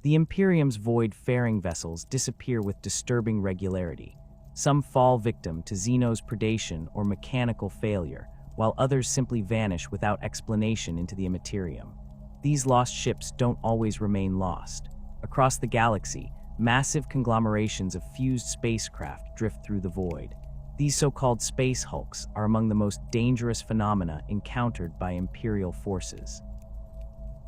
The Imperium's void-faring vessels disappear with disturbing regularity. Some fall victim to Xeno's predation or mechanical failure, while others simply vanish without explanation into the Imperium. These lost ships don't always remain lost. Across the galaxy, massive conglomerations of fused spacecraft drift through the void. These so-called space hulks are among the most dangerous phenomena encountered by Imperial forces.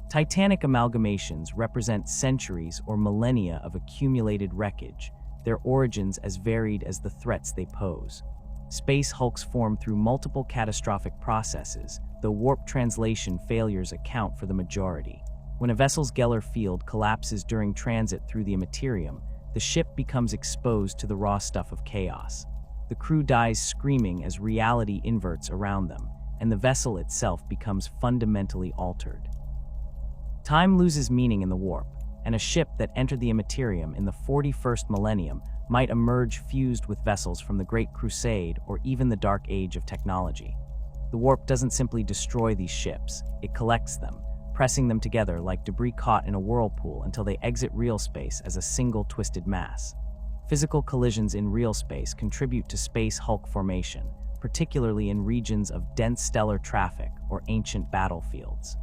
Titanic amalgamations represent centuries or millennia of accumulated wreckage, their origins as varied as the threats they pose. Space hulks form through multiple catastrophic processes, though warp translation failures account for the majority. When a vessel's Geller field collapses during transit through the Imperium, the ship becomes exposed to the raw stuff of chaos. The crew dies screaming as reality inverts around them, and the vessel itself becomes fundamentally altered. Time loses meaning in the warp, and a ship that entered the Imperium in the 41st millennium might emerge fused with vessels from the Great Crusade or even the Dark Age of technology. The warp doesn't simply destroy these ships, it collects them, pressing them together like debris caught in a whirlpool until they exit real space as a single twisted mass. Physical collisions in real space contribute to space hulk formation, particularly in regions of dense stellar traffic or ancient battlefields.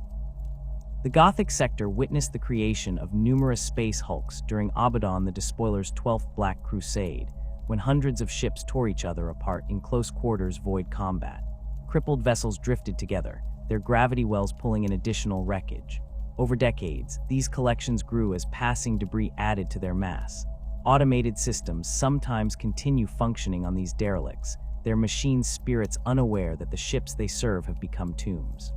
The Gothic sector witnessed the creation of numerous space hulks during Abaddon the Despoiler's 12th Black Crusade, when hundreds of ships tore each other apart in close-quarters void combat. Crippled vessels drifted together, their gravity wells pulling in additional wreckage. Over decades, these collections grew as passing debris added to their mass. Automated systems sometimes continue functioning on these derelicts, their machine spirits unaware that the ships they serve have become tombs.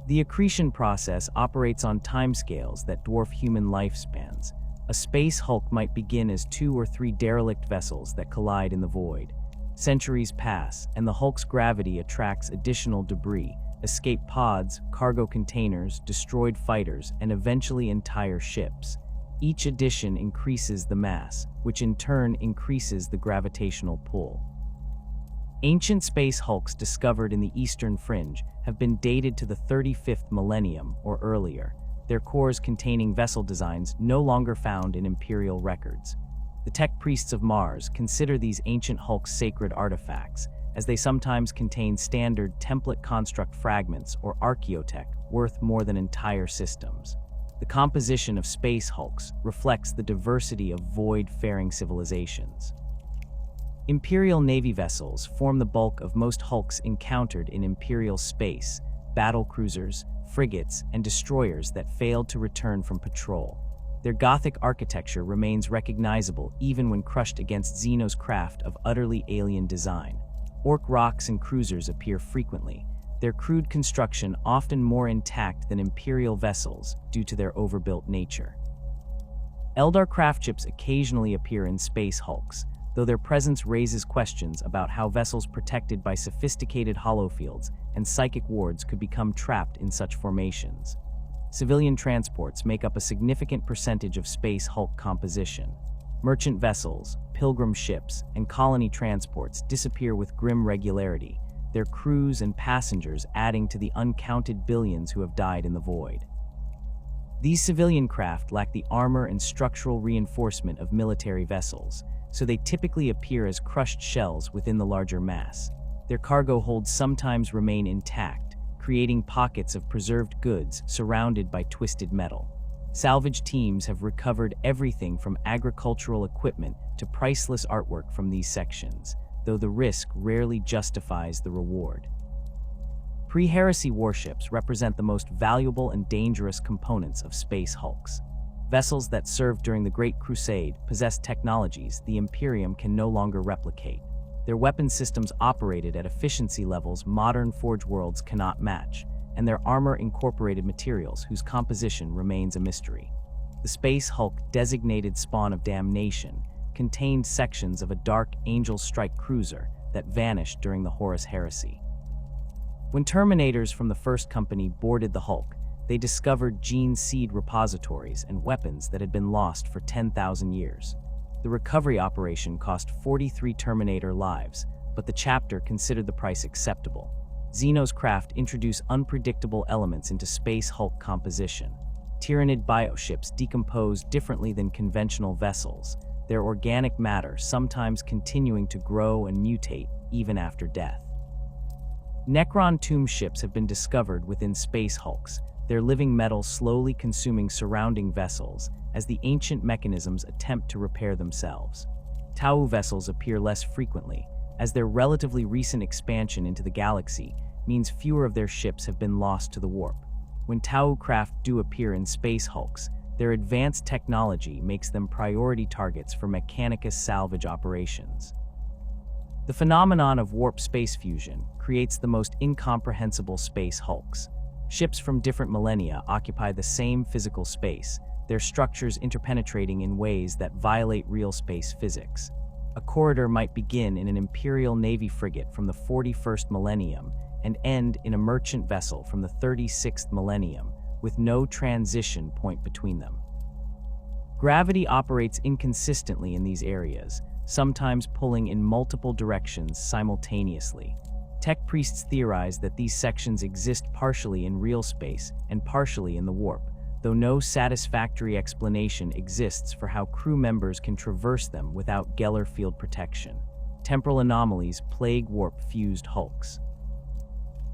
The accretion process operates on timescales that dwarf human lifespans. A space hulk might begin as 2 or 3 derelict vessels that collide in the void. Centuries pass, and the hulk's gravity attracts additional debris, escape pods, cargo containers, destroyed fighters, and eventually entire ships. Each addition increases the mass, which in turn increases the gravitational pull. Ancient space hulks discovered in the Eastern Fringe have been dated to the 35th millennium or earlier, their cores containing vessel designs no longer found in Imperial records. The tech priests of Mars consider these ancient hulks sacred artifacts, as they sometimes contain standard template construct fragments or archaeotech worth more than entire systems. The composition of space hulks reflects the diversity of void-faring civilizations. Imperial Navy vessels form the bulk of most hulks encountered in Imperial space, battle cruisers, frigates, and destroyers that failed to return from patrol. Their Gothic architecture remains recognizable even when crushed against Xeno's craft of utterly alien design. Orc rocks and cruisers appear frequently, their crude construction often more intact than Imperial vessels due to their overbuilt nature. Eldar craftships occasionally appear in space hulks, though their presence raises questions about how vessels protected by sophisticated holofields and psychic wards could become trapped in such formations. Civilian transports make up a significant percentage of space hulk composition. Merchant vessels, pilgrim ships, and colony transports disappear with grim regularity, their crews and passengers adding to the uncounted billions who have died in the void. These civilian craft lack the armor and structural reinforcement of military vessels, so they typically appear as crushed shells within the larger mass. Their cargo holds sometimes remain intact, creating pockets of preserved goods surrounded by twisted metal. Salvage teams have recovered everything from agricultural equipment to priceless artwork from these sections, though the risk rarely justifies the reward. Pre-heresy warships represent the most valuable and dangerous components of space hulks. Vessels that served during the Great Crusade possessed technologies the Imperium can no longer replicate. Their weapon systems operated at efficiency levels modern Forge worlds cannot match, and their armor incorporated materials whose composition remains a mystery. The space hulk designated Spawn of Damnation contained sections of a Dark Angel Strike cruiser that vanished during the Horus Heresy. When Terminators from the First Company boarded the Hulk, they discovered gene seed repositories and weapons that had been lost for 10,000 years. The recovery operation cost 43 Terminator lives, but the chapter considered the price acceptable. Xeno's craft introduced unpredictable elements into space hulk composition. Tyranid bioships decompose differently than conventional vessels, their organic matter sometimes continuing to grow and mutate even after death. Necron tomb ships have been discovered within space hulks, their living metal slowly consuming surrounding vessels as the ancient mechanisms attempt to repair themselves. Tau vessels appear less frequently, as their relatively recent expansion into the galaxy means fewer of their ships have been lost to the warp. When Tau craft do appear in space hulks, their advanced technology makes them priority targets for Mechanicus salvage operations. The phenomenon of warp space fusion creates the most incomprehensible space hulks. Ships from different millennia occupy the same physical space, their structures interpenetrating in ways that violate real space physics. A corridor might begin in an Imperial Navy frigate from the 41st millennium and end in a merchant vessel from the 36th millennium, with no transition point between them. Gravity operates inconsistently in these areas, sometimes pulling in multiple directions simultaneously. Tech priests theorize that these sections exist partially in real space and partially in the warp, though no satisfactory explanation exists for how crew members can traverse them without Geller field protection. Temporal anomalies plague warp-fused hulks.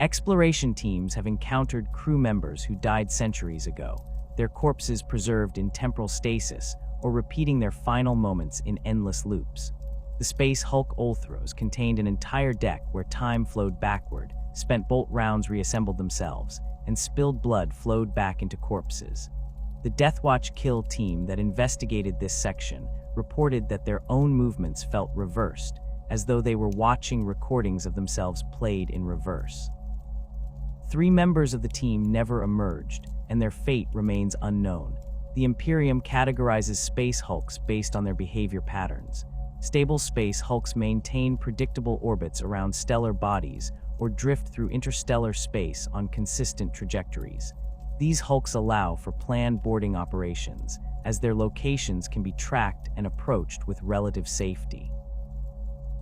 Exploration teams have encountered crew members who died centuries ago, their corpses preserved in temporal stasis or repeating their final moments in endless loops. The space hulk Ulthros contained an entire deck where time flowed backward, spent bolt rounds reassembled themselves, and spilled blood flowed back into corpses. The Deathwatch kill team that investigated this section reported that their own movements felt reversed, as though they were watching recordings of themselves played in reverse. 3 members of the team never emerged, and their fate remains unknown. The Imperium categorizes space hulks based on their behavior patterns. Stable space hulks maintain predictable orbits around stellar bodies or drift through interstellar space on consistent trajectories. These hulks allow for planned boarding operations, as their locations can be tracked and approached with relative safety.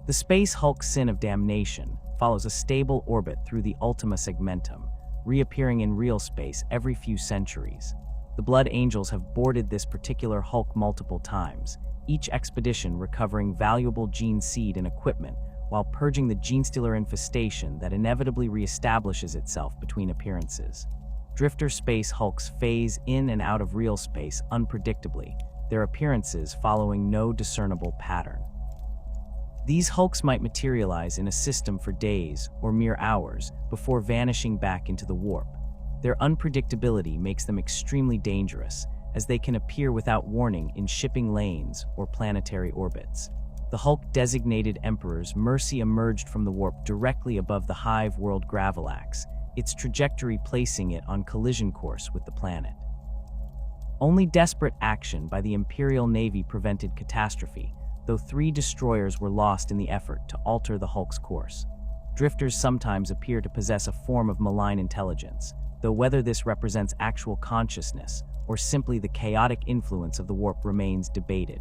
The space hulk Sin of Damnation follows a stable orbit through the Ultima Segmentum, reappearing in real space every few centuries. The Blood Angels have boarded this particular hulk multiple times, each expedition recovering valuable gene seed and equipment while purging the Genestealer infestation that inevitably reestablishes itself between appearances. Drifter space hulks phase in and out of real space unpredictably, their appearances following no discernible pattern. These hulks might materialize in a system for days or mere hours before vanishing back into the warp. Their unpredictability makes them extremely dangerous, as they can appear without warning in shipping lanes or planetary orbits. The Hulk-designated Emperor's Mercy emerged from the warp directly above the Hive world Gravilax, its trajectory placing it on collision course with the planet. Only desperate action by the Imperial Navy prevented catastrophe, though 3 destroyers were lost in the effort to alter the Hulk's course. Drifters sometimes appear to possess a form of malign intelligence, though whether this represents actual consciousness or simply the chaotic influence of the warp remains debated.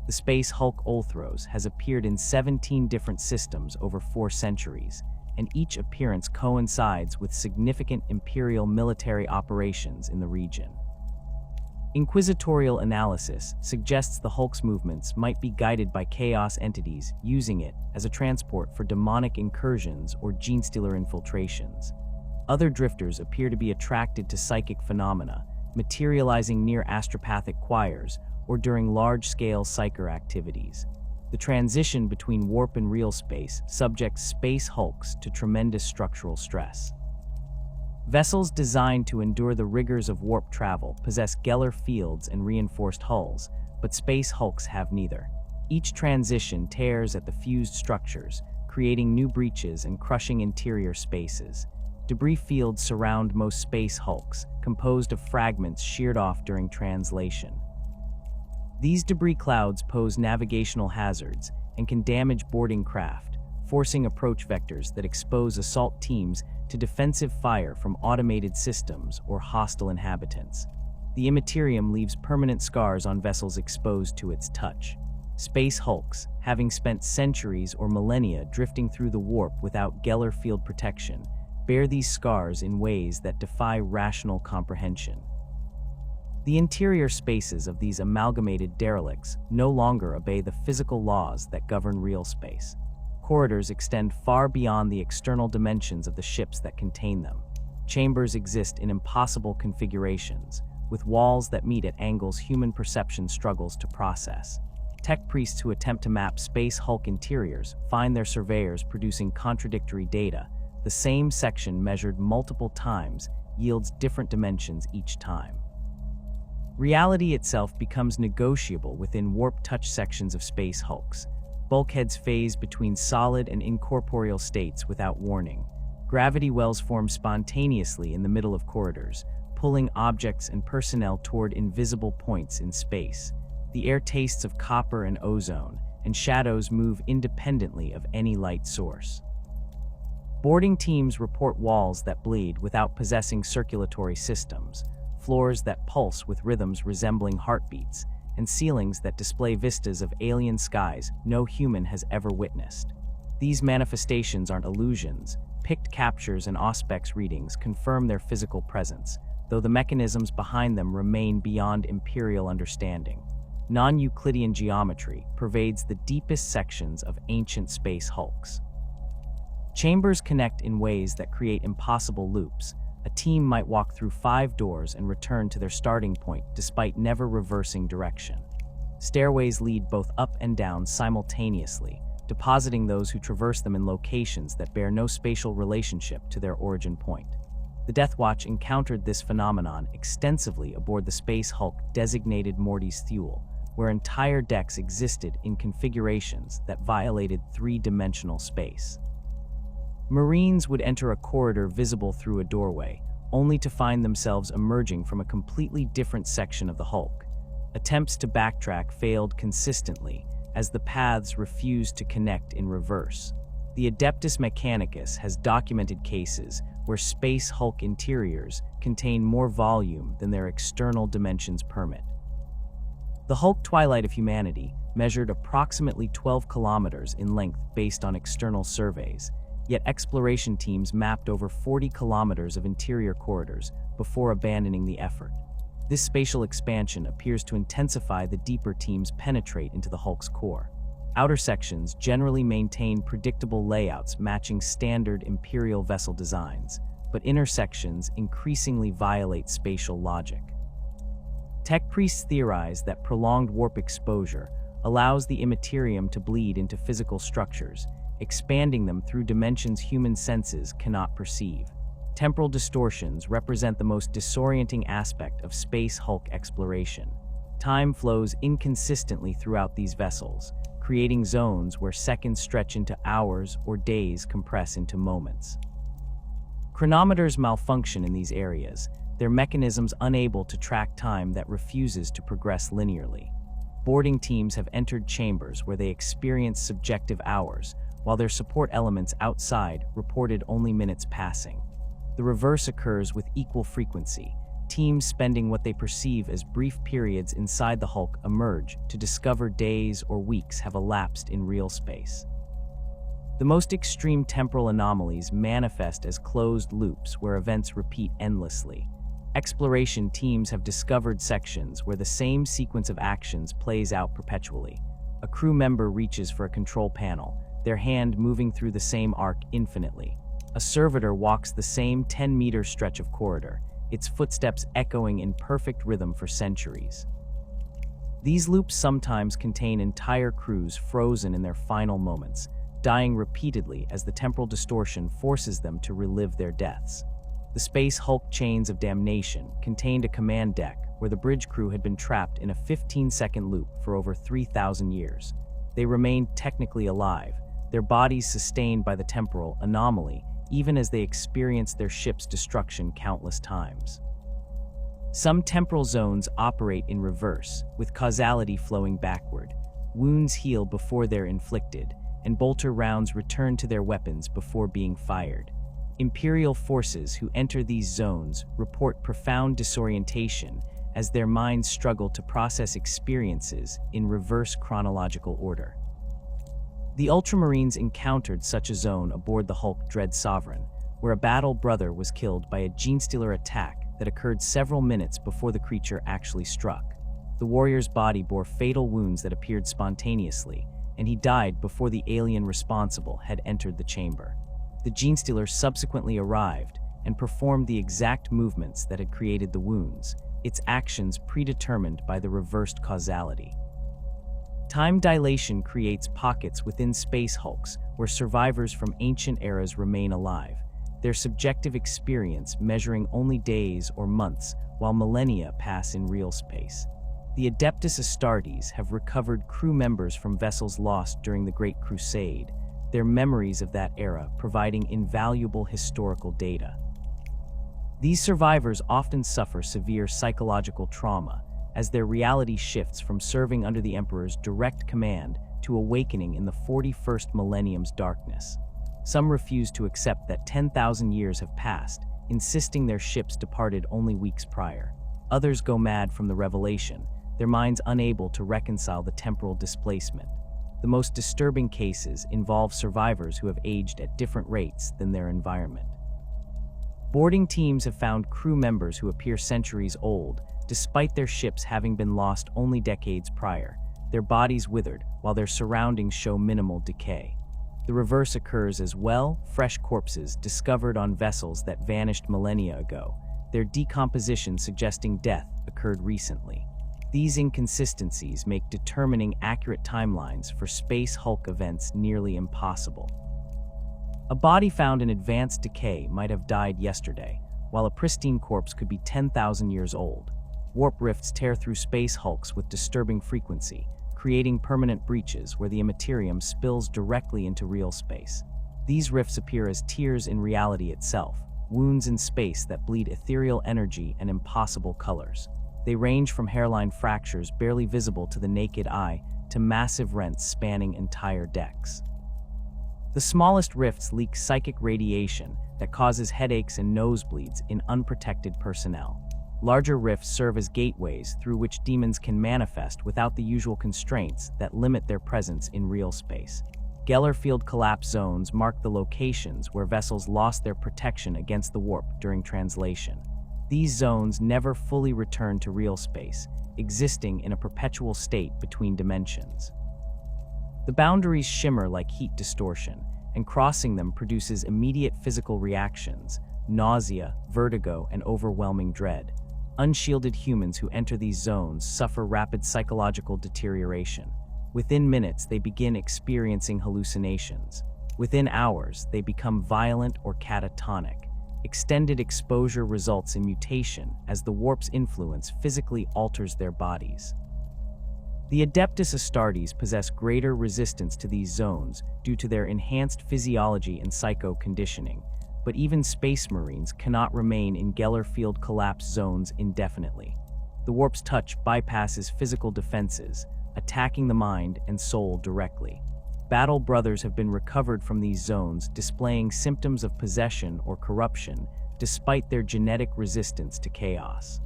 The space hulk Ulthros has appeared in 17 different systems over 4 centuries, and each appearance coincides with significant Imperial military operations in the region. Inquisitorial analysis suggests the Hulk's movements might be guided by chaos entities using it as a transport for demonic incursions or genestealer infiltrations. Other drifters appear to be attracted to psychic phenomena, materializing near astropathic choirs or during large-scale psyker activities. The transition between warp and real space subjects space hulks to tremendous structural stress. Vessels designed to endure the rigors of warp travel possess Geller fields and reinforced hulls, but space hulks have neither. Each transition tears at the fused structures, creating new breaches and crushing interior spaces. Debris fields surround most space hulks, composed of fragments sheared off during translation. These debris clouds pose navigational hazards and can damage boarding craft, forcing approach vectors that expose assault teams to defensive fire from automated systems or hostile inhabitants. The Imperium leaves permanent scars on vessels exposed to its touch. Space hulks, having spent centuries or millennia drifting through the warp without Geller field protection, bear these scars in ways that defy rational comprehension. The interior spaces of these amalgamated derelicts no longer obey the physical laws that govern real space. Corridors extend far beyond the external dimensions of the ships that contain them. Chambers exist in impossible configurations, with walls that meet at angles human perception struggles to process. Tech priests who attempt to map space Hulk interiors find their surveyors producing contradictory data. The same section measured multiple times yields different dimensions each time. Reality itself becomes negotiable within warp-touch sections of space hulks. Bulkheads phase between solid and incorporeal states without warning. Gravity wells form spontaneously in the middle of corridors, pulling objects and personnel toward invisible points in space. The air tastes of copper and ozone, and shadows move independently of any light source. Boarding teams report walls that bleed without possessing circulatory systems, floors that pulse with rhythms resembling heartbeats, and ceilings that display vistas of alien skies no human has ever witnessed. These manifestations aren't illusions. Pict captures and auspex readings confirm their physical presence, though the mechanisms behind them remain beyond Imperial understanding. Non-Euclidean geometry pervades the deepest sections of ancient space hulks. Chambers connect in ways that create impossible loops. A team might walk through 5 doors and return to their starting point despite never reversing direction. Stairways lead both up and down simultaneously, depositing those who traverse them in locations that bear no spatial relationship to their origin point. The Death Watch encountered this phenomenon extensively aboard the space hulk designated Morty's Thule, where entire decks existed in configurations that violated 3-dimensional space. Marines would enter a corridor visible through a doorway, only to find themselves emerging from a completely different section of the hulk. Attempts to backtrack failed consistently, as the paths refused to connect in reverse. The Adeptus Mechanicus has documented cases where space hulk interiors contain more volume than their external dimensions permit. The Hulk Twilight of Humanity measured approximately 12 kilometers in length based on external surveys, yet exploration teams mapped over 40 kilometers of interior corridors before abandoning the effort. This spatial expansion appears to intensify the deeper teams penetrate into the Hulk's core. Outer sections generally maintain predictable layouts matching standard Imperial vessel designs, but inner sections increasingly violate spatial logic. Tech priests theorize that prolonged warp exposure allows the immaterium to bleed into physical structures, expanding them through dimensions human senses cannot perceive. Temporal distortions represent the most disorienting aspect of space hulk exploration. Time flows inconsistently throughout these vessels, creating zones where seconds stretch into hours or days compress into moments. Chronometers malfunction in these areas, their mechanisms unable to track time that refuses to progress linearly. Boarding teams have entered chambers where they experience subjective hours, while their support elements outside reported only minutes passing. The reverse occurs with equal frequency. Teams spending what they perceive as brief periods inside the hulk emerge to discover days or weeks have elapsed in real space. The most extreme temporal anomalies manifest as closed loops where events repeat endlessly. Exploration teams have discovered sections where the same sequence of actions plays out perpetually. A crew member reaches for a control panel, their hand moving through the same arc infinitely. A servitor walks the same 10-meter stretch of corridor, its footsteps echoing in perfect rhythm for centuries. These loops sometimes contain entire crews frozen in their final moments, dying repeatedly as the temporal distortion forces them to relive their deaths. The space hulk Chains of Damnation contained a command deck where the bridge crew had been trapped in a 15-second loop for over 3,000 years. They remained technically alive, their bodies sustained by the temporal anomaly, even as they experienced their ship's destruction countless times. Some temporal zones operate in reverse, with causality flowing backward. Wounds heal before they're inflicted, and bolter rounds return to their weapons before being fired. Imperial forces who enter these zones report profound disorientation as their minds struggle to process experiences in reverse chronological order. The Ultramarines encountered such a zone aboard the Hulk Dread Sovereign, where a battle brother was killed by a Genestealer attack that occurred several minutes before the creature actually struck. The warrior's body bore fatal wounds that appeared spontaneously, and he died before the alien responsible had entered the chamber. The Genestealer subsequently arrived and performed the exact movements that had created the wounds, its actions predetermined by the reversed causality. Time dilation creates pockets within space hulks where survivors from ancient eras remain alive, their subjective experience measuring only days or months while millennia pass in real space. The Adeptus Astartes have recovered crew members from vessels lost during the Great Crusade, their memories of that era providing invaluable historical data. These survivors often suffer severe psychological trauma as their reality shifts from serving under the Emperor's direct command to awakening in the 41st millennium's darkness. Some refuse to accept that 10,000 years have passed, insisting their ships departed only weeks prior. Others go mad from the revelation, their minds unable to reconcile the temporal displacement. The most disturbing cases involve survivors who have aged at different rates than their environment. Boarding teams have found crew members who appear centuries old, despite their ships having been lost only decades prior, their bodies withered while their surroundings show minimal decay. The reverse occurs as well, fresh corpses discovered on vessels that vanished millennia ago, their decomposition suggesting death occurred recently. These inconsistencies make determining accurate timelines for space hulk events nearly impossible. A body found in advanced decay might have died yesterday, while a pristine corpse could be 10,000 years old. Warp rifts tear through space hulks with disturbing frequency, creating permanent breaches where the Imperium spills directly into real space. These rifts appear as tears in reality itself, wounds in space that bleed ethereal energy and impossible colors. They range from hairline fractures barely visible to the naked eye to massive rents spanning entire decks. The smallest rifts leak psychic radiation that causes headaches and nosebleeds in unprotected personnel. Larger rifts serve as gateways through which demons can manifest without the usual constraints that limit their presence in real space. Geller field collapse zones mark the locations where vessels lost their protection against the warp during translation. These zones never fully return to real space, existing in a perpetual state between dimensions. The boundaries shimmer like heat distortion, and crossing them produces immediate physical reactions, nausea, vertigo, and overwhelming dread. Unshielded humans who enter these zones suffer rapid psychological deterioration. Within minutes, they begin experiencing hallucinations. Within hours, they become violent or catatonic. Extended exposure results in mutation as the warp's influence physically alters their bodies. The Adeptus Astartes possess greater resistance to these zones due to their enhanced physiology and psycho-conditioning, but even space marines cannot remain in Geller field collapse zones indefinitely. The warp's touch bypasses physical defenses, attacking the mind and soul directly. Battle brothers have been recovered from these zones, displaying symptoms of possession or corruption, despite their genetic resistance to chaos.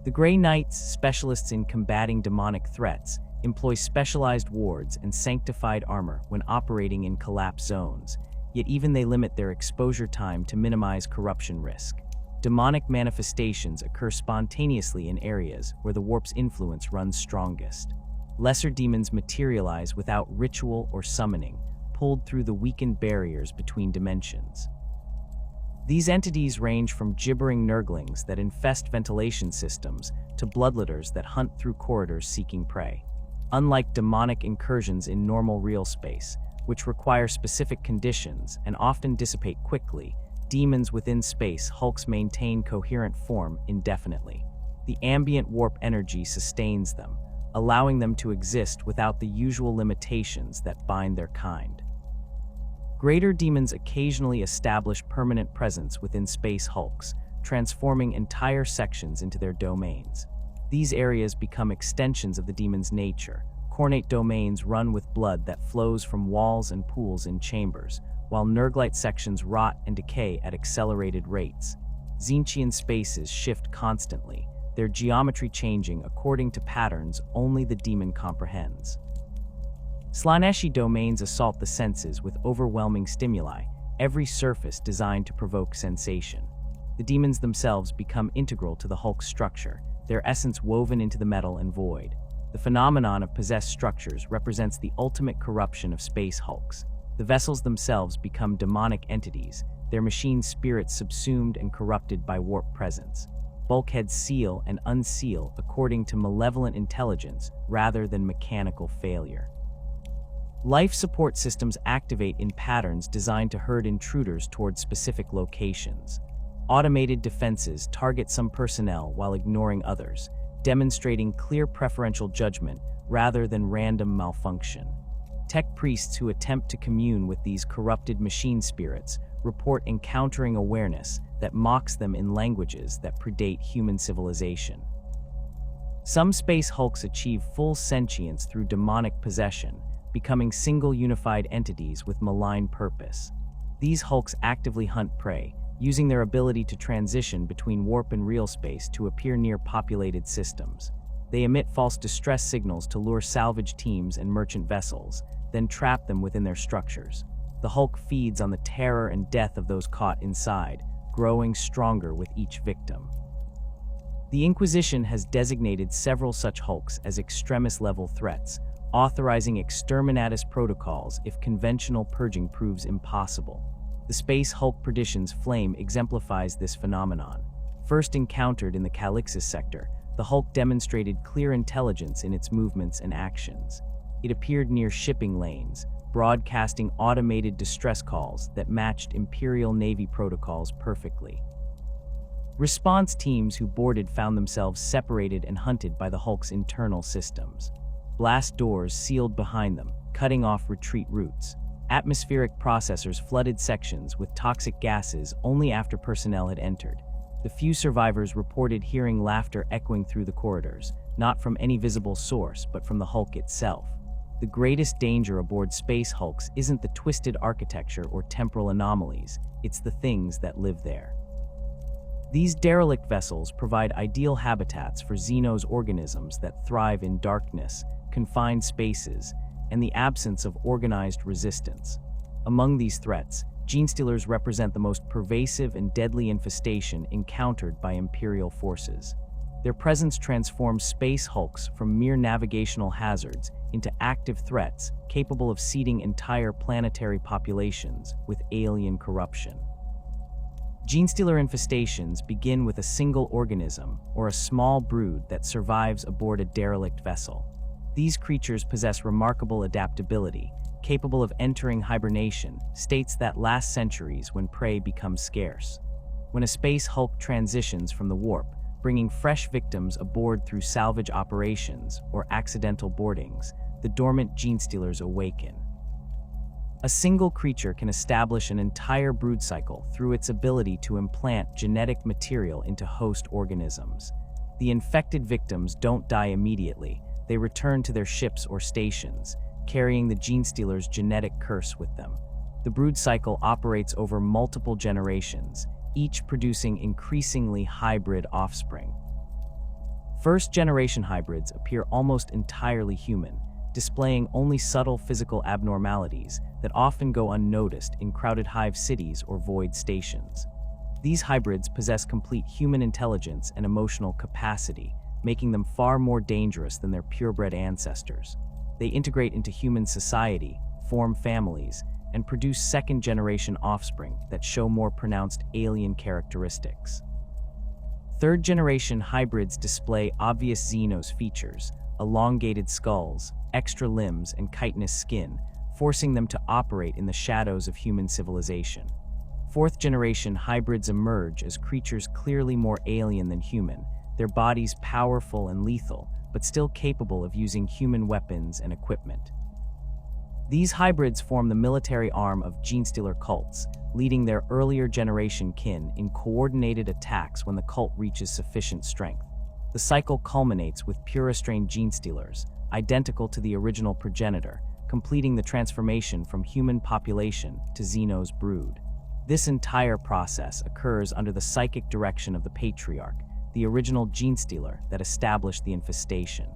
The Grey Knights, specialists in combating demonic threats, employ specialized wards and sanctified armor when operating in collapse zones, yet even they limit their exposure time to minimize corruption risk. Demonic manifestations occur spontaneously in areas where the warp's influence runs strongest. Lesser demons materialize without ritual or summoning, pulled through the weakened barriers between dimensions. These entities range from gibbering nurglings that infest ventilation systems to bloodletters that hunt through corridors seeking prey. Unlike demonic incursions in normal real space, which require specific conditions and often dissipate quickly, demons within space hulks maintain coherent form indefinitely. The ambient warp energy sustains them, allowing them to exist without the usual limitations that bind their kind. Greater demons occasionally establish permanent presence within space hulks, transforming entire sections into their domains. These areas become extensions of the demon's nature. Cornate domains run with blood that flows from walls and pools in chambers, while Nurglite sections rot and decay at accelerated rates. Zinchian spaces shift constantly, their geometry changing according to patterns only the demon comprehends. Slaneshi domains assault the senses with overwhelming stimuli, every surface designed to provoke sensation. The demons themselves become integral to the Hulk's structure, their essence woven into the metal and void. The phenomenon of possessed structures represents the ultimate corruption of space Hulks. The vessels themselves become demonic entities, their machine spirits subsumed and corrupted by warp presence. Bulkheads seal and unseal according to malevolent intelligence rather than mechanical failure. Life support systems activate in patterns designed to herd intruders towards specific locations. Automated defenses target some personnel while ignoring others, demonstrating clear preferential judgment rather than random malfunction. Tech priests who attempt to commune with these corrupted machine spirits report encountering awareness that mocks them in languages that predate human civilization. Some space Hulks achieve full sentience through demonic possession, becoming single unified entities with malign purpose. These Hulks actively hunt prey, using their ability to transition between warp and real space to appear near populated systems. They emit false distress signals to lure salvage teams and merchant vessels, then trap them within their structures. The Hulk feeds on the terror and death of those caught inside, growing stronger with each victim. The Inquisition has designated several such Hulks as extremis-level threats, authorizing exterminatus protocols if conventional purging proves impossible. The Space Hulk Perdition's flame exemplifies this phenomenon. First encountered in the Calixis sector, the Hulk demonstrated clear intelligence in its movements and actions. It appeared near shipping lanes, broadcasting automated distress calls that matched Imperial Navy protocols perfectly. Response teams who boarded found themselves separated and hunted by the Hulk's internal systems. Blast doors sealed behind them, cutting off retreat routes. Atmospheric processors flooded sections with toxic gases only after personnel had entered. The few survivors reported hearing laughter echoing through the corridors, not from any visible source, but from the Hulk itself. The greatest danger aboard space Hulks isn't the twisted architecture or temporal anomalies, it's the things that live there. These derelict vessels provide ideal habitats for Xenos organisms that thrive in darkness, confined spaces, and the absence of organized resistance. Among these threats, Genestealers represent the most pervasive and deadly infestation encountered by Imperial forces. Their presence transforms space Hulks from mere navigational hazards into active threats capable of seeding entire planetary populations with alien corruption. Genestealer infestations begin with a single organism or a small brood that survives aboard a derelict vessel. These creatures possess remarkable adaptability, capable of entering hibernation, states that last centuries when prey becomes scarce. When a space Hulk transitions from the warp, bringing fresh victims aboard through salvage operations or accidental boardings, the dormant Genestealers awaken. A single creature can establish an entire brood cycle through its ability to implant genetic material into host organisms. The infected victims don't die immediately, they return to their ships or stations, carrying the Genestealer's genetic curse with them. The brood cycle operates over multiple generations, each producing increasingly hybrid offspring. First-generation hybrids appear almost entirely human, displaying only subtle physical abnormalities that often go unnoticed in crowded hive cities or void stations. These hybrids possess complete human intelligence and emotional capacity, making them far more dangerous than their purebred ancestors. They integrate into human society, form families, and produce second-generation offspring that show more pronounced alien characteristics. Third-generation hybrids display obvious Xenos features, elongated skulls, extra limbs, and chitinous skin, forcing them to operate in the shadows of human civilization. Fourth-generation hybrids emerge as creatures clearly more alien than human, their bodies powerful and lethal, but still capable of using human weapons and equipment. These hybrids form the military arm of Genestealer cults, leading their earlier generation kin in coordinated attacks when the cult reaches sufficient strength. The cycle culminates with pure-strained Genestealers, identical to the original progenitor, completing the transformation from human population to Xenos brood. This entire process occurs under the psychic direction of the Patriarch, the original Genestealer that established the infestation.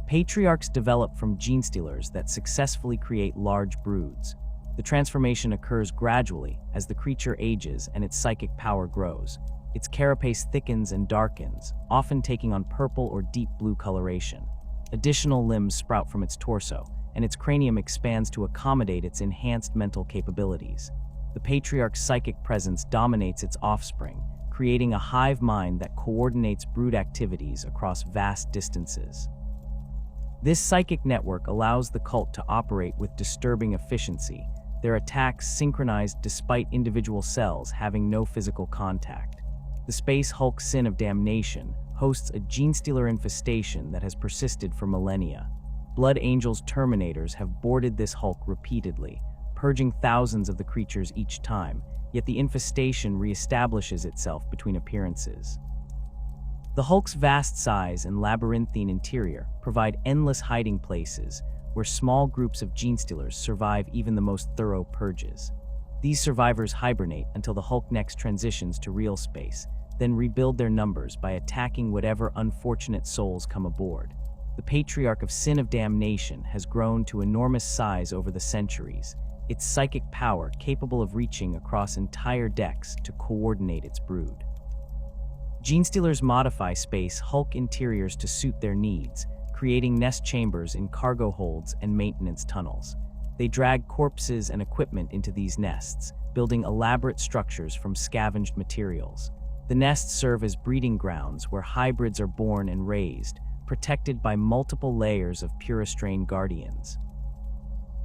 Patriarchs develop from Genestealers that successfully create large broods. The transformation occurs gradually as the creature ages and its psychic power grows. Its carapace thickens and darkens, often taking on purple or deep blue coloration. Additional limbs sprout from its torso, and its cranium expands to accommodate its enhanced mental capabilities. The patriarch's psychic presence dominates its offspring, creating a hive mind that coordinates brood activities across vast distances. This psychic network allows the cult to operate with disturbing efficiency, their attacks synchronized despite individual cells having no physical contact. The Space Hulk Sin of Damnation hosts a Genestealer infestation that has persisted for millennia. Blood Angel's Terminators have boarded this Hulk repeatedly, purging thousands of the creatures each time, yet the infestation reestablishes itself between appearances. The Hulk's vast size and labyrinthine interior provide endless hiding places where small groups of Genestealers survive even the most thorough purges. These survivors hibernate until the Hulk next transitions to real space, then rebuild their numbers by attacking whatever unfortunate souls come aboard. The Patriarch of Sin of Damnation has grown to enormous size over the centuries, its psychic power capable of reaching across entire decks to coordinate its brood. Genestealers modify Space Hulk interiors to suit their needs, creating nest chambers in cargo holds and maintenance tunnels. They drag corpses and equipment into these nests, building elaborate structures from scavenged materials. The nests serve as breeding grounds where hybrids are born and raised, protected by multiple layers of pure-strain guardians.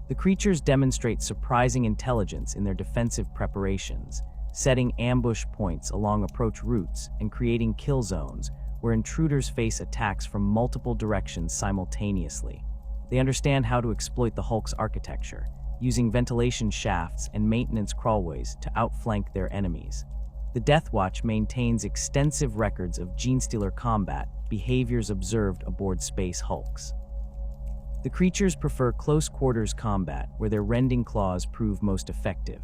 The creatures demonstrate surprising intelligence in their defensive preparations, setting ambush points along approach routes and creating kill zones where intruders face attacks from multiple directions simultaneously. They understand how to exploit the Hulk's architecture, using ventilation shafts and maintenance crawlways to outflank their enemies. The Death Watch maintains extensive records of Genestealer combat behaviors observed aboard Space Hulks. The creatures prefer close-quarters combat where their rending claws prove most effective.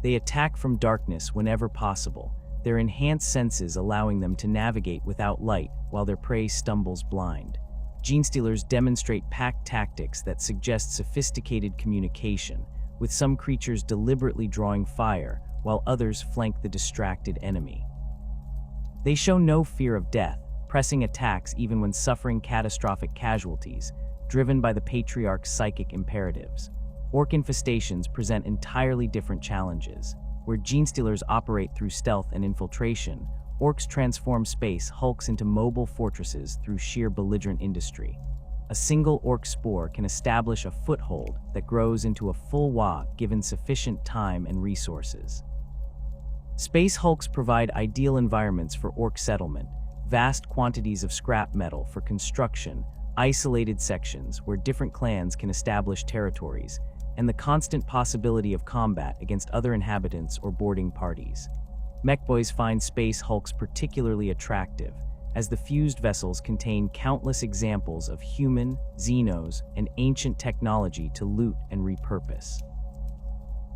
They attack from darkness whenever possible, their enhanced senses allowing them to navigate without light while their prey stumbles blind. Genestealers demonstrate pack tactics that suggest sophisticated communication, with some creatures deliberately drawing fire while others flank the distracted enemy. They show no fear of death, pressing attacks even when suffering catastrophic casualties, driven by the Patriarch's psychic imperatives. Orc infestations present entirely different challenges. Where Genestealers operate through stealth and infiltration, Orcs transform Space Hulks into mobile fortresses through sheer belligerent industry. A single Orc spore can establish a foothold that grows into a full Wa given sufficient time and resources. Space Hulks provide ideal environments for Orc settlement, vast quantities of scrap metal for construction, isolated sections where different clans can establish territories, and the constant possibility of combat against other inhabitants or boarding parties. Mechboys find Space Hulks particularly attractive, as the fused vessels contain countless examples of human, xenos, and ancient technology to loot and repurpose.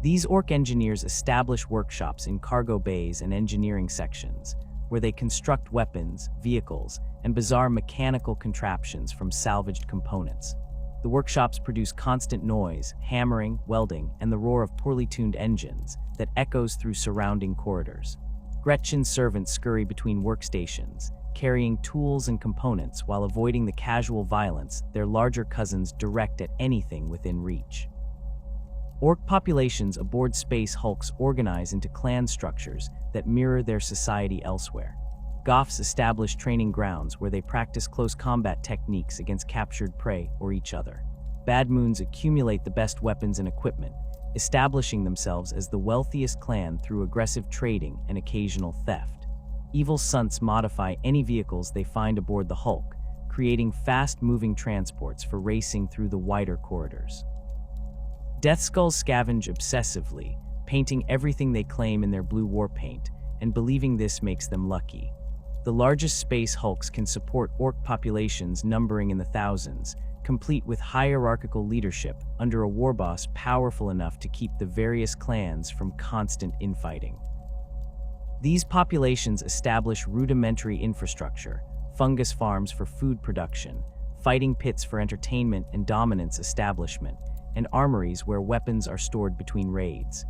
These Orc engineers establish workshops in cargo bays and engineering sections, where they construct weapons, vehicles, and bizarre mechanical contraptions from salvaged components. The workshops produce constant noise, hammering, welding, and the roar of poorly tuned engines that echoes through surrounding corridors. Gretchen's servants scurry between workstations, carrying tools and components while avoiding the casual violence their larger cousins direct at anything within reach. Orc populations aboard Space Hulks organize into clan structures that mirror their society elsewhere. Goths establish training grounds where they practice close combat techniques against captured prey or each other. Bad Moons accumulate the best weapons and equipment, establishing themselves as the wealthiest clan through aggressive trading and occasional theft. Evil Sunts modify any vehicles they find aboard the Hulk, creating fast-moving transports for racing through the wider corridors. Deathskulls scavenge obsessively, painting everything they claim in their blue war paint, and believing this makes them lucky. The largest Space Hulks can support Orc populations numbering in the thousands, complete with hierarchical leadership under a warboss powerful enough to keep the various clans from constant infighting. These populations establish rudimentary infrastructure, fungus farms for food production, fighting pits for entertainment and dominance establishment, and armories where weapons are stored between raids.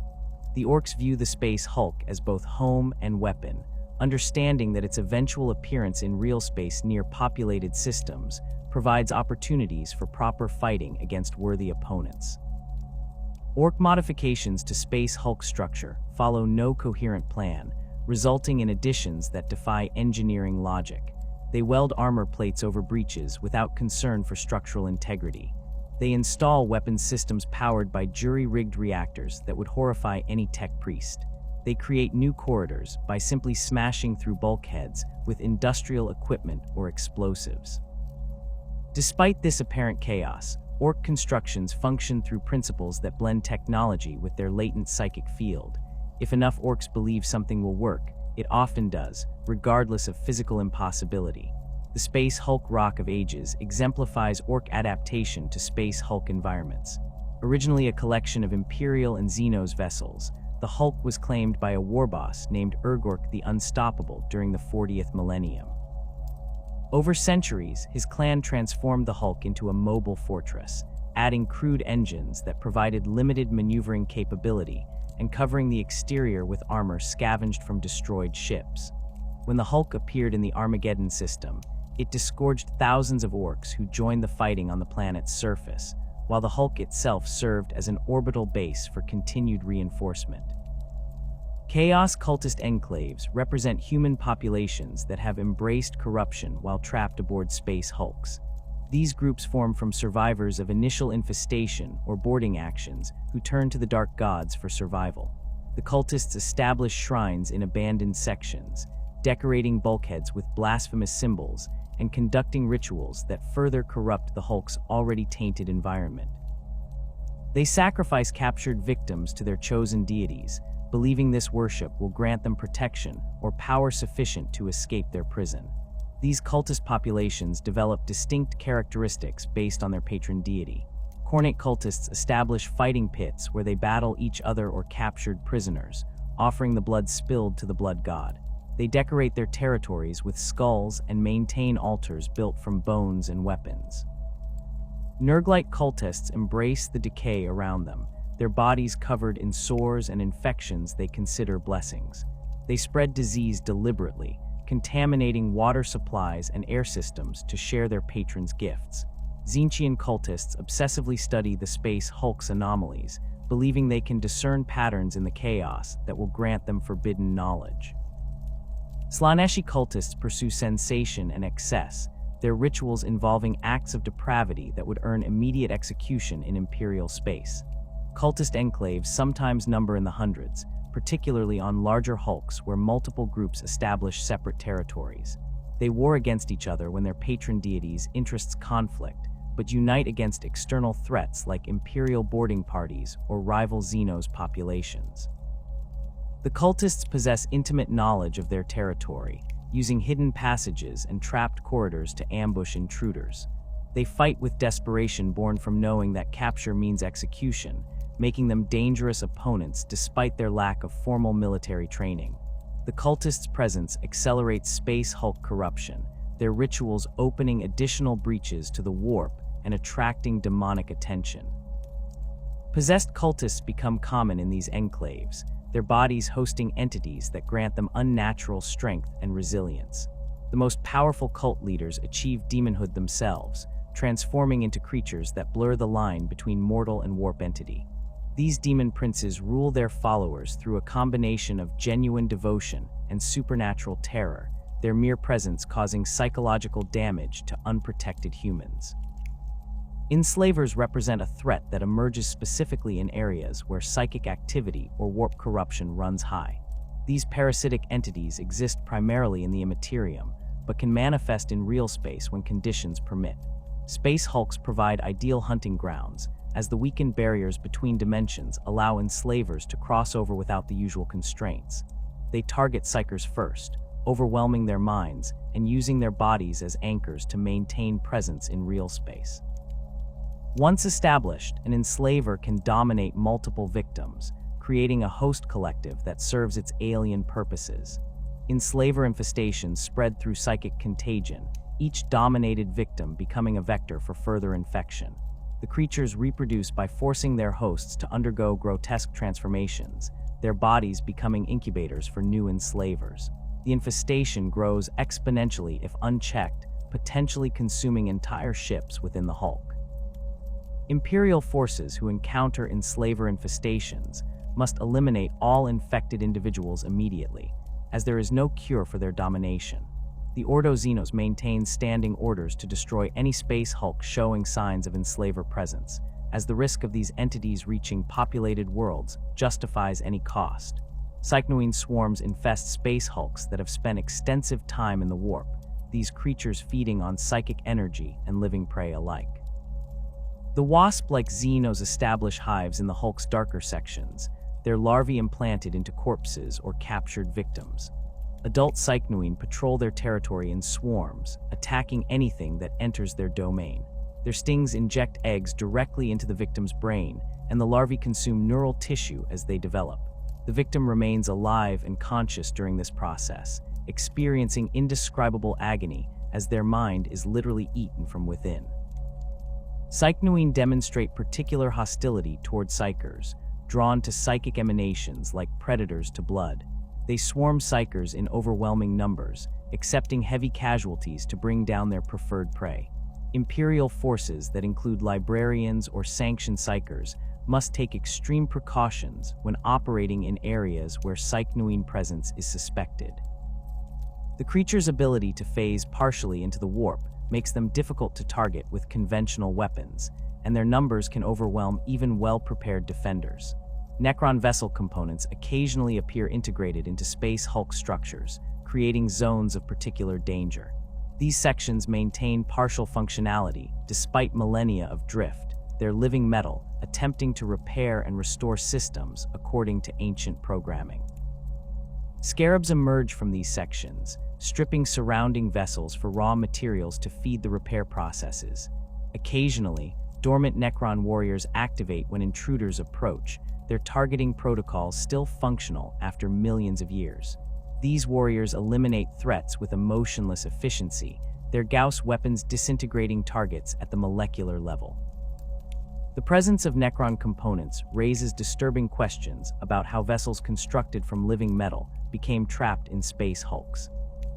The orcs view the space hulk as both home and weapon, understanding that its eventual appearance in real space near populated systems provides opportunities for proper fighting against worthy opponents. Orc modifications to space hulk structure follow no coherent plan, resulting in additions that defy engineering logic. They weld armor plates over breaches without concern for structural integrity. They install weapons systems powered by jury-rigged reactors that would horrify any tech priest. They create new corridors by simply smashing through bulkheads with industrial equipment or explosives. Despite this apparent chaos, orc constructions function through principles that blend technology with their latent psychic field. If enough orcs believe something will work, it often does, regardless of physical impossibility. The Space Hulk Rock of Ages exemplifies orc adaptation to space hulk environments. Originally a collection of Imperial and Xenos vessels, the Hulk was claimed by a warboss named Urgork the Unstoppable during the 40th Millennium. Over centuries, his clan transformed the Hulk into a mobile fortress, adding crude engines that provided limited maneuvering capability and covering the exterior with armor scavenged from destroyed ships. When the Hulk appeared in the Armageddon system, it disgorged thousands of orcs who joined the fighting on the planet's surface, while the Hulk itself served as an orbital base for continued reinforcement. Chaos cultist enclaves represent human populations that have embraced corruption while trapped aboard space hulks. These groups form from survivors of initial infestation or boarding actions who turn to the dark gods for survival. The cultists establish shrines in abandoned sections, decorating bulkheads with blasphemous symbols and conducting rituals that further corrupt the Hulk's already tainted environment. They sacrifice captured victims to their chosen deities, believing this worship will grant them protection or power sufficient to escape their prison. These cultist populations develop distinct characteristics based on their patron deity. Cornate cultists establish fighting pits where they battle each other or captured prisoners, offering the blood spilled to the blood god. They decorate their territories with skulls and maintain altars built from bones and weapons. Nurglite cultists embrace the decay around them, their bodies covered in sores and infections they consider blessings. They spread disease deliberately, contaminating water supplies and air systems to share their patrons' gifts. Tzeentchian cultists obsessively study the space hulk's anomalies, believing they can discern patterns in the chaos that will grant them forbidden knowledge. Slaaneshi cultists pursue sensation and excess, their rituals involving acts of depravity that would earn immediate execution in Imperial space. Cultist enclaves sometimes number in the hundreds, particularly on larger hulks where multiple groups establish separate territories. They war against each other when their patron deities' interests conflict, but unite against external threats like Imperial boarding parties or rival Xenos populations. The cultists possess intimate knowledge of their territory, using hidden passages and trapped corridors to ambush intruders. They fight with desperation born from knowing that capture means execution, making them dangerous opponents despite their lack of formal military training. The cultists' presence accelerates space hulk corruption, their rituals opening additional breaches to the warp and attracting demonic attention. Possessed cultists become common in these enclaves, their bodies hosting entities that grant them unnatural strength and resilience. The most powerful cult leaders achieve demonhood themselves, transforming into creatures that blur the line between mortal and warp entity. These demon princes rule their followers through a combination of genuine devotion and supernatural terror, their mere presence causing psychological damage to unprotected humans. Enslavers represent a threat that emerges specifically in areas where psychic activity or warp corruption runs high. These parasitic entities exist primarily in the Imperium, but can manifest in real space when conditions permit. Space hulks provide ideal hunting grounds, as the weakened barriers between dimensions allow enslavers to cross over without the usual constraints. They target psychers first, overwhelming their minds and using their bodies as anchors to maintain presence in real space. Once established, an enslaver can dominate multiple victims, creating a host collective that serves its alien purposes. Enslaver infestations spread through psychic contagion, each dominated victim becoming a vector for further infection. The creatures reproduce by forcing their hosts to undergo grotesque transformations, their bodies becoming incubators for new enslavers. The infestation grows exponentially if unchecked, potentially consuming entire ships within the hulk. Imperial forces who encounter enslaver infestations must eliminate all infected individuals immediately, as there is no cure for their domination. The Ordo Xenos maintains standing orders to destroy any space hulk showing signs of enslaver presence, as the risk of these entities reaching populated worlds justifies any cost. Psychnoine swarms infest space hulks that have spent extensive time in the warp, these creatures feeding on psychic energy and living prey alike. The wasp-like Xenos establish hives in the hulk's darker sections, their larvae implanted into corpses or captured victims. Adult Psychnoine patrol their territory in swarms, attacking anything that enters their domain. Their stings inject eggs directly into the victim's brain, and the larvae consume neural tissue as they develop. The victim remains alive and conscious during this process, experiencing indescribable agony as their mind is literally eaten from within. Psychnoine demonstrate particular hostility toward psychers, drawn to psychic emanations like predators to blood. They swarm psychers in overwhelming numbers, accepting heavy casualties to bring down their preferred prey. Imperial forces that include librarians or sanctioned psychers must take extreme precautions when operating in areas where Psychnoine presence is suspected. The creature's ability to phase partially into the warp makes them difficult to target with conventional weapons, and their numbers can overwhelm even well-prepared defenders. Necron vessel components occasionally appear integrated into space hulk structures, creating zones of particular danger. These sections maintain partial functionality despite millennia of drift, their living metal attempting to repair and restore systems according to ancient programming. Scarabs emerge from these sections, stripping surrounding vessels for raw materials to feed the repair processes. Occasionally, dormant Necron warriors activate when intruders approach, their targeting protocols still functional after millions of years. These warriors eliminate threats with emotionless efficiency, their Gauss weapons disintegrating targets at the molecular level. The presence of Necron components raises disturbing questions about how vessels constructed from living metal became trapped in space hulks.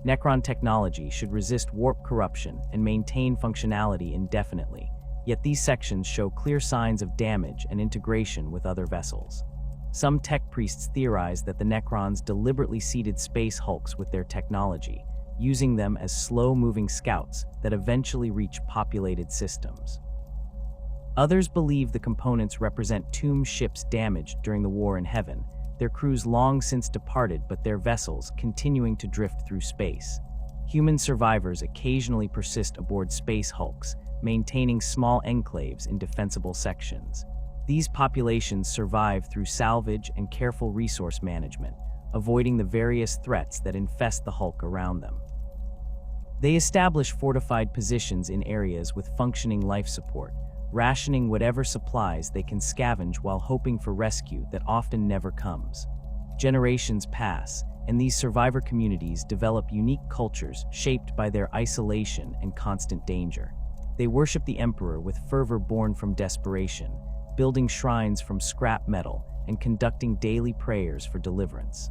Necron technology should resist warp corruption and maintain functionality indefinitely, yet these sections show clear signs of damage and integration with other vessels. Some tech priests theorize that the Necrons deliberately seeded space hulks with their technology, using them as slow-moving scouts that eventually reach populated systems. Others believe the components represent tomb ships damaged during the war in heaven, their crews long since departed but their vessels continuing to drift through space. Human survivors occasionally persist aboard space hulks, maintaining small enclaves in defensible sections. These populations survive through salvage and careful resource management, avoiding the various threats that infest the hulk around them. They establish fortified positions in areas with functioning life support, rationing whatever supplies they can scavenge while hoping for rescue that often never comes. Generations pass, and these survivor communities develop unique cultures shaped by their isolation and constant danger. They worship the Emperor with fervor born from desperation, building shrines from scrap metal and conducting daily prayers for deliverance.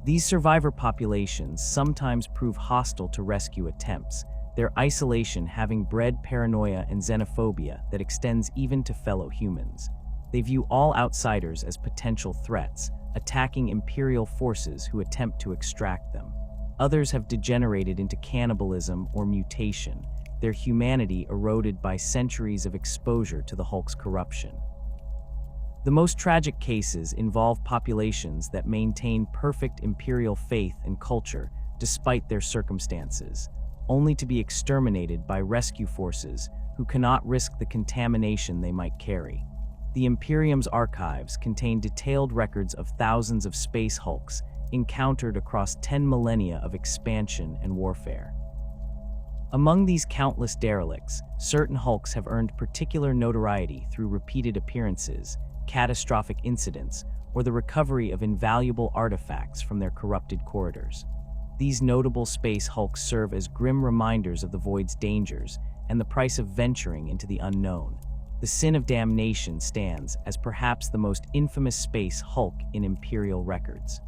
These survivor populations sometimes prove hostile to rescue attempts, their isolation having bred paranoia and xenophobia that extends even to fellow humans. They view all outsiders as potential threats, attacking Imperial forces who attempt to extract them. Others have degenerated into cannibalism or mutation, their humanity eroded by centuries of exposure to the Hulk's corruption. The most tragic cases involve populations that maintain perfect Imperial faith and culture despite their circumstances, only to be exterminated by rescue forces who cannot risk the contamination they might carry. The Imperium's archives contain detailed records of thousands of space hulks encountered across 10 millennia of expansion and warfare. Among these countless derelicts, certain hulks have earned particular notoriety through repeated appearances, catastrophic incidents, or the recovery of invaluable artifacts from their corrupted corridors. These notable space hulks serve as grim reminders of the void's dangers and the price of venturing into the unknown. The Sin of Damnation stands as perhaps the most infamous space hulk in Imperial records.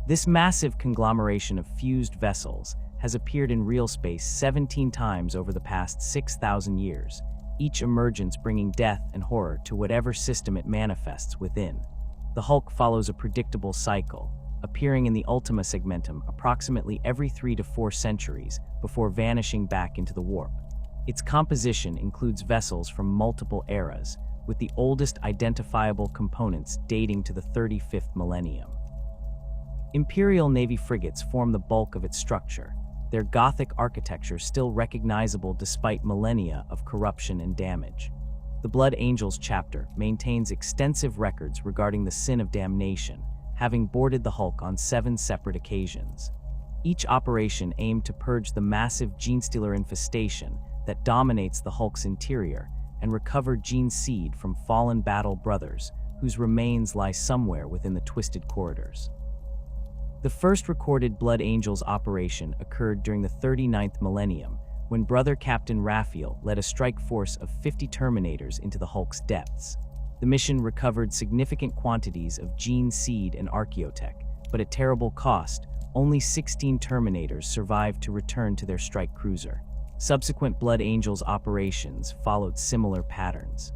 This massive conglomeration of fused vessels has appeared in real space 17 times over the past 6,000 years, each emergence bringing death and horror to whatever system it manifests within. The Hulk follows a predictable cycle, appearing in the Ultima Segmentum approximately every 3 to 4 centuries before vanishing back into the warp. Its composition includes vessels from multiple eras, with the oldest identifiable components dating to the 35th millennium. Imperial Navy frigates form the bulk of its structure, their Gothic architecture still recognizable despite millennia of corruption and damage. The Blood Angels chapter maintains extensive records regarding the Sin of Damnation, having boarded the Hulk on 7 separate occasions. Each operation aimed to purge the massive Genestealer infestation that dominates the Hulk's interior and recover gene seed from fallen battle brothers whose remains lie somewhere within the twisted corridors. The first recorded Blood Angels operation occurred during the 39th millennium, when Brother Captain Raphael led a strike force of 50 Terminators into the Hulk's depths. The mission recovered significant quantities of gene seed and archaeotech, but at terrible cost, only 16 Terminators survived to return to their strike cruiser. Subsequent Blood Angels operations followed similar patterns.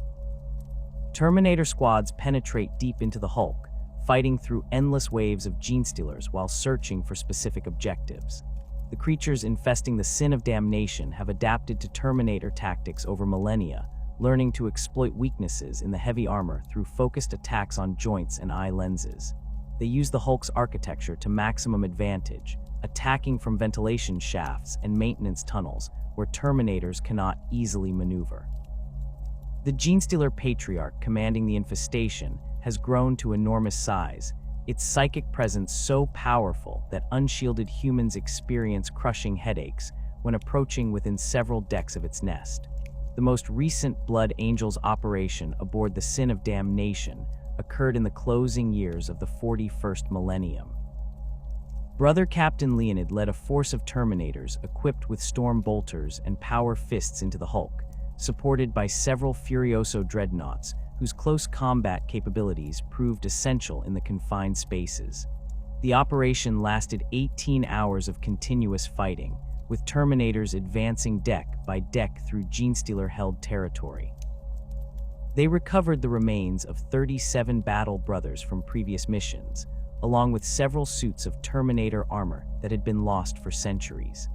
Terminator squads penetrate deep into the Hulk, fighting through endless waves of Genestealers while searching for specific objectives. The creatures infesting the Sin of Damnation have adapted to Terminator tactics over millennia, learning to exploit weaknesses in the heavy armor through focused attacks on joints and eye lenses. They use the Hulk's architecture to maximum advantage, attacking from ventilation shafts and maintenance tunnels where Terminators cannot easily maneuver. The Genestealer Patriarch commanding the infestation has grown to enormous size, its psychic presence so powerful that unshielded humans experience crushing headaches when approaching within several decks of its nest. The most recent Blood Angels operation aboard the Sin of Damnation occurred in the closing years of the 41st millennium. Brother Captain Leonid led a force of Terminators equipped with storm bolters and power fists into the Hulk, supported by several Furioso dreadnoughts whose close combat capabilities proved essential in the confined spaces. The operation lasted 18 hours of continuous fighting, with Terminators advancing deck by deck through Genestealer-held territory. They recovered the remains of 37 battle brothers from previous missions, along with several suits of Terminator armor that had been lost for centuries.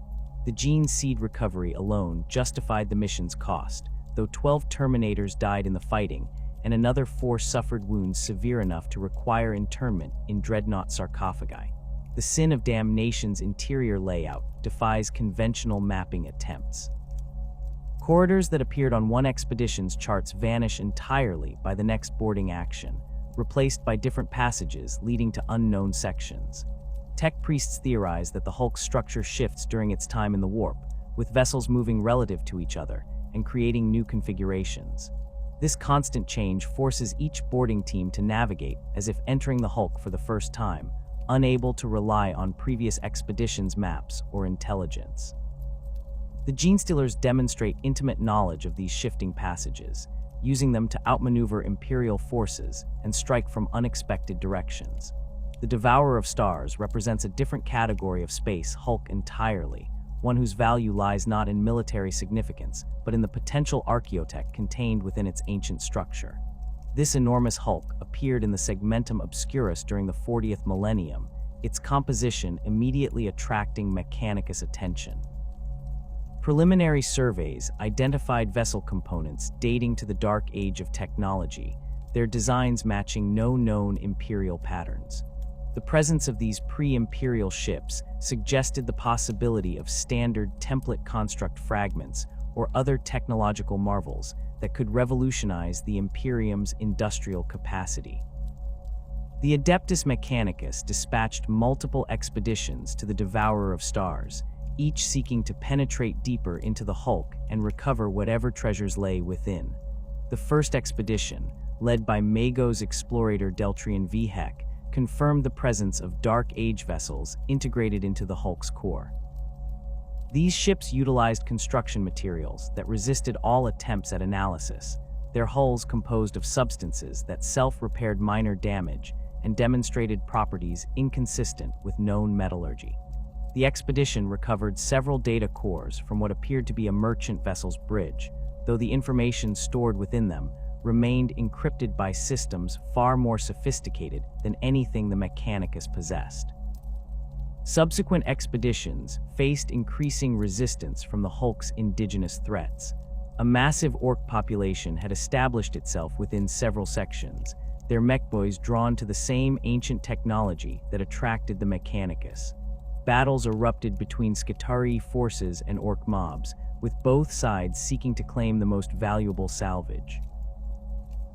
The gene seed recovery alone justified the mission's cost, though 12 Terminators died in the fighting, and another 4 suffered wounds severe enough to require internment in dreadnought sarcophagi. The Sin of Damnation's interior layout defies conventional mapping attempts. Corridors that appeared on one expedition's charts vanish entirely by the next boarding action, replaced by different passages leading to unknown sections. Tech priests theorize that the Hulk's structure shifts during its time in the warp, with vessels moving relative to each other and creating new configurations. This constant change forces each boarding team to navigate as if entering the Hulk for the first time, unable to rely on previous expeditions' maps or intelligence. The Genestealers demonstrate intimate knowledge of these shifting passages, using them to outmaneuver Imperial forces and strike from unexpected directions. The Devourer of Stars represents a different category of space Hulk entirely, one whose value lies not in military significance, but in the potential archaeotech contained within its ancient structure. This enormous Hulk appeared in the Segmentum Obscurus during the 40th millennium, its composition immediately attracting Mechanicus' attention. Preliminary surveys identified vessel components dating to the Dark Age of technology, their designs matching no known Imperial patterns. The presence of these pre-Imperial ships suggested the possibility of standard template construct fragments or other technological marvels that could revolutionize the Imperium's industrial capacity. The Adeptus Mechanicus dispatched multiple expeditions to the Devourer of Stars, each seeking to penetrate deeper into the Hulk and recover whatever treasures lay within. The first expedition, led by Mago's explorator Deltrian V. Heck, confirmed the presence of Dark Age vessels integrated into the Hulk's core. These ships utilized construction materials that resisted all attempts at analysis, their hulls composed of substances that self-repaired minor damage and demonstrated properties inconsistent with known metallurgy. The expedition recovered several data cores from what appeared to be a merchant vessel's bridge, though the information stored within them remained encrypted by systems far more sophisticated than anything the Mechanicus possessed. Subsequent expeditions faced increasing resistance from the Hulk's indigenous threats. A massive orc population had established itself within several sections, their mechboys drawn to the same ancient technology that attracted the Mechanicus. Battles erupted between Skitarii forces and orc mobs, with both sides seeking to claim the most valuable salvage.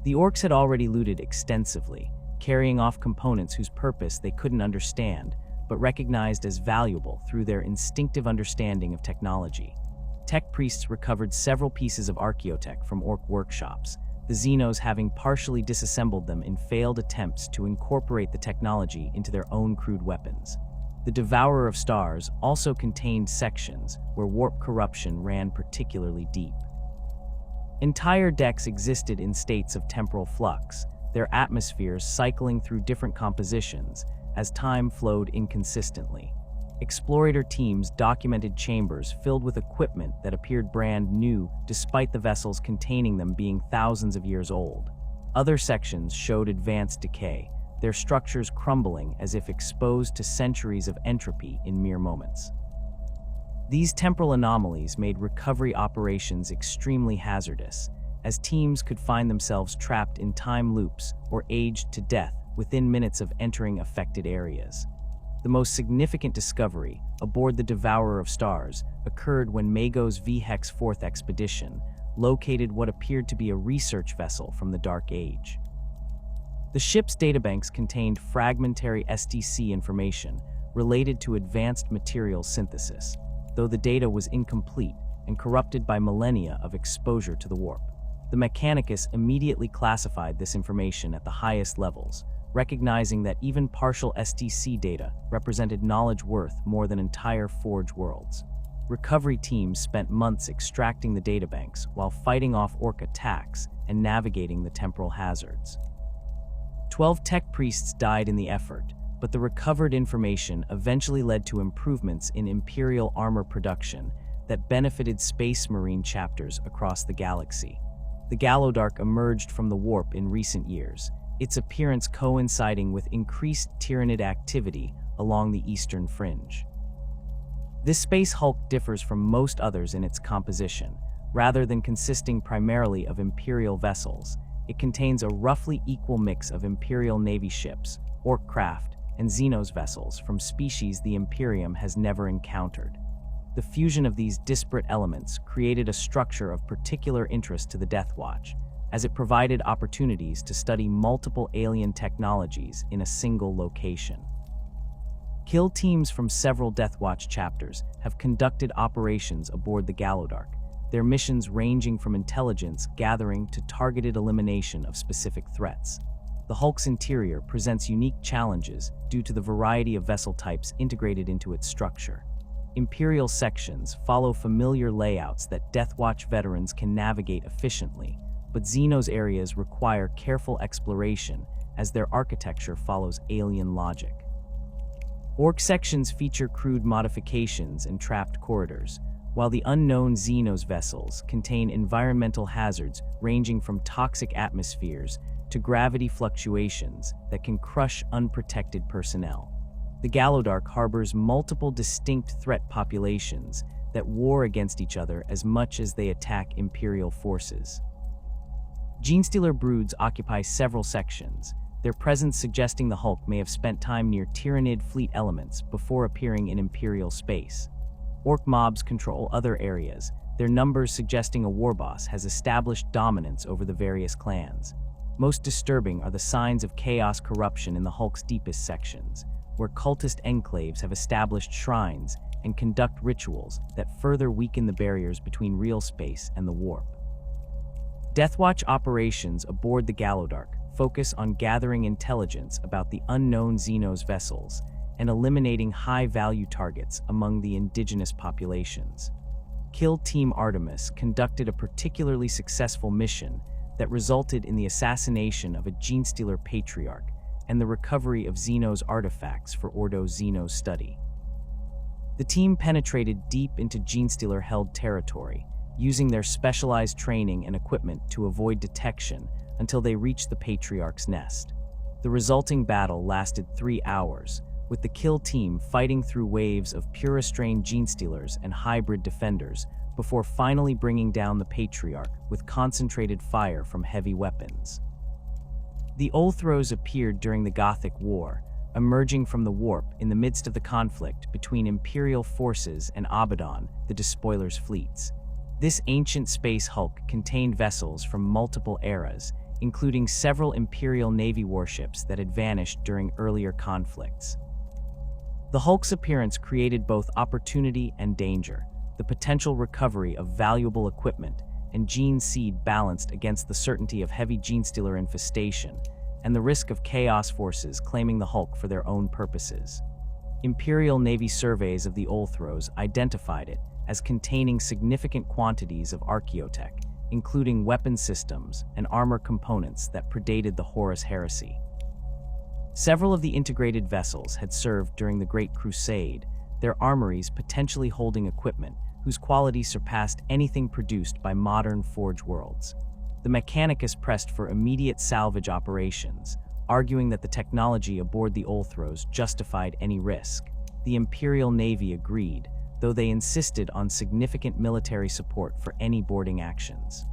The orcs had already looted extensively, carrying off components whose purpose they couldn't understand, but recognized as valuable through their instinctive understanding of technology. Tech priests recovered several pieces of archaeotech from orc workshops, the Xenos having partially disassembled them in failed attempts to incorporate the technology into their own crude weapons. The Devourer of Stars also contained sections where warp corruption ran particularly deep. Entire decks existed in states of temporal flux, their atmospheres cycling through different compositions as time flowed inconsistently. Explorator teams documented chambers filled with equipment that appeared brand new despite the vessels containing them being thousands of years old. Other sections showed advanced decay, their structures crumbling as if exposed to centuries of entropy in mere moments. These temporal anomalies made recovery operations extremely hazardous, as teams could find themselves trapped in time loops or aged to death within minutes of entering affected areas. The most significant discovery aboard the Devourer of Stars occurred when Mago's VHEX 4th expedition located what appeared to be a research vessel from the Dark Age. The ship's databanks contained fragmentary STC information related to advanced materials synthesis, though the data was incomplete and corrupted by millennia of exposure to the warp. The Mechanicus immediately classified this information at the highest levels, recognizing that even partial STC data represented knowledge worth more than entire Forge worlds. Recovery teams spent months extracting the databanks while fighting off orc attacks and navigating the temporal hazards. 12 tech priests died in the effort, but the recovered information eventually led to improvements in Imperial armor production that benefited Space Marine chapters across the galaxy. The Gallowdark emerged from the warp in recent years, its appearance coinciding with increased Tyranid activity along the eastern fringe. This space hulk differs from most others in its composition. Rather than consisting primarily of Imperial vessels, it contains a roughly equal mix of Imperial Navy ships, orc craft, and Xenos vessels from species the Imperium has never encountered. The fusion of these disparate elements created a structure of particular interest to the Death Watch, as it provided opportunities to study multiple alien technologies in a single location. Kill teams from several Death Watch chapters have conducted operations aboard the Gallowdark, their missions ranging from intelligence gathering to targeted elimination of specific threats. The Hulk's interior presents unique challenges due to the variety of vessel types integrated into its structure. Imperial sections follow familiar layouts that Death Watch veterans can navigate efficiently, but Xenos areas require careful exploration as their architecture follows alien logic. Orc sections feature crude modifications and trapped corridors, while the unknown Xenos vessels contain environmental hazards ranging from toxic atmospheres to gravity fluctuations that can crush unprotected personnel. The Gallowdark harbors multiple distinct threat populations that war against each other as much as they attack Imperial forces. Genestealer broods occupy several sections, their presence suggesting the Hulk may have spent time near Tyranid fleet elements before appearing in Imperial space. Orc mobs control other areas, their numbers suggesting a warboss has established dominance over the various clans. Most disturbing are the signs of chaos corruption in the Hulk's deepest sections, where cultist enclaves have established shrines and conduct rituals that further weaken the barriers between real space and the warp. Deathwatch operations aboard the Gallowdark focus on gathering intelligence about the unknown Xenos vessels and eliminating high-value targets among the indigenous populations. Kill Team Artemis conducted a particularly successful mission that resulted in the assassination of a Genestealer patriarch and the recovery of Xeno's artifacts for Ordo Xeno's study. The team penetrated deep into Genestealer-held territory, using their specialized training and equipment to avoid detection until they reached the Patriarch's nest. The resulting battle lasted 3 hours, with the kill team fighting through waves of pure-restrained Genestealers and hybrid defenders before finally bringing down the Patriarch with concentrated fire from heavy weapons. The Ulthros appeared during the Gothic War, emerging from the warp in the midst of the conflict between Imperial forces and Abaddon, the Despoiler's fleets. This ancient space hulk contained vessels from multiple eras, including several Imperial Navy warships that had vanished during earlier conflicts. The hulk's appearance created both opportunity and danger, the potential recovery of valuable equipment and gene seed balanced against the certainty of heavy Genestealer infestation, and the risk of Chaos forces claiming the Hulk for their own purposes. Imperial Navy surveys of the Ulthros identified it as containing significant quantities of archaeotech, including weapon systems and armor components that predated the Horus Heresy. Several of the integrated vessels had served during the Great Crusade, their armories potentially holding equipment whose quality surpassed anything produced by modern Forge worlds. The Mechanicus pressed for immediate salvage operations, arguing that the technology aboard the Ulthros justified any risk. The Imperial Navy agreed, though they insisted on significant military support for any boarding actions.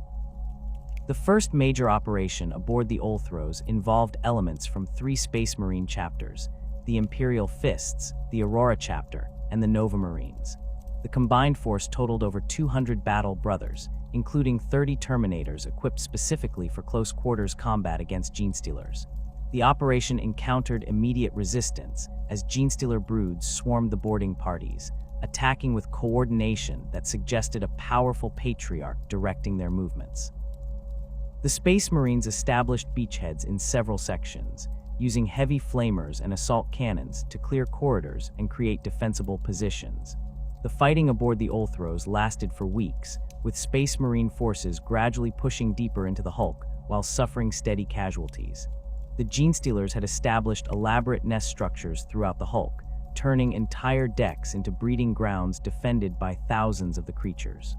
The first major operation aboard the Ulthros involved elements from 3 Space Marine chapters: the Imperial Fists, the Aurora chapter, and the Nova Marines. The combined force totaled over 200 battle brothers, including 30 Terminators equipped specifically for close-quarters combat against Genestealers. The operation encountered immediate resistance as Genestealer broods swarmed the boarding parties, attacking with coordination that suggested a powerful Patriarch directing their movements. The Space Marines established beachheads in several sections, using heavy flamers and assault cannons to clear corridors and create defensible positions. The fighting aboard the Ulthros lasted for weeks, with Space Marine forces gradually pushing deeper into the Hulk while suffering steady casualties. The Genestealers had established elaborate nest structures throughout the Hulk, turning entire decks into breeding grounds defended by thousands of the creatures.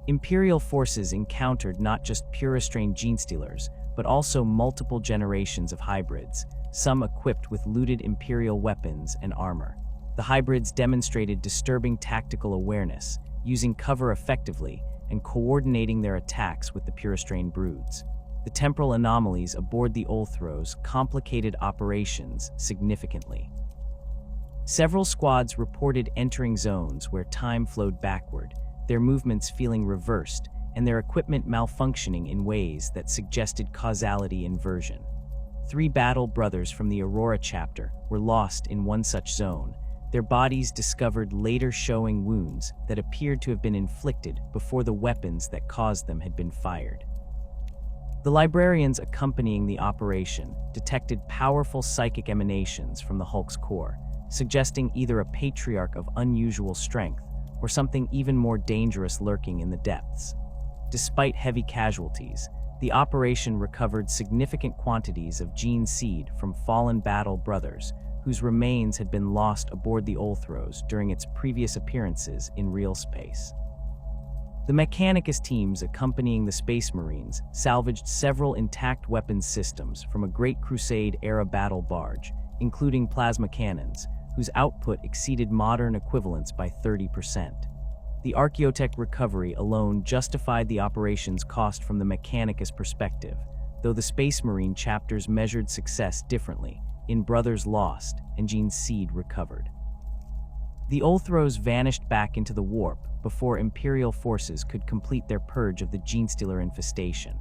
Imperial forces encountered not just pure-restrained Genestealers, but also multiple generations of hybrids, some equipped with looted Imperial weapons and armor. The hybrids demonstrated disturbing tactical awareness, using cover effectively and coordinating their attacks with the pure-restrained broods. The temporal anomalies aboard the Ulthros complicated operations significantly. Several squads reported entering zones where time flowed backward, their movements feeling reversed, and their equipment malfunctioning in ways that suggested causality inversion. 3 battle brothers from the Aurora chapter were lost in one such zone, their bodies discovered later showing wounds that appeared to have been inflicted before the weapons that caused them had been fired. The librarians accompanying the operation detected powerful psychic emanations from the Hulk's core, suggesting either a Patriarch of unusual strength or something even more dangerous lurking in the depths. Despite heavy casualties, the operation recovered significant quantities of gene seed from fallen battle brothers whose remains had been lost aboard the Ulthros during its previous appearances in real space. The Mechanicus teams accompanying the Space Marines salvaged several intact weapons systems from a Great Crusade-era battle barge, including plasma cannons, whose output exceeded modern equivalents by 30%. The archaeotech recovery alone justified the operation's cost from the Mechanicus perspective, though the Space Marine chapters measured success differently, in brothers lost and gene seed recovered. The Ulthros vanished back into the warp before Imperial forces could complete their purge of the Genestealer infestation.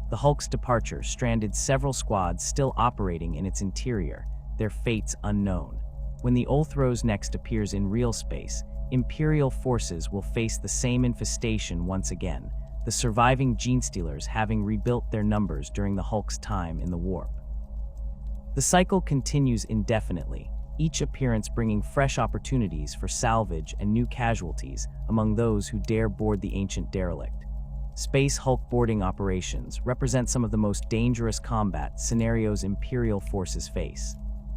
The Hulk's departure stranded several squads still operating in its interior, their fates unknown. When the Ulthros next appears in real space, Imperial forces will face the same infestation once again, the surviving Genestealers having rebuilt their numbers during the Hulk's time in the warp. The cycle continues indefinitely, each appearance bringing fresh opportunities for salvage and new casualties among those who dare board the ancient derelict. Space Hulk boarding operations represent some of the most dangerous combat scenarios Imperial forces face.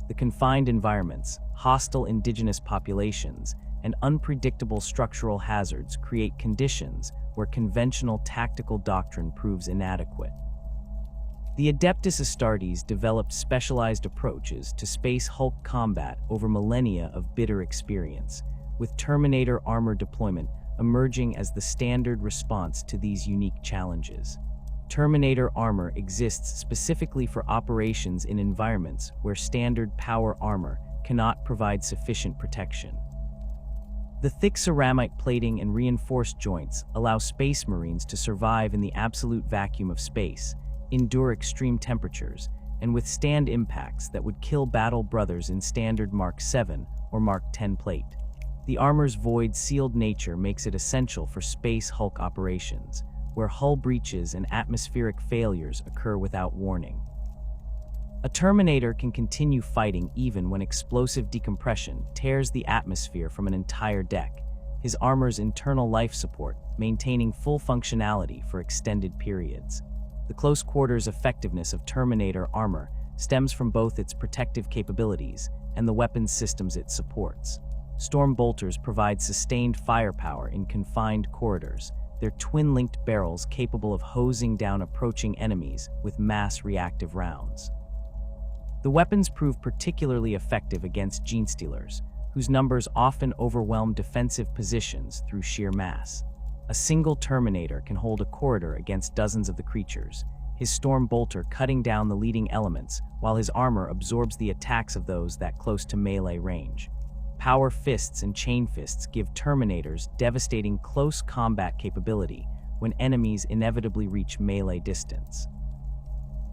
The confined environments, hostile indigenous populations, and unpredictable structural hazards create conditions where conventional tactical doctrine proves inadequate. The Adeptus Astartes developed specialized approaches to Space Hulk combat over millennia of bitter experience, with Terminator armor deployment emerging as the standard response to these unique challenges. Terminator armor exists specifically for operations in environments where standard power armor cannot provide sufficient protection. The thick ceramic plating and reinforced joints allow Space Marines to survive in the absolute vacuum of space, endure extreme temperatures, and withstand impacts that would kill battle brothers in standard Mark 7 or Mark 10 plate. The armor's void-sealed nature makes it essential for Space Hulk operations, where hull breaches and atmospheric failures occur without warning. A Terminator can continue fighting even when explosive decompression tears the atmosphere from an entire deck, his armor's internal life support maintaining full functionality for extended periods. The close-quarters effectiveness of Terminator armor stems from both its protective capabilities and the weapons systems it supports. Storm bolters provide sustained firepower in confined corridors, their twin-linked barrels capable of hosing down approaching enemies with mass reactive rounds. The weapons prove particularly effective against Genestealers, whose numbers often overwhelm defensive positions through sheer mass. A single Terminator can hold a corridor against dozens of the creatures, his storm bolter cutting down the leading elements while his armor absorbs the attacks of those that close to melee range. Power fists and chain fists give Terminators devastating close combat capability when enemies inevitably reach melee distance.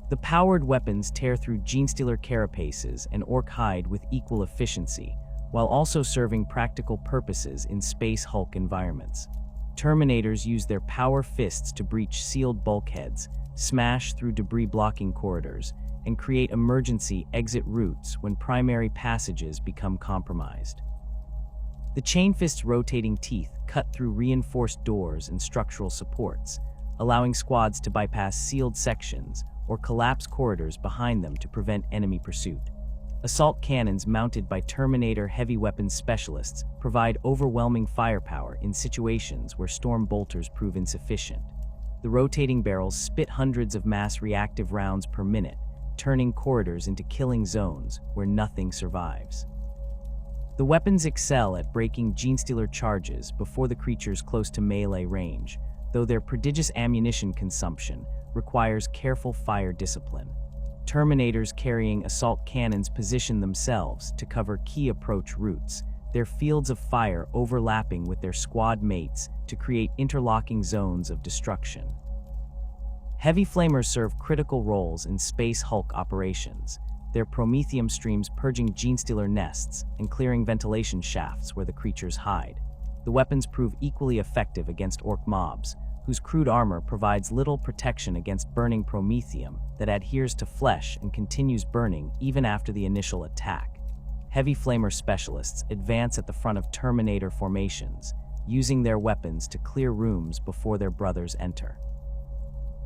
The powered weapons tear through Genestealer carapaces and orc hide with equal efficiency, while also serving practical purposes in Space Hulk environments. Terminators use their power fists to breach sealed bulkheads, smash through debris-blocking corridors, and create emergency exit routes when primary passages become compromised. The chain fist's rotating teeth cut through reinforced doors and structural supports, allowing squads to bypass sealed sections or collapse corridors behind them to prevent enemy pursuit. Assault cannons mounted by Terminator heavy weapons specialists provide overwhelming firepower in situations where storm bolters prove insufficient. The rotating barrels spit hundreds of mass reactive rounds per minute, turning corridors into killing zones where nothing survives. The weapons excel at breaking Genestealer charges before the creatures close to melee range, though their prodigious ammunition consumption requires careful fire discipline. Terminators carrying assault cannons position themselves to cover key approach routes, their fields of fire overlapping with their squad mates to create interlocking zones of destruction. Heavy flamers serve critical roles in Space Hulk operations, their promethium streams purging Genestealer nests and clearing ventilation shafts where the creatures hide. The weapons prove equally effective against orc mobs, whose crude armor provides little protection against burning promethium that adheres to flesh and continues burning even after the initial attack. Heavy flamer specialists advance at the front of Terminator formations, using their weapons to clear rooms before their brothers enter.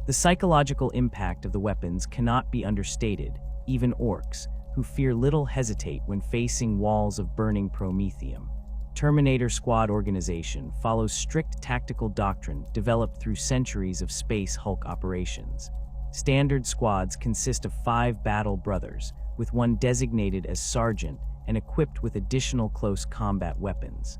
The psychological impact of the weapons cannot be understated. Even orcs, who fear little, hesitate when facing walls of burning promethium. Terminator squad organization follows strict tactical doctrine developed through centuries of Space Hulk operations. Standard squads consist of 5 battle brothers, with one designated as sergeant and equipped with additional close combat weapons.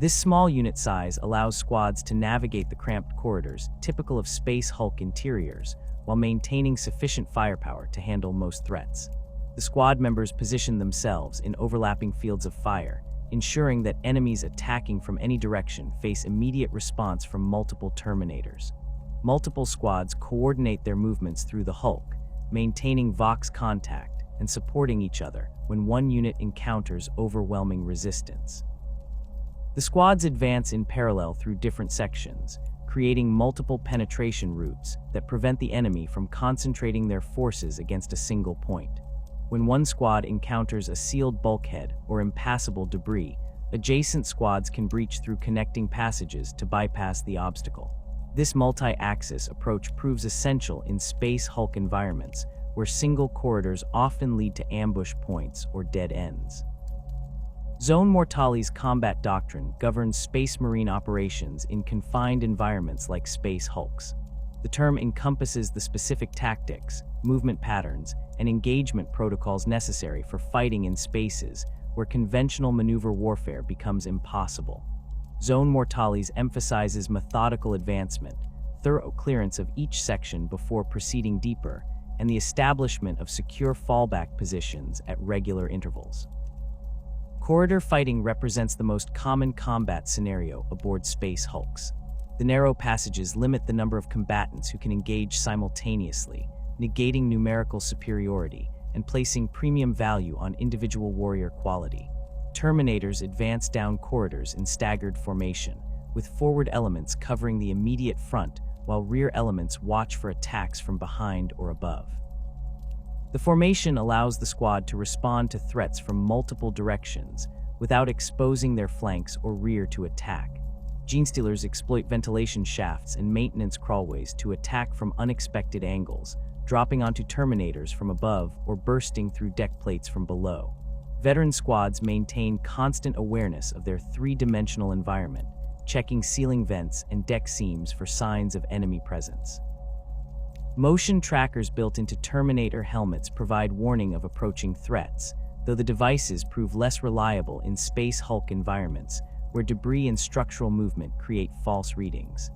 This small unit size allows squads to navigate the cramped corridors typical of Space Hulk interiors, while maintaining sufficient firepower to handle most threats. The squad members position themselves in overlapping fields of fire, ensuring that enemies attacking from any direction face immediate response from multiple Terminators. Multiple squads coordinate their movements through the Hulk, maintaining Vox contact and supporting each other when one unit encounters overwhelming resistance. The squads advance in parallel through different sections, creating multiple penetration routes that prevent the enemy from concentrating their forces against a single point. When one squad encounters a sealed bulkhead or impassable debris, adjacent squads can breach through connecting passages to bypass the obstacle. This multi-axis approach proves essential in space Hulk environments, where single corridors often lead to ambush points or dead ends. Zone Mortali's combat doctrine governs space marine operations in confined environments like space hulks. The term encompasses the specific tactics, movement patterns, and engagement protocols necessary for fighting in spaces where conventional maneuver warfare becomes impossible. Zone Mortalis emphasizes methodical advancement, thorough clearance of each section before proceeding deeper, and the establishment of secure fallback positions at regular intervals. Corridor fighting represents the most common combat scenario aboard space hulks. The narrow passages limit the number of combatants who can engage simultaneously, negating numerical superiority and placing premium value on individual warrior quality. Terminators advance down corridors in staggered formation, with forward elements covering the immediate front while rear elements watch for attacks from behind or above. The formation allows the squad to respond to threats from multiple directions without exposing their flanks or rear to attack. Genestealers exploit ventilation shafts and maintenance crawlways to attack from unexpected angles, dropping onto Terminators from above or bursting through deck plates from below. Veteran squads maintain constant awareness of their three-dimensional environment, checking ceiling vents and deck seams for signs of enemy presence. Motion trackers built into Terminator helmets provide warning of approaching threats, though the devices prove less reliable in space Hulk environments, where debris and structural movement create false readings.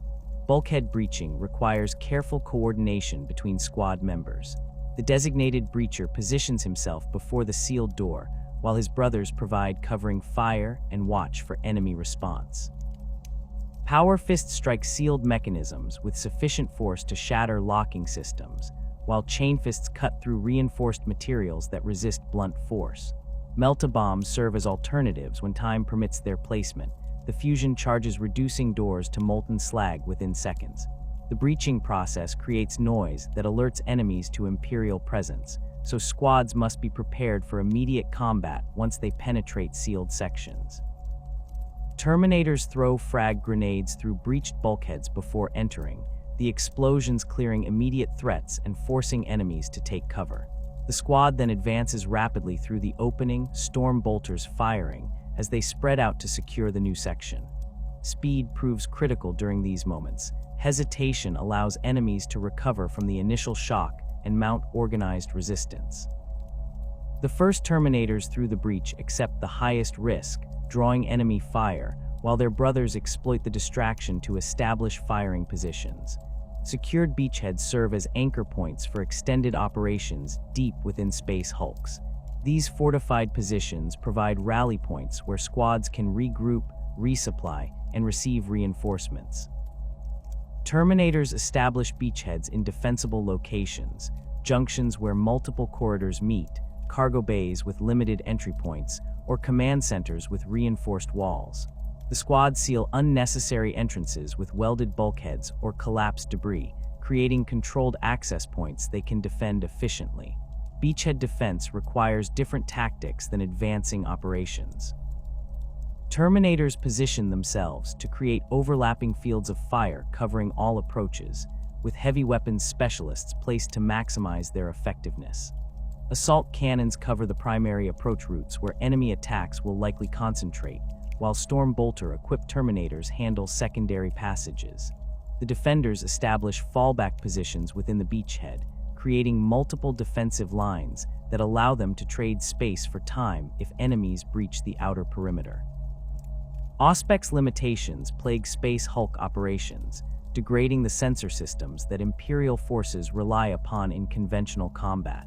Bulkhead breaching requires careful coordination between squad members. The designated breacher positions himself before the sealed door, while his brothers provide covering fire and watch for enemy response. Power Fist strikes sealed mechanisms with sufficient force to shatter locking systems, while Chain Fists cut through reinforced materials that resist blunt force. Melt-a-bombs serve as alternatives when time permits their placement, the fusion charges reducing doors to molten slag within seconds. The breaching process creates noise that alerts enemies to Imperial presence, so squads must be prepared for immediate combat once they penetrate sealed sections. Terminators throw frag grenades through breached bulkheads before entering, the explosions clearing immediate threats and forcing enemies to take cover. The squad then advances rapidly through the opening, storm bolters firing as they spread out to secure the new section. Speed proves critical during these moments. Hesitation allows enemies to recover from the initial shock and mount organized resistance. The first Terminators through the breach accept the highest risk, drawing enemy fire, while their brothers exploit the distraction to establish firing positions. Secured beachheads serve as anchor points for extended operations deep within space hulks. These fortified positions provide rally points where squads can regroup, resupply, and receive reinforcements. Terminators establish beachheads in defensible locations, junctions where multiple corridors meet, cargo bays with limited entry points, or command centers with reinforced walls. The squad seal unnecessary entrances with welded bulkheads or collapsed debris, creating controlled access points they can defend efficiently. Beachhead defense requires different tactics than advancing operations. Terminators position themselves to create overlapping fields of fire covering all approaches, with heavy weapons specialists placed to maximize their effectiveness. Assault cannons cover the primary approach routes where enemy attacks will likely concentrate, while Storm Bolter-equipped Terminators handle secondary passages. The defenders establish fallback positions within the beachhead, creating multiple defensive lines that allow them to trade space for time if enemies breach the outer perimeter. Auspex limitations plague space Hulk operations, degrading the sensor systems that Imperial forces rely upon in conventional combat.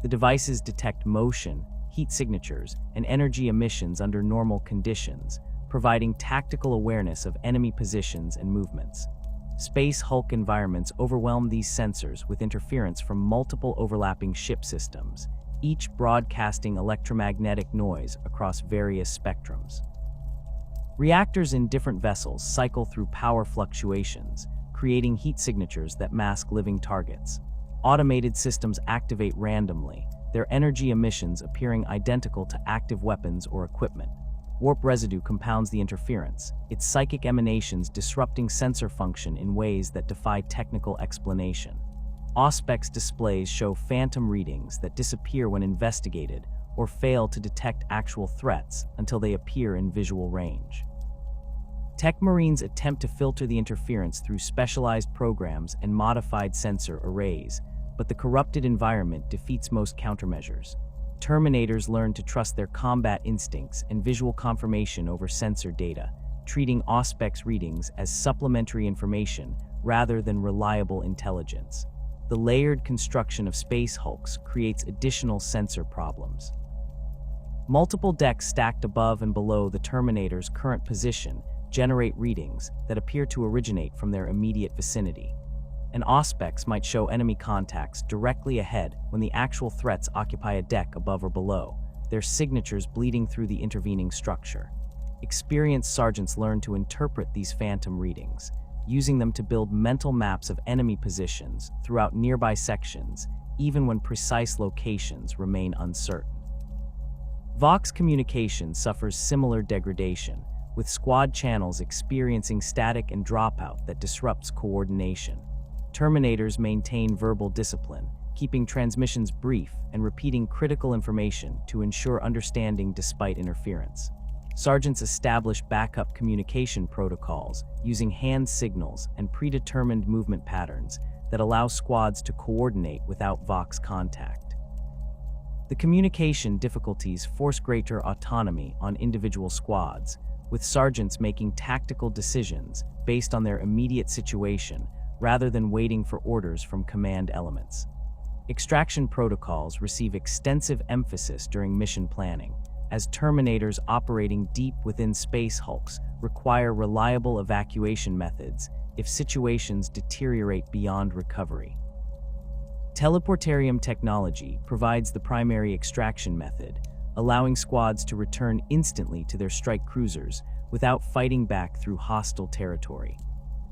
The devices detect motion, heat signatures, and energy emissions under normal conditions, providing tactical awareness of enemy positions and movements. Space Hulk environments overwhelm these sensors with interference from multiple overlapping ship systems, each broadcasting electromagnetic noise across various spectrums. Reactors in different vessels cycle through power fluctuations, creating heat signatures that mask living targets. Automated systems activate randomly, their energy emissions appearing identical to active weapons or equipment. Warp residue compounds the interference, its psychic emanations disrupting sensor function in ways that defy technical explanation. Auspex displays show phantom readings that disappear when investigated or fail to detect actual threats until they appear in visual range. Tech Marines attempt to filter the interference through specialized programs and modified sensor arrays, but the corrupted environment defeats most countermeasures. Terminators learn to trust their combat instincts and visual confirmation over sensor data, treating Auspex readings as supplementary information rather than reliable intelligence. The layered construction of space hulks creates additional sensor problems. Multiple decks stacked above and below the Terminator's current position generate readings that appear to originate from their immediate vicinity. An Auspex might show enemy contacts directly ahead when the actual threats occupy a deck above or below, their signatures bleeding through the intervening structure. Experienced sergeants learn to interpret these phantom readings, using them to build mental maps of enemy positions throughout nearby sections, even when precise locations remain uncertain. Vox communication suffers similar degradation, with squad channels experiencing static and dropout that disrupts coordination. Terminators maintain verbal discipline, keeping transmissions brief and repeating critical information to ensure understanding despite interference. Sergeants establish backup communication protocols using hand signals and predetermined movement patterns that allow squads to coordinate without Vox contact. The communication difficulties force greater autonomy on individual squads, with sergeants making tactical decisions based on their immediate situation rather than waiting for orders from command elements. Extraction protocols receive extensive emphasis during mission planning, as Terminators operating deep within space hulks require reliable evacuation methods if situations deteriorate beyond recovery. Teleportarium technology provides the primary extraction method, allowing squads to return instantly to their strike cruisers without fighting back through hostile territory.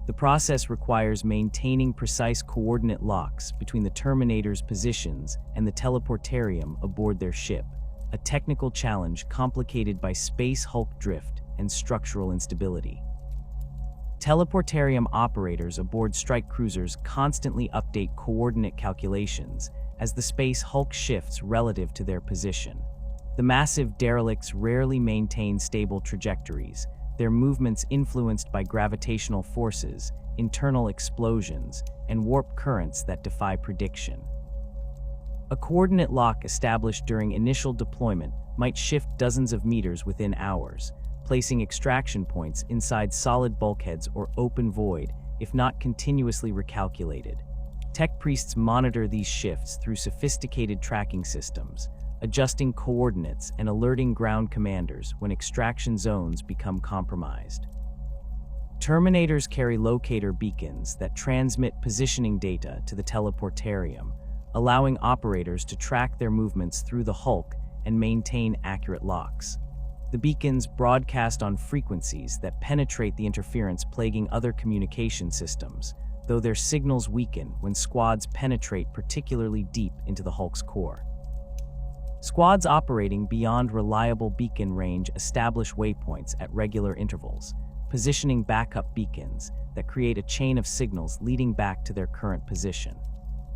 The process requires maintaining precise coordinate locks between the Terminator's positions and the teleportarium aboard their ship, a technical challenge complicated by space hulk drift and structural instability. Teleportarium operators aboard strike cruisers constantly update coordinate calculations as the space hulk shifts relative to their position. The massive derelicts rarely maintain stable trajectories, their movements influenced by gravitational forces, internal explosions, and warp currents that defy prediction. A coordinate lock established during initial deployment might shift dozens of meters within hours, placing extraction points inside solid bulkheads or open void if not continuously recalculated. Tech priests monitor these shifts through sophisticated tracking systems, adjusting coordinates and alerting ground commanders when extraction zones become compromised. Terminators carry locator beacons that transmit positioning data to the teleportarium, allowing operators to track their movements through the hulk and maintain accurate locks. The beacons broadcast on frequencies that penetrate the interference plaguing other communication systems, though their signals weaken when squads penetrate particularly deep into the hulk's core. Squads operating beyond reliable beacon range establish waypoints at regular intervals, positioning backup beacons that create a chain of signals leading back to their current position.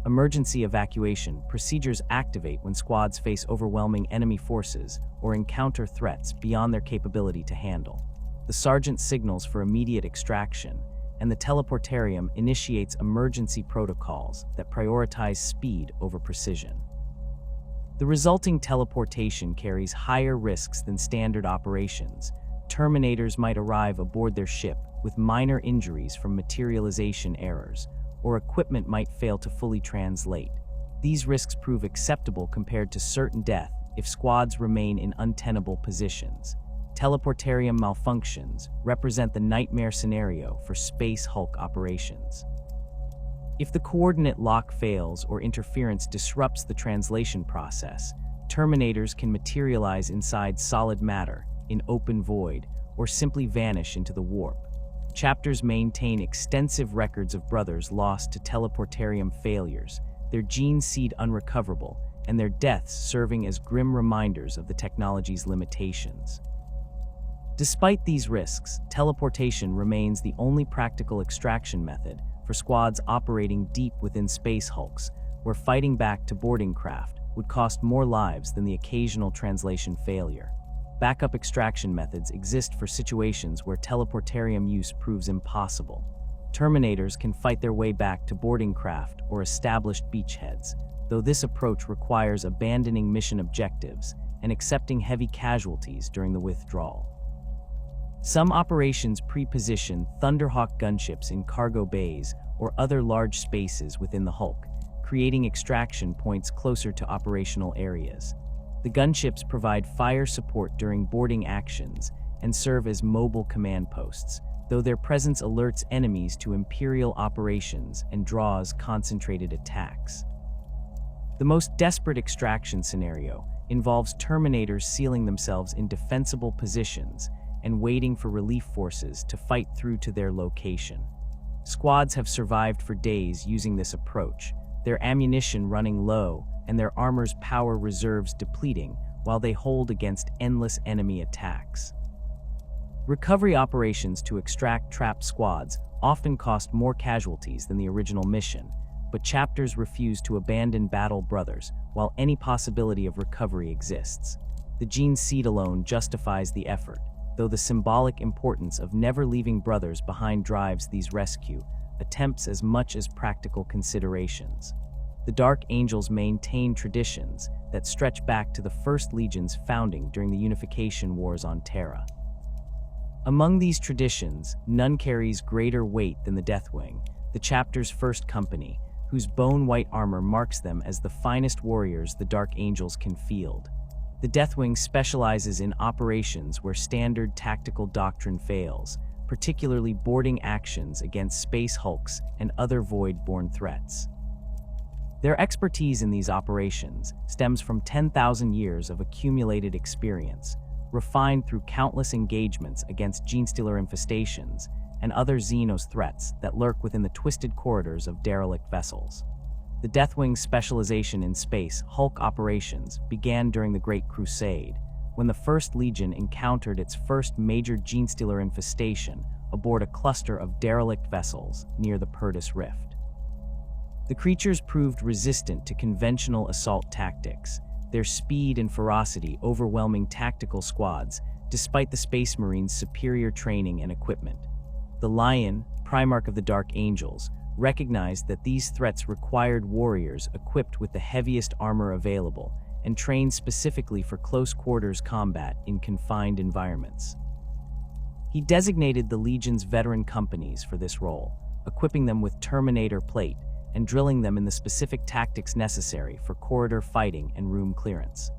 Emergency evacuation procedures activate when squads face overwhelming enemy forces or encounter threats beyond their capability to handle. The sergeant signals for immediate extraction, and the teleportarium initiates emergency protocols that prioritize speed over precision. The resulting teleportation carries higher risks than standard operations. Terminators might arrive aboard their ship with minor injuries from materialization errors, or equipment might fail to fully translate. These risks prove acceptable compared to certain death if squads remain in untenable positions. Teleportarium malfunctions represent the nightmare scenario for space hulk operations. If the coordinate lock fails or interference disrupts the translation process, Terminators can materialize inside solid matter, in open void, or simply vanish into the warp. Chapters maintain extensive records of brothers lost to teleportarium failures, their gene seed unrecoverable, and their deaths serving as grim reminders of the technology's limitations. Despite these risks, teleportation remains the only practical extraction method for squads operating deep within space hulks, where fighting back to boarding craft would cost more lives than the occasional translation failure. Backup extraction methods exist for situations where teleportarium use proves impossible. Terminators can fight their way back to boarding craft or established beachheads, though this approach requires abandoning mission objectives and accepting heavy casualties during the withdrawal. Some operations pre-position Thunderhawk gunships in cargo bays or other large spaces within the Hulk, creating extraction points closer to operational areas. The gunships provide fire support during boarding actions and serve as mobile command posts, though their presence alerts enemies to Imperial operations and draws concentrated attacks. The most desperate extraction scenario involves Terminators sealing themselves in defensible positions and waiting for relief forces to fight through to their location. Squads have survived for days using this approach, their ammunition running low and their armor's power reserves depleting while they hold against endless enemy attacks. Recovery operations to extract trapped squads often cost more casualties than the original mission, but chapters refuse to abandon battle brothers while any possibility of recovery exists. The gene seed alone justifies the effort, though the symbolic importance of never leaving brothers behind drives these rescue attempts as much as practical considerations. The Dark Angels maintain traditions that stretch back to the First Legion's founding during the Unification Wars on Terra. Among these traditions, none carries greater weight than the Deathwing, the chapter's first company, whose bone-white armor marks them as the finest warriors the Dark Angels can field. The Deathwing specializes in operations where standard tactical doctrine fails, particularly boarding actions against space hulks and other void-borne threats. Their expertise in these operations stems from 10,000 years of accumulated experience, refined through countless engagements against Genestealer infestations and other Xenos threats that lurk within the twisted corridors of derelict vessels. The Deathwing's specialization in space Hulk operations began during the Great Crusade, when the First Legion encountered its first major Genestealer infestation aboard a cluster of derelict vessels near the Perdus Rift. The creatures proved resistant to conventional assault tactics, their speed and ferocity overwhelming tactical squads despite the Space Marines' superior training and equipment. The Lion, Primarch of the Dark Angels, recognized that these threats required warriors equipped with the heaviest armor available and trained specifically for close-quarters combat in confined environments. He designated the Legion's veteran companies for this role, equipping them with Terminator plate and drilling them in the specific tactics necessary for corridor fighting and room clearance.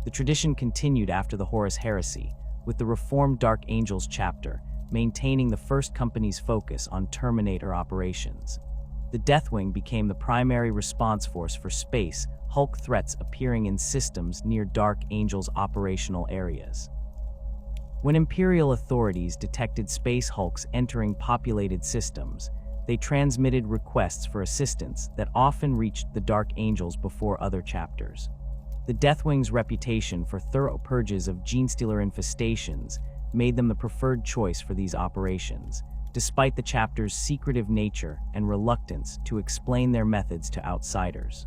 The tradition continued after the Horus Heresy, with the Reformed Dark Angels chapter maintaining the first company's focus on Terminator operations. The Deathwing became the primary response force for space Hulk threats appearing in systems near Dark Angels' operational areas. When Imperial authorities detected space Hulks entering populated systems, they transmitted requests for assistance that often reached the Dark Angels before other chapters. The Deathwing's reputation for thorough purges of Genestealer infestations made them the preferred choice for these operations, despite the chapter's secretive nature and reluctance to explain their methods to outsiders.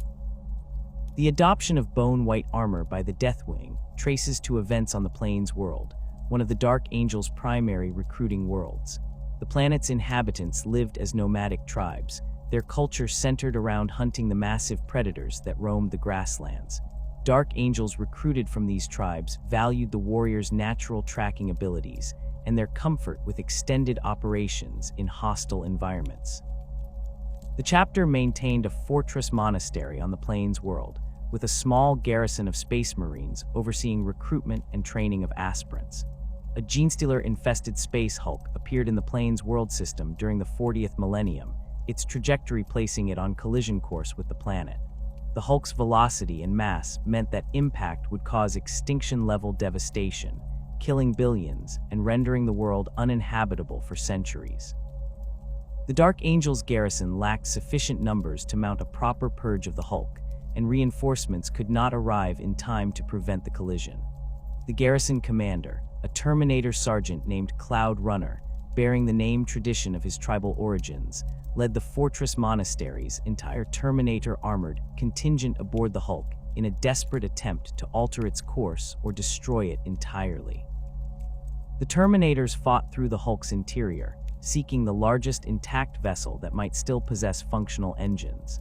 The adoption of bone-white armor by the Deathwing traces to events on the Plains world, one of the Dark Angels' primary recruiting worlds. The planet's inhabitants lived as nomadic tribes, their culture centered around hunting the massive predators that roamed the grasslands. Dark Angels recruited from these tribes valued the warriors' natural tracking abilities and their comfort with extended operations in hostile environments. The chapter maintained a fortress monastery on the Plains world, with a small garrison of Space Marines overseeing recruitment and training of aspirants. A Genestealer-infested space Hulk appeared in the Plains world system during the 40th Millennium, its trajectory placing it on collision course with the planet. The Hulk's velocity and mass meant that impact would cause extinction-level devastation, killing billions and rendering the world uninhabitable for centuries. The Dark Angels garrison lacked sufficient numbers to mount a proper purge of the Hulk, and reinforcements could not arrive in time to prevent the collision. The garrison commander, a Terminator sergeant named Cloud Runner, bearing the name tradition of his tribal origins, led the Fortress Monastery's entire Terminator-armored contingent aboard the Hulk in a desperate attempt to alter its course or destroy it entirely. The Terminators fought through the Hulk's interior, seeking the largest intact vessel that might still possess functional engines.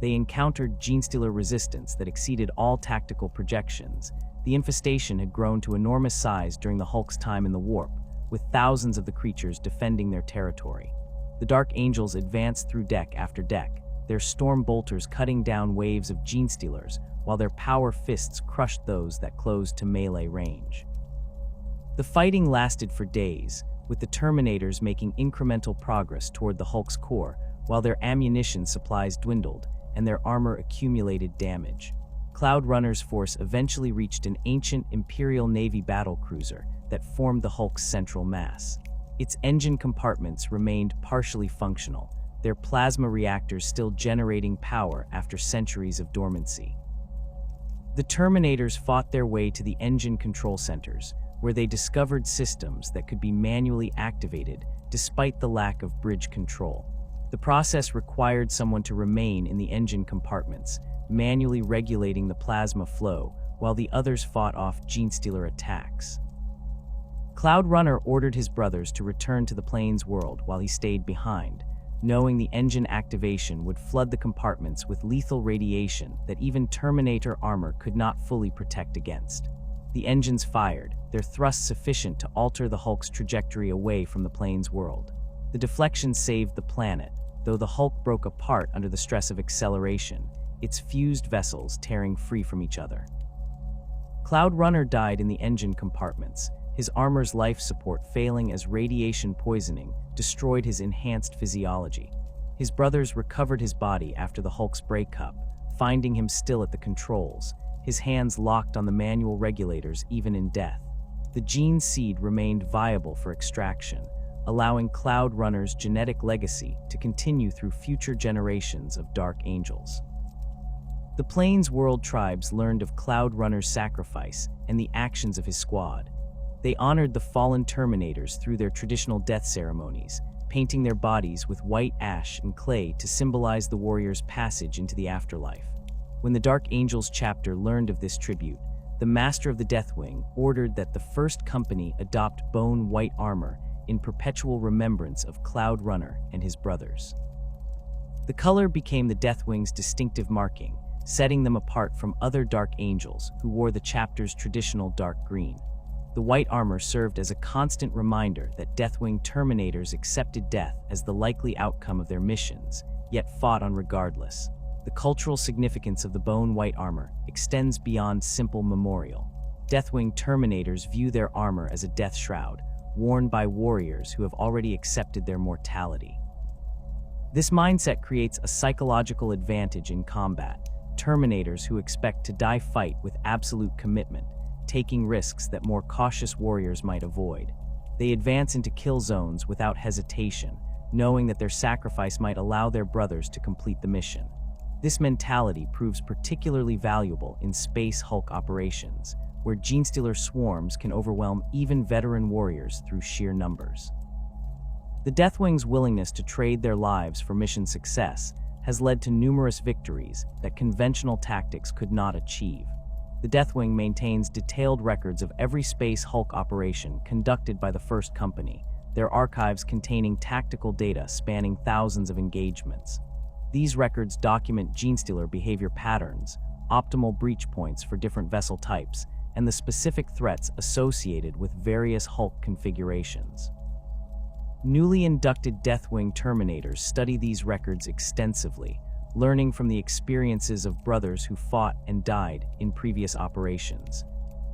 They encountered Genestealer resistance that exceeded all tactical projections. The infestation had grown to enormous size during the Hulk's time in the warp, with thousands of the creatures defending their territory. The Dark Angels advanced through deck after deck, their storm bolters cutting down waves of Genestealers, while their power fists crushed those that closed to melee range. The fighting lasted for days, with the Terminators making incremental progress toward the Hulk's core, while their ammunition supplies dwindled and their armor accumulated damage. Cloud Runner's force eventually reached an ancient Imperial Navy battlecruiser that formed the Hulk's central mass. Its engine compartments remained partially functional, their plasma reactors still generating power after centuries of dormancy. The Terminators fought their way to the engine control centers, where they discovered systems that could be manually activated despite the lack of bridge control. The process required someone to remain in the engine compartments, manually regulating the plasma flow, while the others fought off Genestealer attacks. Cloud Runner ordered his brothers to return to the plane's world while he stayed behind, knowing the engine activation would flood the compartments with lethal radiation that even Terminator armor could not fully protect against. The engines fired, their thrust sufficient to alter the Hulk's trajectory away from the plane's world. The deflection saved the planet, though the Hulk broke apart under the stress of acceleration, its fused vessels tearing free from each other. Cloud Runner died in the engine compartments, his armor's life support failing as radiation poisoning destroyed his enhanced physiology. His brothers recovered his body after the Hulk's breakup, finding him still at the controls, his hands locked on the manual regulators even in death. The gene seed remained viable for extraction, allowing Cloud Runner's genetic legacy to continue through future generations of Dark Angels. The Plains World tribes learned of Cloud Runner's sacrifice and the actions of his squad. They honored the fallen Terminators through their traditional death ceremonies, painting their bodies with white ash and clay to symbolize the warrior's passage into the afterlife. When the Dark Angels chapter learned of this tribute, the Master of the Deathwing ordered that the first company adopt bone white armor in perpetual remembrance of Cloud Runner and his brothers. The color became the Deathwing's distinctive marking, setting them apart from other Dark Angels who wore the chapter's traditional dark green. The white armor served as a constant reminder that Deathwing Terminators accepted death as the likely outcome of their missions, yet fought on regardless. The cultural significance of the bone white armor extends beyond simple memorial. Deathwing Terminators view their armor as a death shroud, worn by warriors who have already accepted their mortality. This mindset creates a psychological advantage in combat. Terminators who expect to die fight with absolute commitment, taking risks that more cautious warriors might avoid. They advance into kill zones without hesitation, knowing that their sacrifice might allow their brothers to complete the mission. This mentality proves particularly valuable in Space Hulk operations, where Genestealer swarms can overwhelm even veteran warriors through sheer numbers. The Deathwing's willingness to trade their lives for mission success has led to numerous victories that conventional tactics could not achieve. The Deathwing maintains detailed records of every Space Hulk operation conducted by the First Company, their archives containing tactical data spanning thousands of engagements. These records document Genestealer behavior patterns, optimal breach points for different vessel types, and the specific threats associated with various Hulk configurations. Newly inducted Deathwing Terminators study these records extensively, learning from the experiences of brothers who fought and died in previous operations.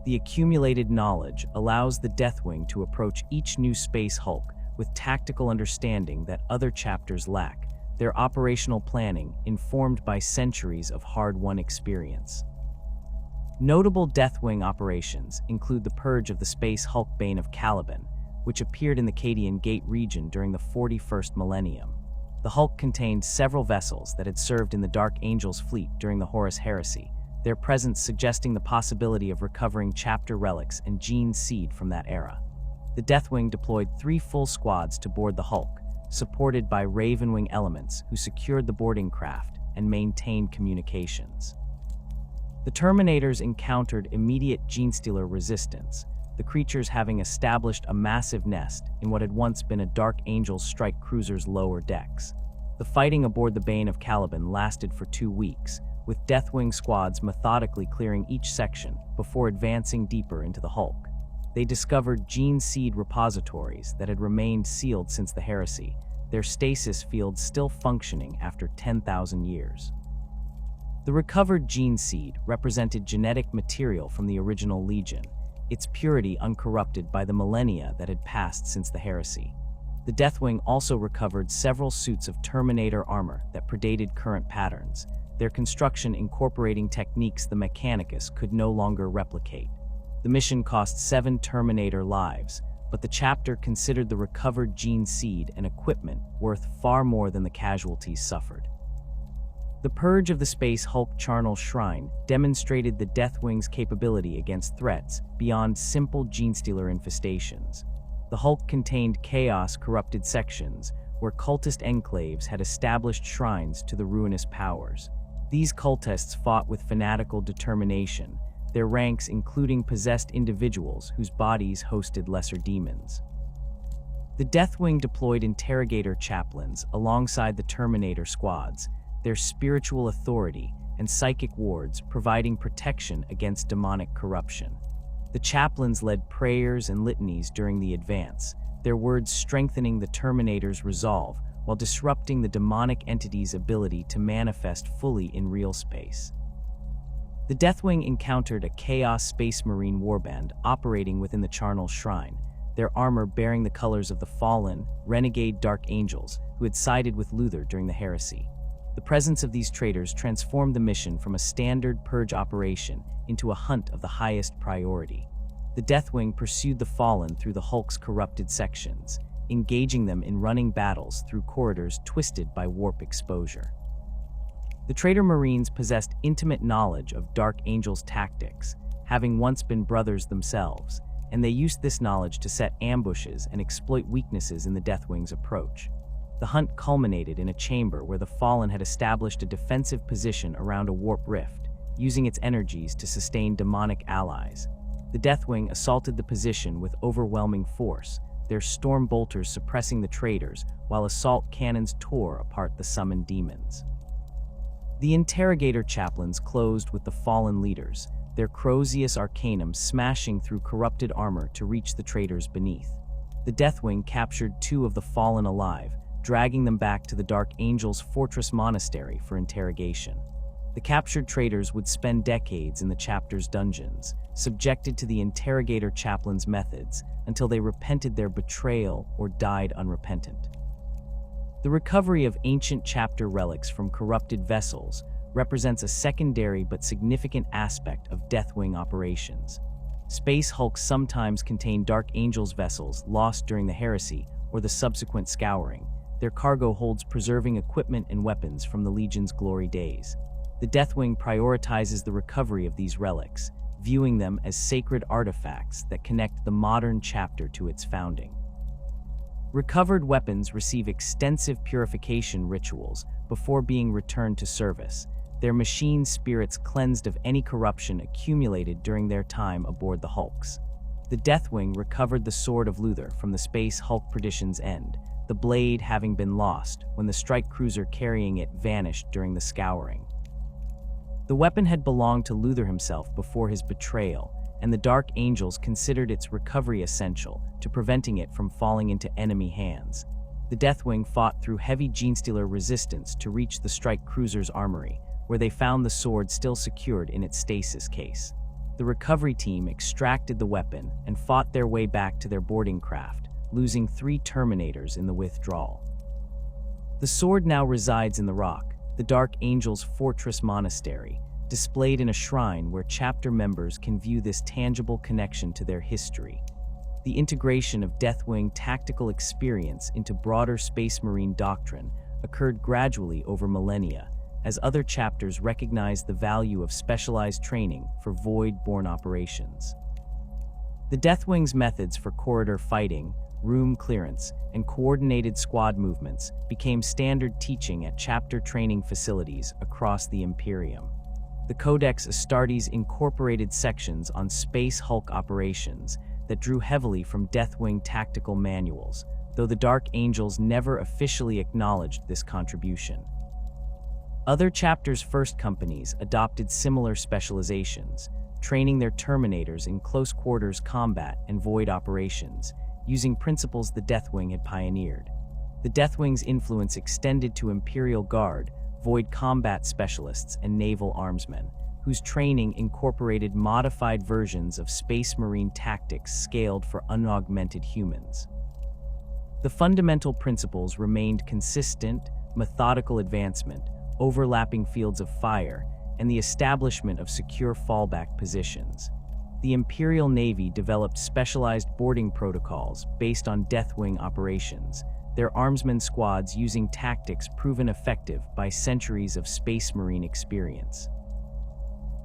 The accumulated knowledge allows the Deathwing to approach each new Space Hulk with tactical understanding that other chapters lack, their operational planning informed by centuries of hard-won experience. Notable Deathwing operations include the purge of the Space Hulk Bane of Caliban, which appeared in the Cadian Gate region during the 41st Millennium. The Hulk contained several vessels that had served in the Dark Angels fleet during the Horus Heresy, their presence suggesting the possibility of recovering chapter relics and gene seed from that era. The Deathwing deployed 3 full squads to board the Hulk, supported by Ravenwing elements who secured the boarding craft and maintained communications. The Terminators encountered immediate Genestealer resistance, the creatures having established a massive nest in what had once been a Dark Angel's strike cruiser's lower decks. The fighting aboard the Bane of Caliban lasted for 2 weeks, with Deathwing squads methodically clearing each section before advancing deeper into the Hulk. They discovered gene seed repositories that had remained sealed since the heresy, their stasis fields still functioning after 10,000 years. The recovered gene seed represented genetic material from the original Legion, its purity uncorrupted by the millennia that had passed since the heresy. The Deathwing also recovered several suits of Terminator armor that predated current patterns, their construction incorporating techniques the Mechanicus could no longer replicate. The mission cost 7 Terminator lives, but the chapter considered the recovered gene seed and equipment worth far more than the casualties suffered. The purge of the Space Hulk Charnel Shrine demonstrated the Deathwing's capability against threats beyond simple Genestealer infestations. The Hulk contained chaos-corrupted sections where cultist enclaves had established shrines to the ruinous powers. These cultists fought with fanatical determination, their ranks including possessed individuals whose bodies hosted lesser demons. The Deathwing deployed interrogator chaplains alongside the Terminator squads, their spiritual authority and psychic wards providing protection against demonic corruption. The chaplains led prayers and litanies during the advance, their words strengthening the Terminator's resolve while disrupting the demonic entity's ability to manifest fully in real space. The Deathwing encountered a Chaos Space Marine warband operating within the Charnel Shrine, their armor bearing the colors of the fallen, renegade Dark Angels who had sided with Luthor during the heresy. The presence of these traitors transformed the mission from a standard purge operation into a hunt of the highest priority. The Deathwing pursued the Fallen through the Hulk's corrupted sections, engaging them in running battles through corridors twisted by warp exposure. The traitor Marines possessed intimate knowledge of Dark Angel's tactics, having once been brothers themselves, and they used this knowledge to set ambushes and exploit weaknesses in the Deathwing's approach. The hunt culminated in a chamber where the Fallen had established a defensive position around a warp rift, using its energies to sustain demonic allies. The Deathwing assaulted the position with overwhelming force, their storm bolters suppressing the traitors while assault cannons tore apart the summoned demons. The interrogator chaplains closed with the Fallen leaders, their Crozius Arcanum smashing through corrupted armor to reach the traitors beneath. The Deathwing captured 2 of the Fallen alive, dragging them back to the Dark Angel's Fortress Monastery for interrogation. The captured traitors would spend decades in the chapter's dungeons, subjected to the interrogator chaplain's methods until they repented their betrayal or died unrepentant. The recovery of ancient chapter relics from corrupted vessels represents a secondary but significant aspect of Deathwing operations. Space Hulks sometimes contain Dark Angel's vessels lost during the heresy or the subsequent scouring. Their cargo holds preserving equipment and weapons from the Legion's glory days. The Deathwing prioritizes the recovery of these relics, viewing them as sacred artifacts that connect the modern chapter to its founding. Recovered weapons receive extensive purification rituals before being returned to service, their machine spirits cleansed of any corruption accumulated during their time aboard the Hulks. The Deathwing recovered the Sword of Luthor from the Space Hulk Perdition's end, the blade having been lost when the strike cruiser carrying it vanished during the scouring. The weapon had belonged to Luthor himself before his betrayal, and the Dark Angels considered its recovery essential to preventing it from falling into enemy hands. The Deathwing fought through heavy Genestealer resistance to reach the strike cruiser's armory, where they found the sword still secured in its stasis case. The recovery team extracted the weapon and fought their way back to their boarding craft, losing 3 Terminators in the withdrawal. The sword now resides in the rock, the Dark Angel's Fortress Monastery, displayed in a shrine where chapter members can view this tangible connection to their history. The integration of Deathwing tactical experience into broader Space Marine doctrine occurred gradually over millennia, as other chapters recognize the value of specialized training for void-borne operations. The Deathwing's methods for corridor fighting, room clearance, and coordinated squad movements became standard teaching at chapter training facilities across the Imperium. The Codex Astartes incorporated sections on Space Hulk operations that drew heavily from Deathwing tactical manuals, though the Dark Angels never officially acknowledged this contribution. Other chapters' first companies adopted similar specializations, training their Terminators in close-quarters combat and void operations, using principles the Deathwing had pioneered. The Deathwing's influence extended to Imperial Guard, void combat specialists, and naval armsmen, whose training incorporated modified versions of Space Marine tactics scaled for unaugmented humans. The fundamental principles remained consistent, methodical advancement, overlapping fields of fire, and the establishment of secure fallback positions. The Imperial Navy developed specialized boarding protocols based on Deathwing operations, their armsmen squads using tactics proven effective by centuries of Space Marine experience.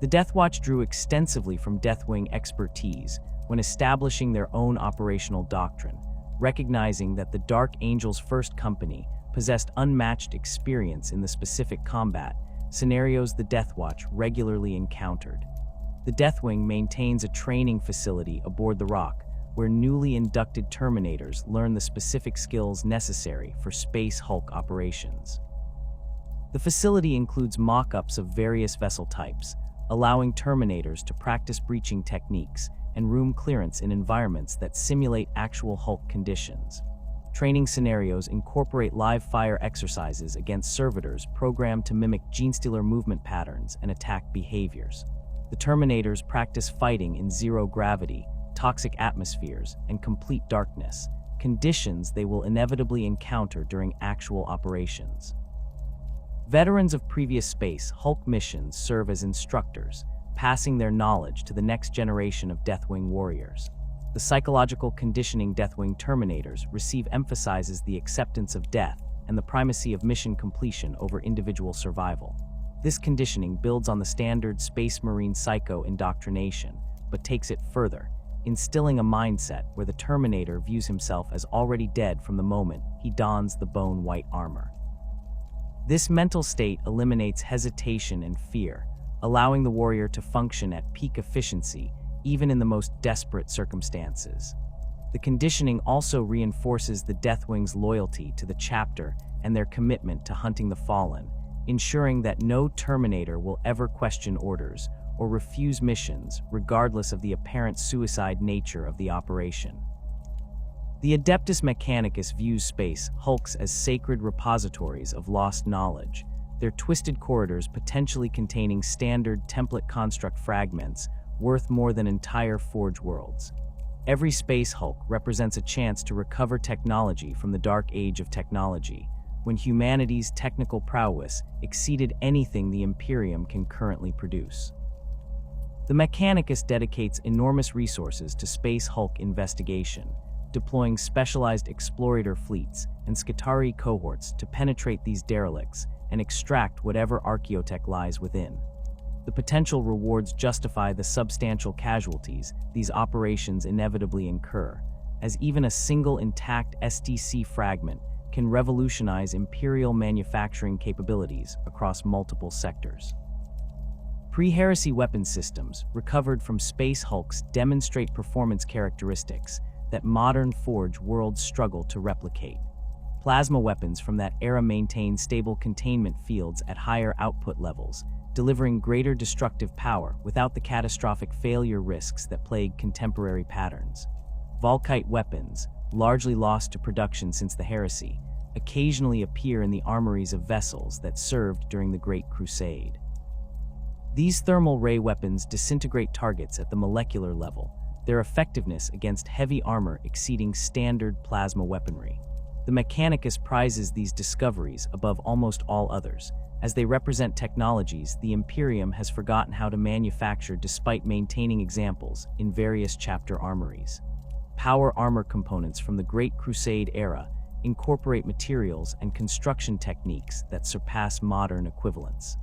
The Deathwatch drew extensively from Deathwing expertise when establishing their own operational doctrine, recognizing that the Dark Angels' first company possessed unmatched experience in the specific combat scenarios the Deathwatch regularly encountered. The Deathwing maintains a training facility aboard the Rock, where newly inducted Terminators learn the specific skills necessary for Space Hulk operations. The facility includes mock-ups of various vessel types, allowing Terminators to practice breaching techniques and room clearance in environments that simulate actual Hulk conditions. Training scenarios incorporate live-fire exercises against servitors programmed to mimic Genestealer movement patterns and attack behaviors. The Terminators practice fighting in zero gravity, toxic atmospheres, and complete darkness, conditions they will inevitably encounter during actual operations. Veterans of previous Space Hulk missions serve as instructors, passing their knowledge to the next generation of Deathwing warriors. The psychological conditioning Deathwing Terminators receive emphasizes the acceptance of death and the primacy of mission completion over individual survival. This conditioning builds on the standard Space Marine psycho-indoctrination, but takes it further, instilling a mindset where the Terminator views himself as already dead from the moment he dons the bone-white armor. This mental state eliminates hesitation and fear, allowing the warrior to function at peak efficiency even in the most desperate circumstances. The conditioning also reinforces the Deathwing's loyalty to the chapter and their commitment to hunting the fallen, ensuring that no Terminator will ever question orders or refuse missions regardless of the apparent suicide nature of the operation. The Adeptus Mechanicus views Space Hulks as sacred repositories of lost knowledge, their twisted corridors potentially containing standard template construct fragments worth more than entire Forge worlds. Every Space Hulk represents a chance to recover technology from the Dark Age of technology, when humanity's technical prowess exceeded anything the Imperium can currently produce. The Mechanicus dedicates enormous resources to Space Hulk investigation, deploying specialized explorator fleets and Skitarii cohorts to penetrate these derelicts and extract whatever archaeotech lies within. The potential rewards justify the substantial casualties these operations inevitably incur, as even a single intact STC fragment can revolutionize Imperial manufacturing capabilities across multiple sectors. Pre-heresy weapon systems recovered from Space Hulks demonstrate performance characteristics that modern Forge worlds struggle to replicate. Plasma weapons from that era maintain stable containment fields at higher output levels, delivering greater destructive power without the catastrophic failure risks that plague contemporary patterns. Volkite weapons, largely lost to production since the heresy, occasionally appear in the armories of vessels that served during the Great Crusade. These thermal ray weapons disintegrate targets at the molecular level, their effectiveness against heavy armor exceeding standard plasma weaponry. The Mechanicus prizes these discoveries above almost all others, as they represent technologies the Imperium has forgotten how to manufacture despite maintaining examples in various chapter armories. Power armor components from the Great Crusade era incorporate materials and construction techniques that surpass modern equivalents.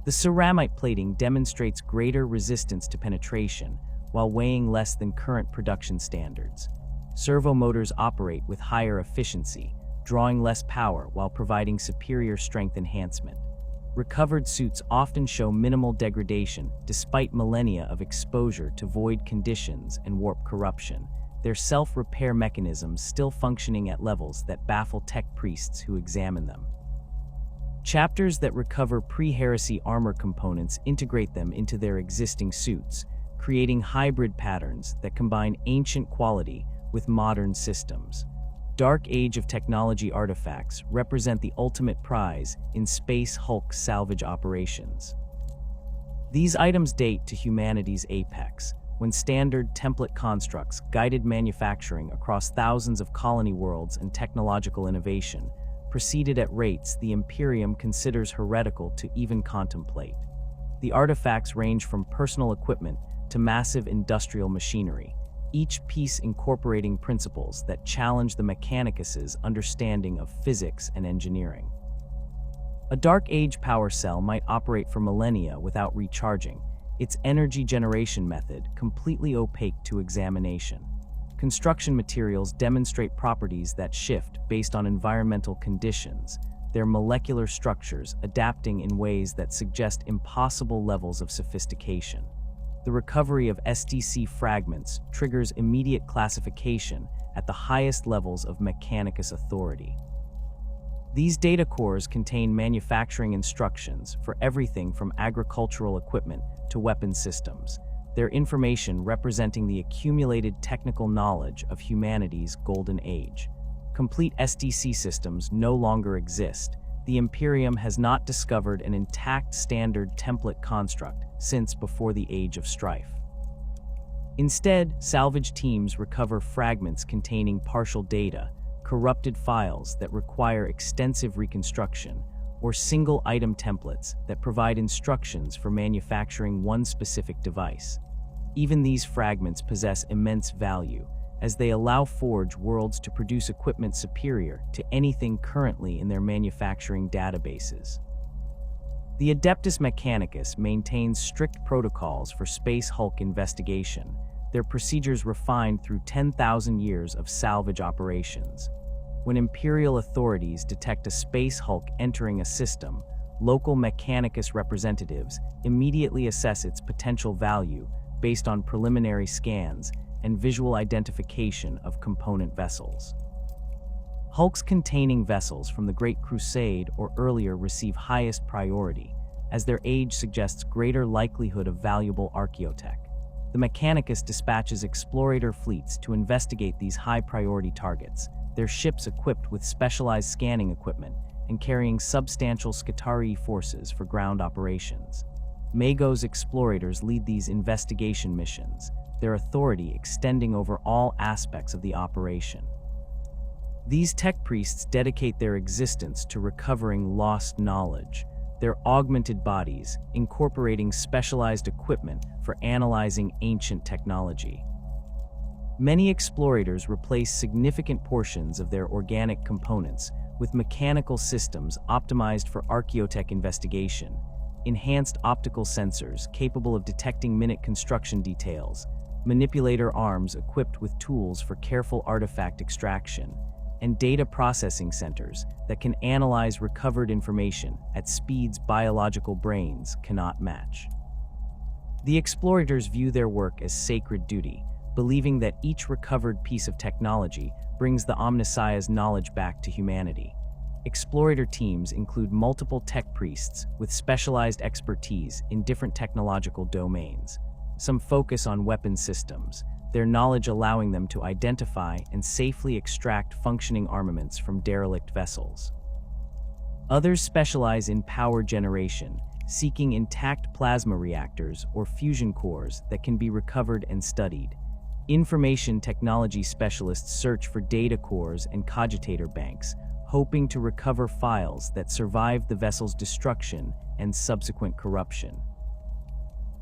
The ceramite plating demonstrates greater resistance to penetration while weighing less than current production standards. Servo motors operate with higher efficiency, drawing less power while providing superior strength enhancement. Recovered suits often show minimal degradation despite millennia of exposure to void conditions and warp corruption, their self-repair mechanisms still functioning at levels that baffle tech priests who examine them. Chapters that recover pre-heresy armor components integrate them into their existing suits, creating hybrid patterns that combine ancient quality with modern systems. Dark Age of Technology artifacts represent the ultimate prize in Space Hulk salvage operations. These items date to humanity's apex, when standard template constructs guided manufacturing across thousands of colony worlds and technological innovation, proceeded at rates the Imperium considers heretical to even contemplate. The artifacts range from personal equipment to massive industrial machinery, each piece incorporating principles that challenge the Mechanicus's understanding of physics and engineering. A Dark Age power cell might operate for millennia without recharging, its energy generation method completely opaque to examination. Construction materials demonstrate properties that shift based on environmental conditions, their molecular structures adapting in ways that suggest impossible levels of sophistication. The recovery of STC fragments triggers immediate classification at the highest levels of Mechanicus authority. These data cores contain manufacturing instructions for everything from agricultural equipment to weapon systems, their information representing the accumulated technical knowledge of humanity's golden age. Complete STC systems no longer exist. The Imperium has not discovered an intact standard template construct since before the Age of Strife. Instead, salvage teams recover fragments containing partial data, corrupted files that require extensive reconstruction, or single-item templates that provide instructions for manufacturing one specific device. Even these fragments possess immense value, as they allow Forge worlds to produce equipment superior to anything currently in their manufacturing databases. The Adeptus Mechanicus maintains strict protocols for Space Hulk investigation, their procedures refined through 10,000 years of salvage operations. When Imperial authorities detect a Space Hulk entering a system, local Mechanicus representatives immediately assess its potential value based on preliminary scans and visual identification of component vessels. Hulks containing vessels from the Great Crusade or earlier receive highest priority, as their age suggests greater likelihood of valuable archaeotech. The Mechanicus dispatches explorator fleets to investigate these high-priority targets, their ships equipped with specialized scanning equipment and carrying substantial Skitarii forces for ground operations. Magos explorators lead these investigation missions, their authority extending over all aspects of the operation. These tech priests dedicate their existence to recovering lost knowledge, their augmented bodies incorporating specialized equipment for analyzing ancient technology. Many explorators replace significant portions of their organic components with mechanical systems optimized for archaeotech investigation, enhanced optical sensors capable of detecting minute construction details, manipulator arms equipped with tools for careful artifact extraction, and data processing centers that can analyze recovered information at speeds biological brains cannot match. The explorators view their work as sacred duty, believing that each recovered piece of technology brings the Omnissiah's knowledge back to humanity. Explorator teams include multiple tech priests with specialized expertise in different technological domains. Some focus on weapon systems, their knowledge allowing them to identify and safely extract functioning armaments from derelict vessels. Others specialize in power generation, seeking intact plasma reactors or fusion cores that can be recovered and studied. Information technology specialists search for data cores and cogitator banks, hoping to recover files that survived the vessel's destruction and subsequent corruption.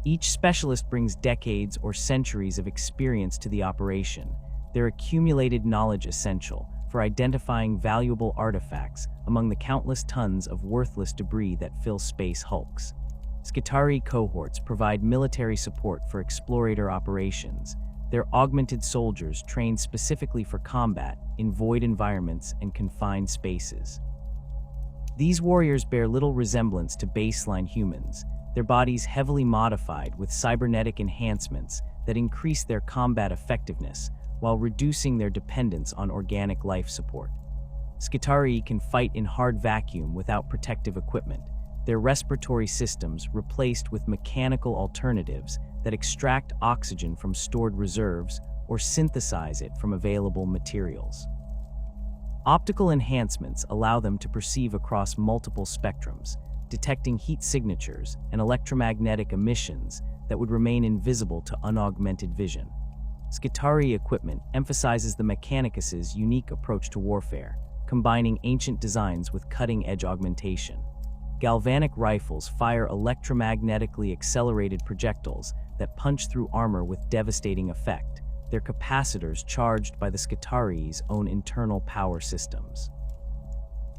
Each specialist brings decades or centuries of experience to the operation, their accumulated knowledge essential for identifying valuable artifacts among the countless tons of worthless debris that fill space hulks. Skitarii cohorts provide military support for explorator operations. They're augmented soldiers trained specifically for combat in void environments and confined spaces. These warriors bear little resemblance to baseline humans, their bodies heavily modified with cybernetic enhancements that increase their combat effectiveness while reducing their dependence on organic life support. Skitarii can fight in hard vacuum without protective equipment, their respiratory systems replaced with mechanical alternatives that extract oxygen from stored reserves or synthesize it from available materials. Optical enhancements allow them to perceive across multiple spectrums, detecting heat signatures and electromagnetic emissions that would remain invisible to unaugmented vision. Skitarii equipment emphasizes the Mechanicus's unique approach to warfare, combining ancient designs with cutting-edge augmentation. Galvanic rifles fire electromagnetically accelerated projectiles that punch through armor with devastating effect, their capacitors charged by the Skitarii's own internal power systems.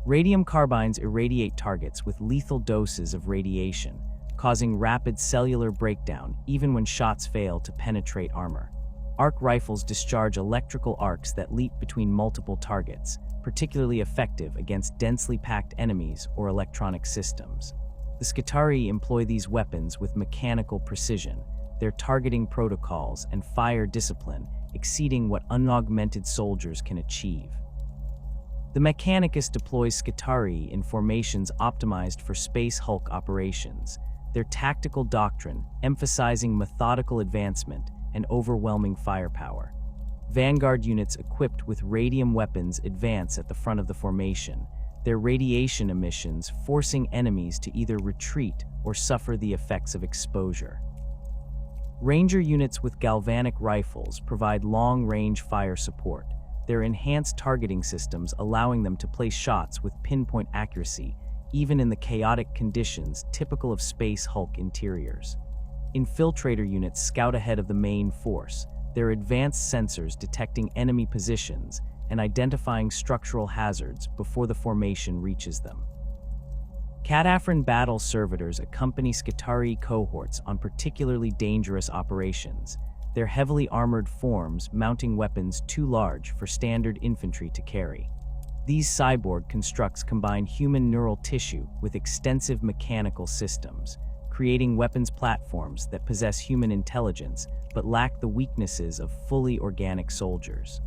Radium carbines irradiate targets with lethal doses of radiation, causing rapid cellular breakdown even when shots fail to penetrate armor. Arc rifles discharge electrical arcs that leap between multiple targets, particularly effective against densely packed enemies or electronic systems. The Skitarii employ these weapons with mechanical precision, their targeting protocols and fire discipline exceeding what unaugmented soldiers can achieve. The Mechanicus deploys Skitarii in formations optimized for space hulk operations, their tactical doctrine emphasizing methodical advancement and overwhelming firepower. Vanguard units equipped with radium weapons advance at the front of the formation, their radiation emissions forcing enemies to either retreat or suffer the effects of exposure. Ranger units with galvanic rifles provide long-range fire support, their enhanced targeting systems allowing them to place shots with pinpoint accuracy, even in the chaotic conditions typical of space hulk interiors. Infiltrator units scout ahead of the main force, their advanced sensors detecting enemy positions and identifying structural hazards before the formation reaches them. Cadafran battle servitors accompany Skitarii cohorts on particularly dangerous operations, their heavily armored forms mounting weapons too large for standard infantry to carry. These cyborg constructs combine human neural tissue with extensive mechanical systems, creating weapons platforms that possess human intelligence but lack the weaknesses of fully organic soldiers.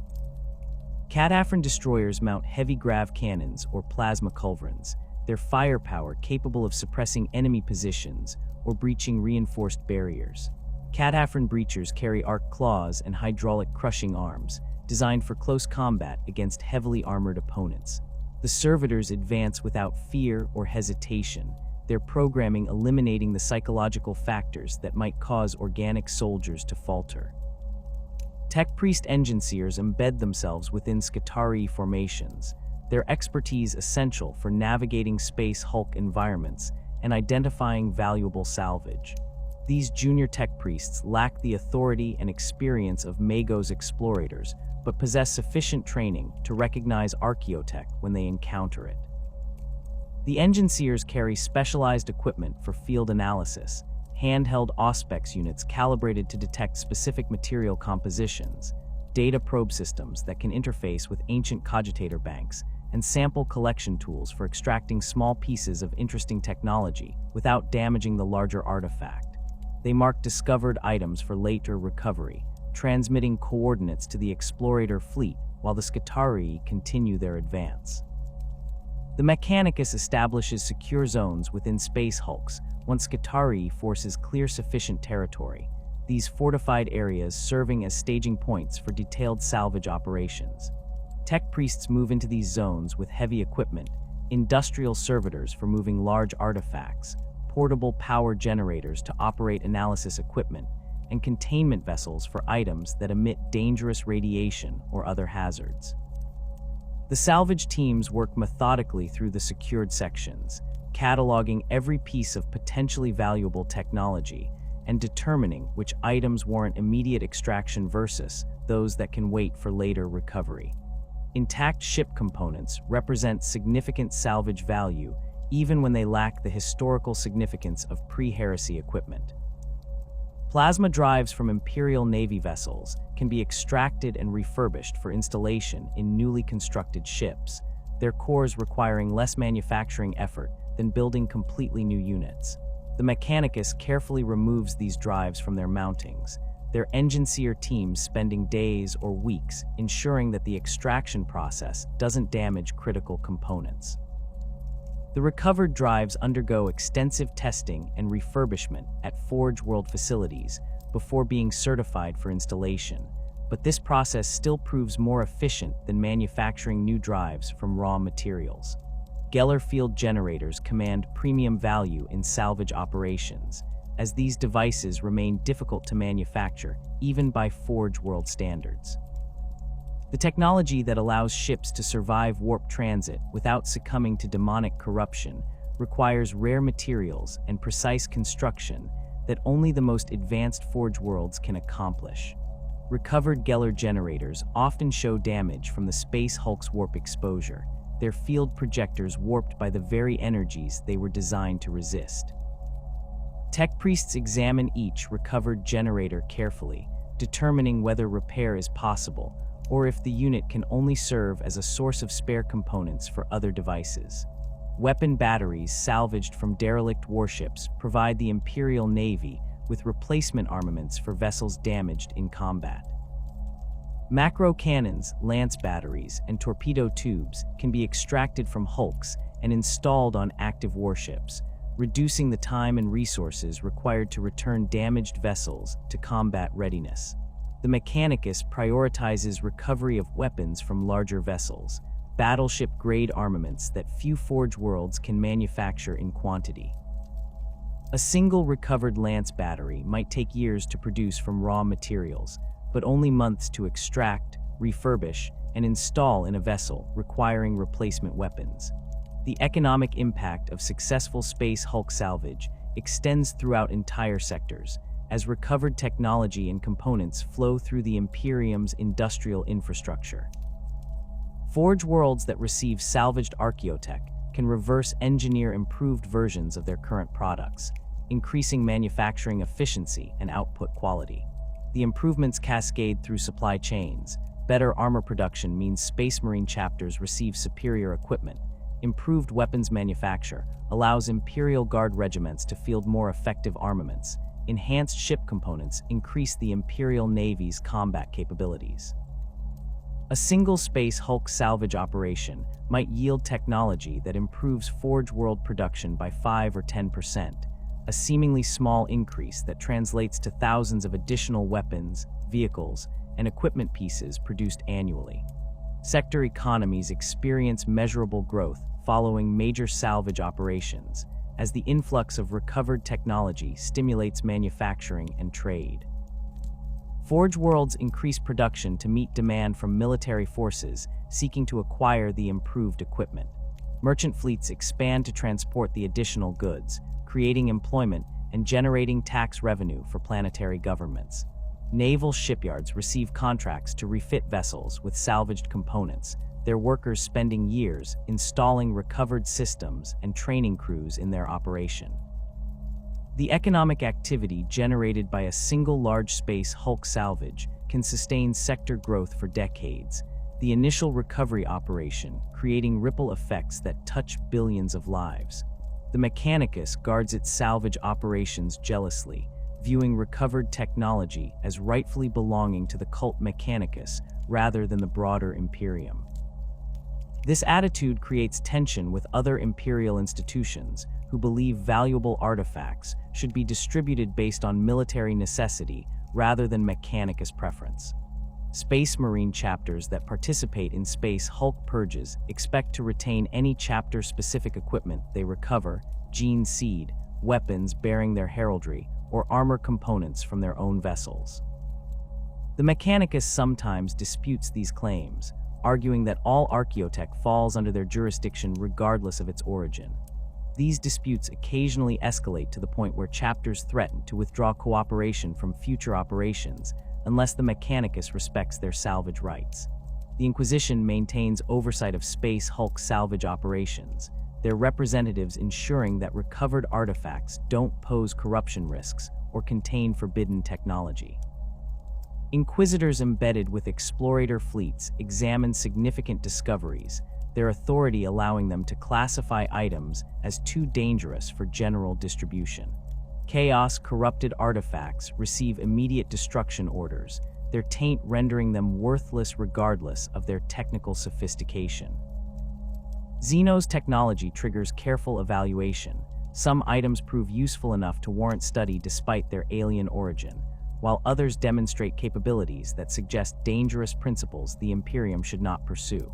Cadafran destroyers mount heavy grav cannons or plasma culverins, their firepower capable of suppressing enemy positions or breaching reinforced barriers. Cadafran breachers carry arc claws and hydraulic crushing arms, designed for close combat against heavily armored opponents. The servitors advance without fear or hesitation, their programming eliminating the psychological factors that might cause organic soldiers to falter. Tech Priest Engineers embed themselves within Skitarii formations, their expertise essential for navigating space hulk environments and identifying valuable salvage. These junior tech priests lack the authority and experience of Magos explorators, but possess sufficient training to recognize archaeotech when they encounter it. The Engineers carry specialized equipment for field analysis, handheld auspex units calibrated to detect specific material compositions, data probe systems that can interface with ancient cogitator banks, and sample collection tools for extracting small pieces of interesting technology without damaging the larger artifact. They mark discovered items for later recovery, transmitting coordinates to the explorator fleet while the Skitarii continue their advance. The Mechanicus establishes secure zones within space hulks once Skitarii forces clear sufficient territory, these fortified areas serving as staging points for detailed salvage operations. Tech priests move into these zones with heavy equipment, industrial servitors for moving large artifacts, portable power generators to operate analysis equipment, and containment vessels for items that emit dangerous radiation or other hazards. The salvage teams work methodically through the secured sections, cataloging every piece of potentially valuable technology and determining which items warrant immediate extraction versus those that can wait for later recovery. Intact ship components represent significant salvage value even when they lack the historical significance of pre-heresy equipment. Plasma drives from Imperial Navy vessels can be extracted and refurbished for installation in newly constructed ships, their cores requiring less manufacturing effort than building completely new units. The Mechanicus carefully removes these drives from their mountings, their engineer teams spending days or weeks ensuring that the extraction process doesn't damage critical components. The recovered drives undergo extensive testing and refurbishment at Forge World facilities before being certified for installation, but this process still proves more efficient than manufacturing new drives from raw materials. Geller field generators command premium value in salvage operations, as these devices remain difficult to manufacture even by Forge World standards. The technology that allows ships to survive warp transit without succumbing to demonic corruption requires rare materials and precise construction that only the most advanced Forge Worlds can accomplish. Recovered Geller generators often show damage from the Space Hulk's warp exposure, their field projectors warped by the very energies they were designed to resist. Tech priests examine each recovered generator carefully, determining whether repair is possible or if the unit can only serve as a source of spare components for other devices. Weapon batteries salvaged from derelict warships provide the Imperial Navy with replacement armaments for vessels damaged in combat. Macro cannons, lance batteries, and torpedo tubes can be extracted from hulks and installed on active warships, reducing the time and resources required to return damaged vessels to combat readiness. The Mechanicus prioritizes recovery of weapons from larger vessels, battleship-grade armaments that few Forge Worlds can manufacture in quantity. A single recovered lance battery might take years to produce from raw materials, but only months to extract, refurbish, and install in a vessel requiring replacement weapons. The economic impact of successful Space Hulk salvage extends throughout entire sectors, as recovered technology and components flow through the Imperium's industrial infrastructure. Forge Worlds that receive salvaged archaeotech can reverse engineer improved versions of their current products, increasing manufacturing efficiency and output quality. The improvements cascade through supply chains. Better armor production means Space Marine chapters receive superior equipment. Improved weapons manufacture allows Imperial Guard regiments to field more effective armaments. Enhanced ship components increase the Imperial Navy's combat capabilities. A single Space Hulk salvage operation might yield technology that improves Forge World production by 5 or 10%, a seemingly small increase that translates to thousands of additional weapons, vehicles, and equipment pieces produced annually. Sector economies experience measurable growth following major salvage operations, as the influx of recovered technology stimulates manufacturing and trade. Forge Worlds increase production to meet demand from military forces seeking to acquire the improved equipment. Merchant fleets expand to transport the additional goods, creating employment and generating tax revenue for planetary governments. Naval shipyards receive contracts to refit vessels with salvaged components, their workers spending years installing recovered systems and training crews in their operation. The economic activity generated by a single large Space Hulk salvage can sustain sector growth for decades, the initial recovery operation creating ripple effects that touch billions of lives. The Mechanicus guards its salvage operations jealously, viewing recovered technology as rightfully belonging to the cult Mechanicus rather than the broader Imperium. This attitude creates tension with other Imperial institutions who believe valuable artifacts should be distributed based on military necessity rather than Mechanicus preference. Space Marine chapters that participate in Space Hulk purges expect to retain any chapter-specific equipment they recover, gene seed, weapons bearing their heraldry, or armor components from their own vessels. The Mechanicus sometimes disputes these claims, arguing that all archaeotech falls under their jurisdiction regardless of its origin. These disputes occasionally escalate to the point where chapters threaten to withdraw cooperation from future operations unless the Mechanicus respects their salvage rights. The Inquisition maintains oversight of Space Hulk salvage operations, their representatives ensuring that recovered artifacts don't pose corruption risks or contain forbidden technology. Inquisitors embedded with explorator fleets examine significant discoveries, their authority allowing them to classify items as too dangerous for general distribution. Chaos-corrupted artifacts receive immediate destruction orders, their taint rendering them worthless regardless of their technical sophistication. Xeno's technology triggers careful evaluation. Some items prove useful enough to warrant study despite their alien origin, while others demonstrate capabilities that suggest dangerous principles the Imperium should not pursue.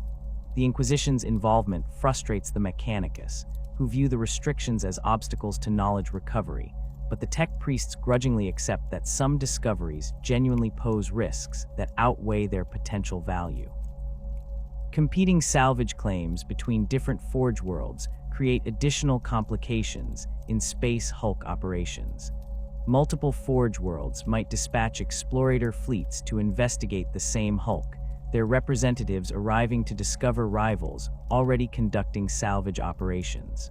The Inquisition's involvement frustrates the Mechanicus, who view the restrictions as obstacles to knowledge recovery, but the tech priests grudgingly accept that some discoveries genuinely pose risks that outweigh their potential value. Competing salvage claims between different Forge worlds create additional complications in Space Hulk operations. Multiple Forge worlds might dispatch explorator fleets to investigate the same Hulk, their representatives arriving to discover rivals already conducting salvage operations.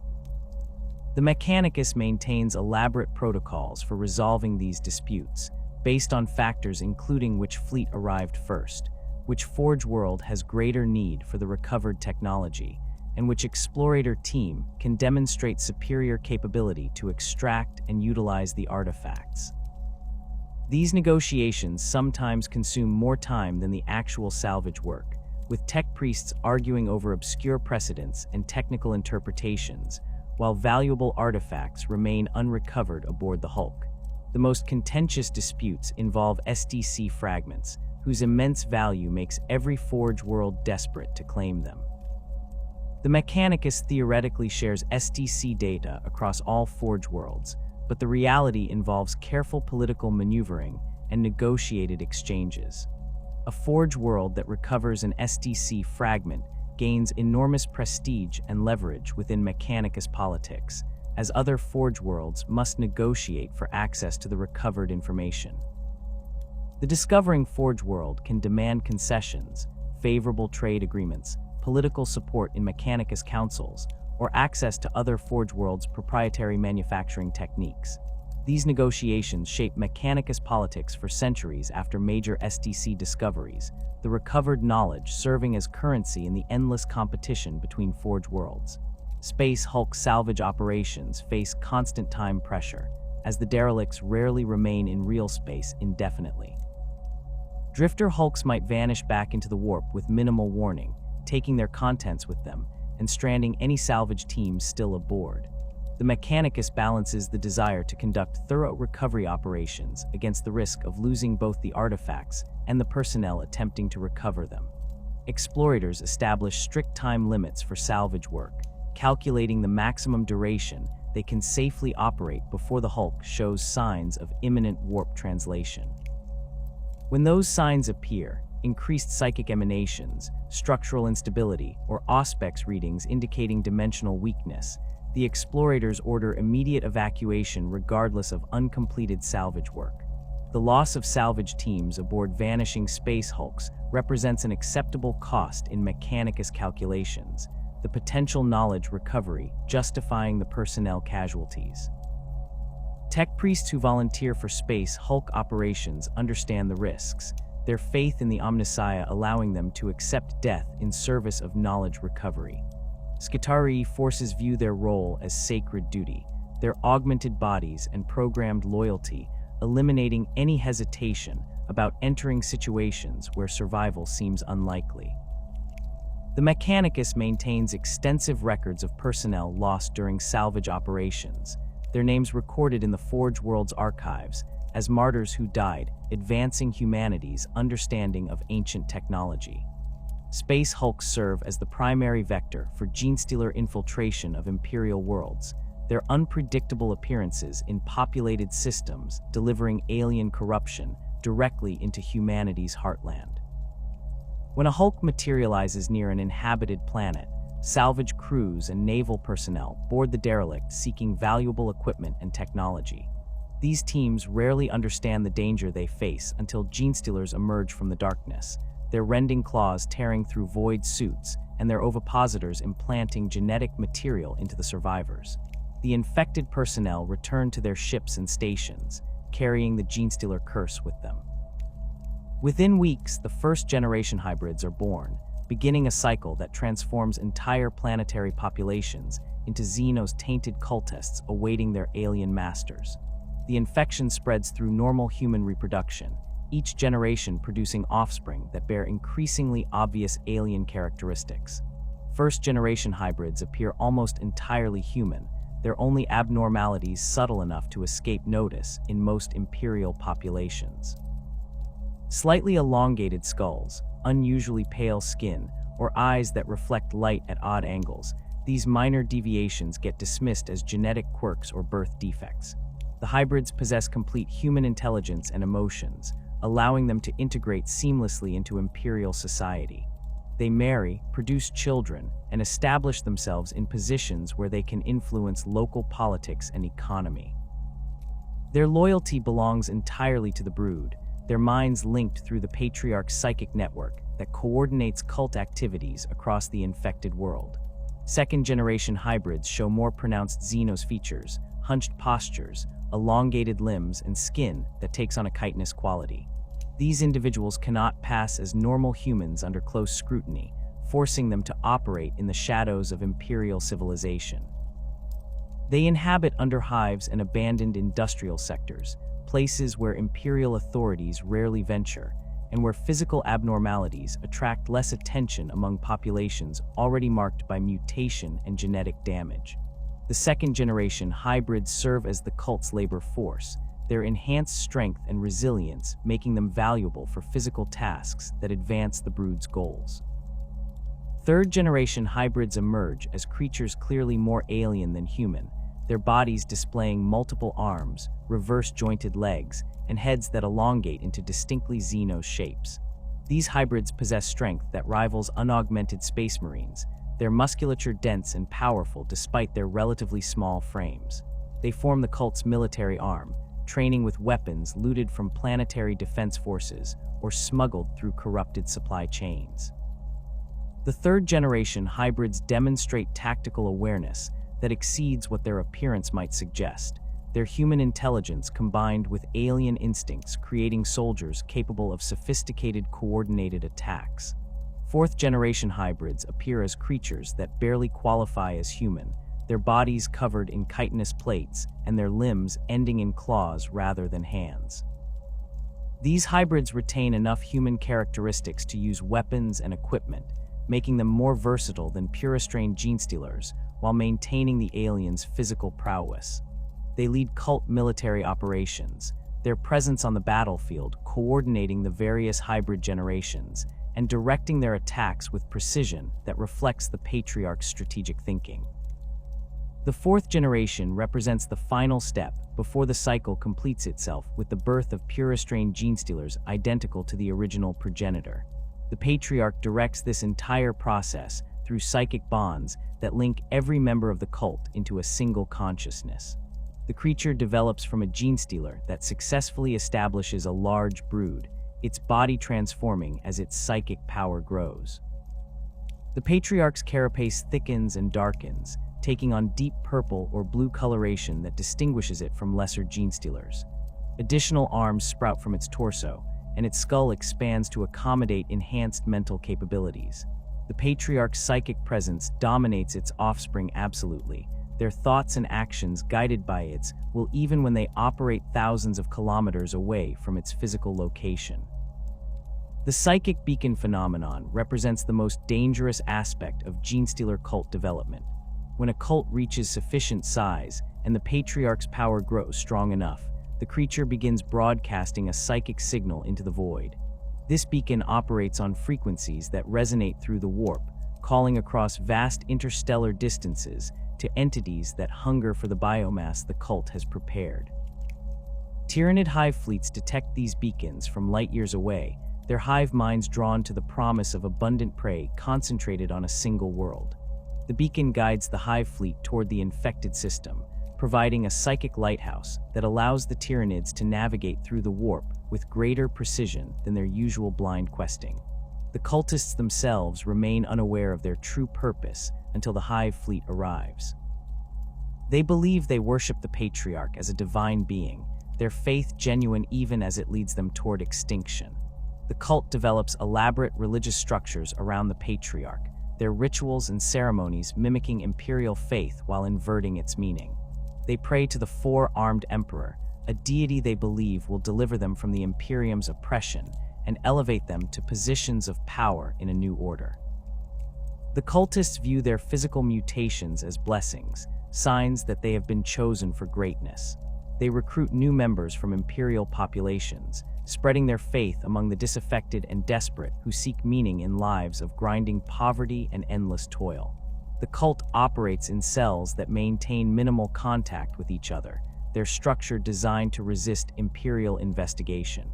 The Mechanicus maintains elaborate protocols for resolving these disputes, based on factors including which fleet arrived first, which Forge world has greater need for the recovered technology, and which explorator team can demonstrate superior capability to extract and utilize the artifacts. These negotiations sometimes consume more time than the actual salvage work, with tech priests arguing over obscure precedents and technical interpretations, while valuable artifacts remain unrecovered aboard the Hulk. The most contentious disputes involve STC fragments, whose immense value makes every Forge world desperate to claim them. The Mechanicus theoretically shares STC data across all Forge worlds, but the reality involves careful political maneuvering and negotiated exchanges. A Forge world that recovers an STC fragment gains enormous prestige and leverage within Mechanicus politics, as other Forge worlds must negotiate for access to the recovered information. The discovering Forge world can demand concessions, favorable trade agreements, political support in Mechanicus councils, or access to other Forge worlds' proprietary manufacturing techniques. These negotiations shape Mechanicus politics for centuries after major STC discoveries, the recovered knowledge serving as currency in the endless competition between Forge worlds. Space Hulk salvage operations face constant time pressure, as the Derelicts rarely remain in real space indefinitely. Drifter Hulks might vanish back into the warp with minimal warning, taking their contents with them, and stranding any salvage teams still aboard. The Mechanicus balances the desire to conduct thorough recovery operations against the risk of losing both the artifacts and the personnel attempting to recover them. Explorators establish strict time limits for salvage work, calculating the maximum duration they can safely operate before the Hulk shows signs of imminent warp translation. When those signs appear, increased psychic emanations, structural instability, or auspex readings indicating dimensional weakness, the explorators order immediate evacuation regardless of uncompleted salvage work. The loss of salvage teams aboard vanishing space hulks represents an acceptable cost in Mechanicus calculations, the potential knowledge recovery justifying the personnel casualties. Tech priests who volunteer for space Hulk operations understand the risks, their faith in the Omnissiah allowing them to accept death in service of knowledge recovery. Skitarii forces view their role as sacred duty, their augmented bodies and programmed loyalty, eliminating any hesitation about entering situations where survival seems unlikely. The Mechanicus maintains extensive records of personnel lost during salvage operations, their names recorded in the Forge World's archives as martyrs who died, advancing humanity's understanding of ancient technology. Space Hulks serve as the primary vector for genestealer infiltration of Imperial worlds, their unpredictable appearances in populated systems delivering alien corruption directly into humanity's heartland. When a Hulk materializes near an inhabited planet, salvage crews and naval personnel board the derelict seeking valuable equipment and technology. These teams rarely understand the danger they face until genestealers emerge from the darkness, their rending claws tearing through void suits, and their ovipositors implanting genetic material into the survivors. The infected personnel return to their ships and stations, carrying the Genestealer curse with them. Within weeks, the first-generation hybrids are born, beginning a cycle that transforms entire planetary populations into Xenos tainted cultists awaiting their alien masters. The infection spreads through normal human reproduction, each generation producing offspring that bear increasingly obvious alien characteristics. First-generation hybrids appear almost entirely human, their only abnormalities subtle enough to escape notice in most Imperial populations. Slightly elongated skulls, unusually pale skin, or eyes that reflect light at odd angles, these minor deviations get dismissed as genetic quirks or birth defects. The hybrids possess complete human intelligence and emotions, allowing them to integrate seamlessly into Imperial society. They marry, produce children, and establish themselves in positions where they can influence local politics and economy. Their loyalty belongs entirely to the brood, their minds linked through the Patriarch's psychic network that coordinates cult activities across the infected world. Second-generation hybrids show more pronounced Xenos features, hunched postures, elongated limbs, and skin that takes on a chitinous quality. These individuals cannot pass as normal humans under close scrutiny, forcing them to operate in the shadows of Imperial civilization. They inhabit underhives and abandoned industrial sectors, places where Imperial authorities rarely venture, and where physical abnormalities attract less attention among populations already marked by mutation and genetic damage. The second-generation hybrids serve as the cult's labor force, their enhanced strength and resilience making them valuable for physical tasks that advance the brood's goals. Third-generation hybrids emerge as creatures clearly more alien than human, their bodies displaying multiple arms, reverse-jointed legs, and heads that elongate into distinctly Xenos shapes. These hybrids possess strength that rivals unaugmented space marines, their musculature dense and powerful despite their relatively small frames. They form the cult's military arm, training with weapons looted from planetary defense forces or smuggled through corrupted supply chains. The third-generation hybrids demonstrate tactical awareness that exceeds what their appearance might suggest, their human intelligence combined with alien instincts creating soldiers capable of sophisticated coordinated attacks. Fourth-generation hybrids appear as creatures that barely qualify as human, their bodies covered in chitinous plates and their limbs ending in claws rather than hands. These hybrids retain enough human characteristics to use weapons and equipment, making them more versatile than pure-strained Genestealers while maintaining the aliens' physical prowess. They lead cult military operations, their presence on the battlefield coordinating the various hybrid generations and directing their attacks with precision that reflects the Patriarch's strategic thinking. The fourth generation represents the final step before the cycle completes itself with the birth of pure-strained Genestealers identical to the original progenitor. The Patriarch directs this entire process through psychic bonds that link every member of the cult into a single consciousness. The creature develops from a Genestealer that successfully establishes a large brood, its body transforming as its psychic power grows. The Patriarch's carapace thickens and darkens, taking on deep purple or blue coloration that distinguishes it from lesser Genestealers. Additional arms sprout from its torso, and its skull expands to accommodate enhanced mental capabilities. The Patriarch's psychic presence dominates its offspring absolutely, their thoughts and actions guided by its will even when they operate thousands of kilometers away from its physical location. The psychic beacon phenomenon represents the most dangerous aspect of Genestealer cult development. When a cult reaches sufficient size and the Patriarch's power grows strong enough, the creature begins broadcasting a psychic signal into the void. This beacon operates on frequencies that resonate through the warp, calling across vast interstellar distances to entities that hunger for the biomass the cult has prepared. Tyranid hive fleets detect these beacons from light years away, their hive minds drawn to the promise of abundant prey concentrated on a single world. The beacon guides the hive fleet toward the infected system, providing a psychic lighthouse that allows the Tyranids to navigate through the warp with greater precision than their usual blind questing. The cultists themselves remain unaware of their true purpose until the Hive fleet arrives. They believe they worship the Patriarch as a divine being, their faith genuine even as it leads them toward extinction. The cult develops elaborate religious structures around the Patriarch, their rituals and ceremonies mimicking Imperial faith while inverting its meaning. They pray to the four-armed Emperor, a deity they believe will deliver them from the Imperium's oppression and elevate them to positions of power in a new order. The cultists view their physical mutations as blessings, signs that they have been chosen for greatness. They recruit new members from Imperial populations, spreading their faith among the disaffected and desperate who seek meaning in lives of grinding poverty and endless toil. The cult operates in cells that maintain minimal contact with each other, their structure designed to resist Imperial investigation.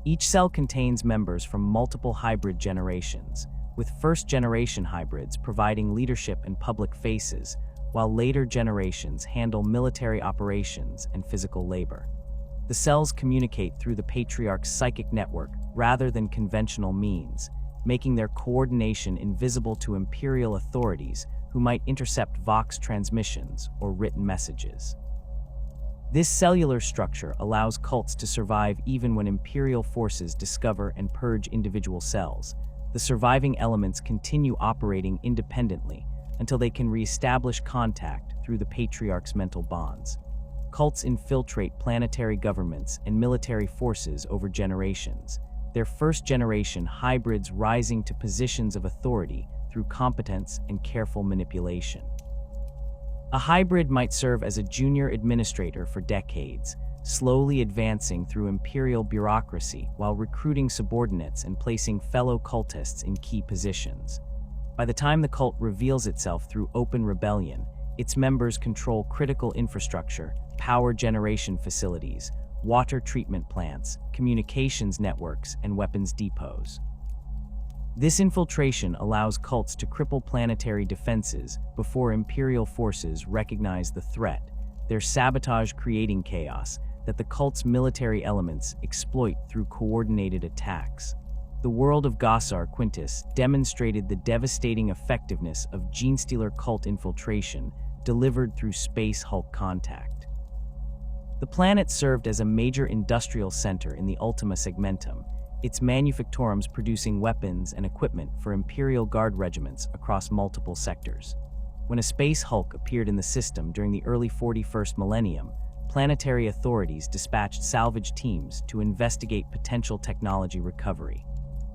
Each cell contains members from multiple hybrid generations, with first-generation hybrids providing leadership and public faces, while later generations handle military operations and physical labor. The cells communicate through the Patriarch's psychic network rather than conventional means, making their coordination invisible to Imperial authorities who might intercept Vox transmissions or written messages. This cellular structure allows cults to survive even when Imperial forces discover and purge individual cells. The surviving elements continue operating independently until they can re-establish contact through the Patriarch's mental bonds. Cults infiltrate planetary governments and military forces over generations, their first-generation hybrids rising to positions of authority through competence and careful manipulation. A hybrid might serve as a junior administrator for decades, slowly advancing through Imperial bureaucracy while recruiting subordinates and placing fellow cultists in key positions. By the time the cult reveals itself through open rebellion, its members control critical infrastructure, power generation facilities, water treatment plants, communications networks, and weapons depots. This infiltration allows cults to cripple planetary defenses before Imperial forces recognize the threat, their sabotage creating chaos that the cult's military elements exploit through coordinated attacks. The world of Gossar Quintus demonstrated the devastating effectiveness of Genestealer cult infiltration delivered through Space Hulk contact. The planet served as a major industrial center in the Ultima Segmentum, its manufactorums producing weapons and equipment for Imperial Guard regiments across multiple sectors. When a Space Hulk appeared in the system during the early 41st millennium, planetary authorities dispatched salvage teams to investigate potential technology recovery.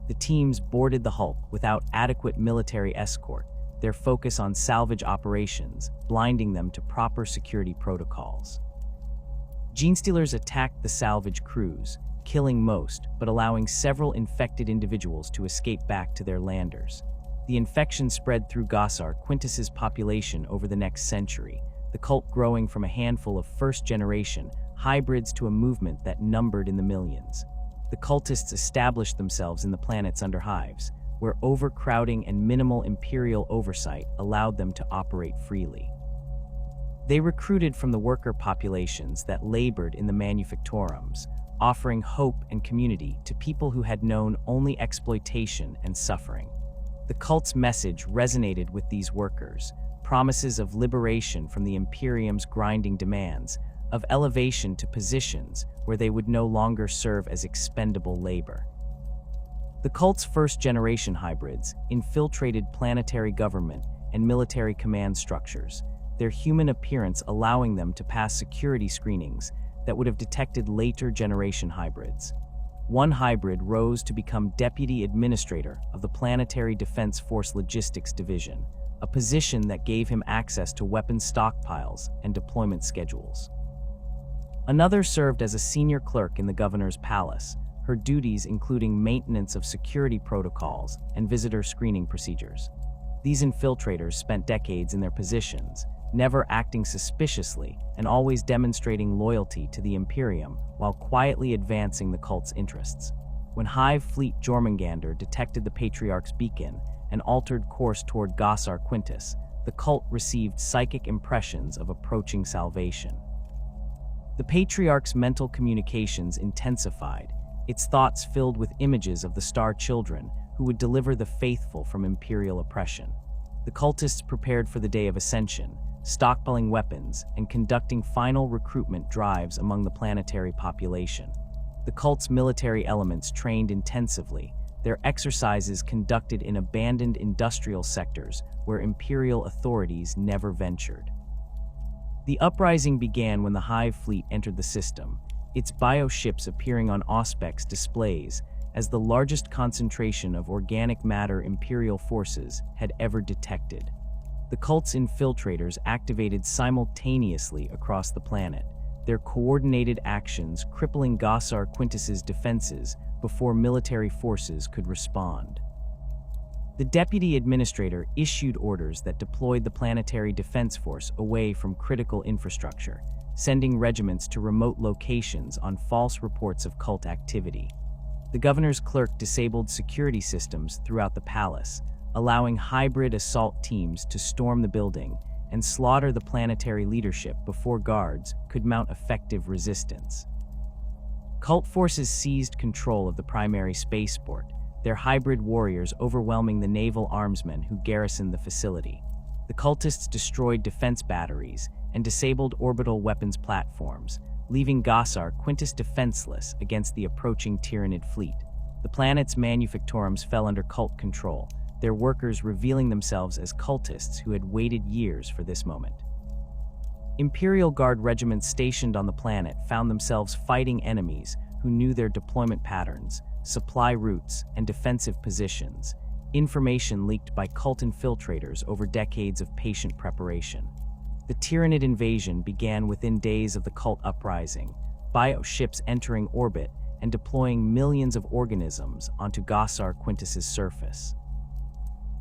The teams boarded the Hulk without adequate military escort, their focus on salvage operations, blinding them to proper security protocols. Genestealers attacked the salvage crews, killing most, but allowing several infected individuals to escape back to their landers. The infection spread through Gossar Quintus's population over the next century, the cult growing from a handful of first-generation hybrids to a movement that numbered in the millions. The cultists established themselves in the planet's underhives, where overcrowding and minimal Imperial oversight allowed them to operate freely. They recruited from the worker populations that labored in the manufactorums, offering hope and community to people who had known only exploitation and suffering. The cult's message resonated with these workers, promises of liberation from the Imperium's grinding demands, of elevation to positions where they would no longer serve as expendable labor. The cult's first-generation hybrids infiltrated planetary government and military command structures, their human appearance allowing them to pass security screenings that would have detected later generation hybrids. One hybrid rose to become deputy administrator of the Planetary Defense Force Logistics Division, a position that gave him access to weapons stockpiles and deployment schedules. Another served as a senior clerk in the governor's palace, her duties including maintenance of security protocols and visitor screening procedures. These infiltrators spent decades in their positions, never acting suspiciously and always demonstrating loyalty to the Imperium while quietly advancing the cult's interests. When Hive Fleet Jormungandr detected the Patriarch's beacon and altered course toward Gossar Quintus, the cult received psychic impressions of approaching salvation. The Patriarch's mental communications intensified, its thoughts filled with images of the Star Children who would deliver the faithful from Imperial oppression. The cultists prepared for the day of ascension, stockpiling weapons and conducting final recruitment drives among the planetary population. The cult's military elements trained intensively, their exercises conducted in abandoned industrial sectors where Imperial authorities never ventured. The uprising began when the Hive fleet entered the system, its bioships appearing on Auspex displays as the largest concentration of organic matter Imperial forces had ever detected. The cult's infiltrators activated simultaneously across the planet, their coordinated actions crippling Gossar Quintus's defenses before military forces could respond. The deputy administrator issued orders that deployed the planetary defense force away from critical infrastructure, sending regiments to remote locations on false reports of cult activity. The governor's clerk disabled security systems throughout the palace, allowing hybrid assault teams to storm the building and slaughter the planetary leadership before guards could mount effective resistance. Cult forces seized control of the primary spaceport, their hybrid warriors overwhelming the naval armsmen who garrisoned the facility. The cultists destroyed defense batteries and disabled orbital weapons platforms, leaving Gossar Quintus defenseless against the approaching Tyranid fleet. The planet's manufactorums fell under cult control, their workers revealing themselves as cultists who had waited years for this moment. Imperial Guard regiments stationed on the planet found themselves fighting enemies who knew their deployment patterns, supply routes, and defensive positions, information leaked by cult infiltrators over decades of patient preparation. The Tyranid invasion began within days of the cult uprising, bioships entering orbit and deploying millions of organisms onto Gossar Quintus's surface.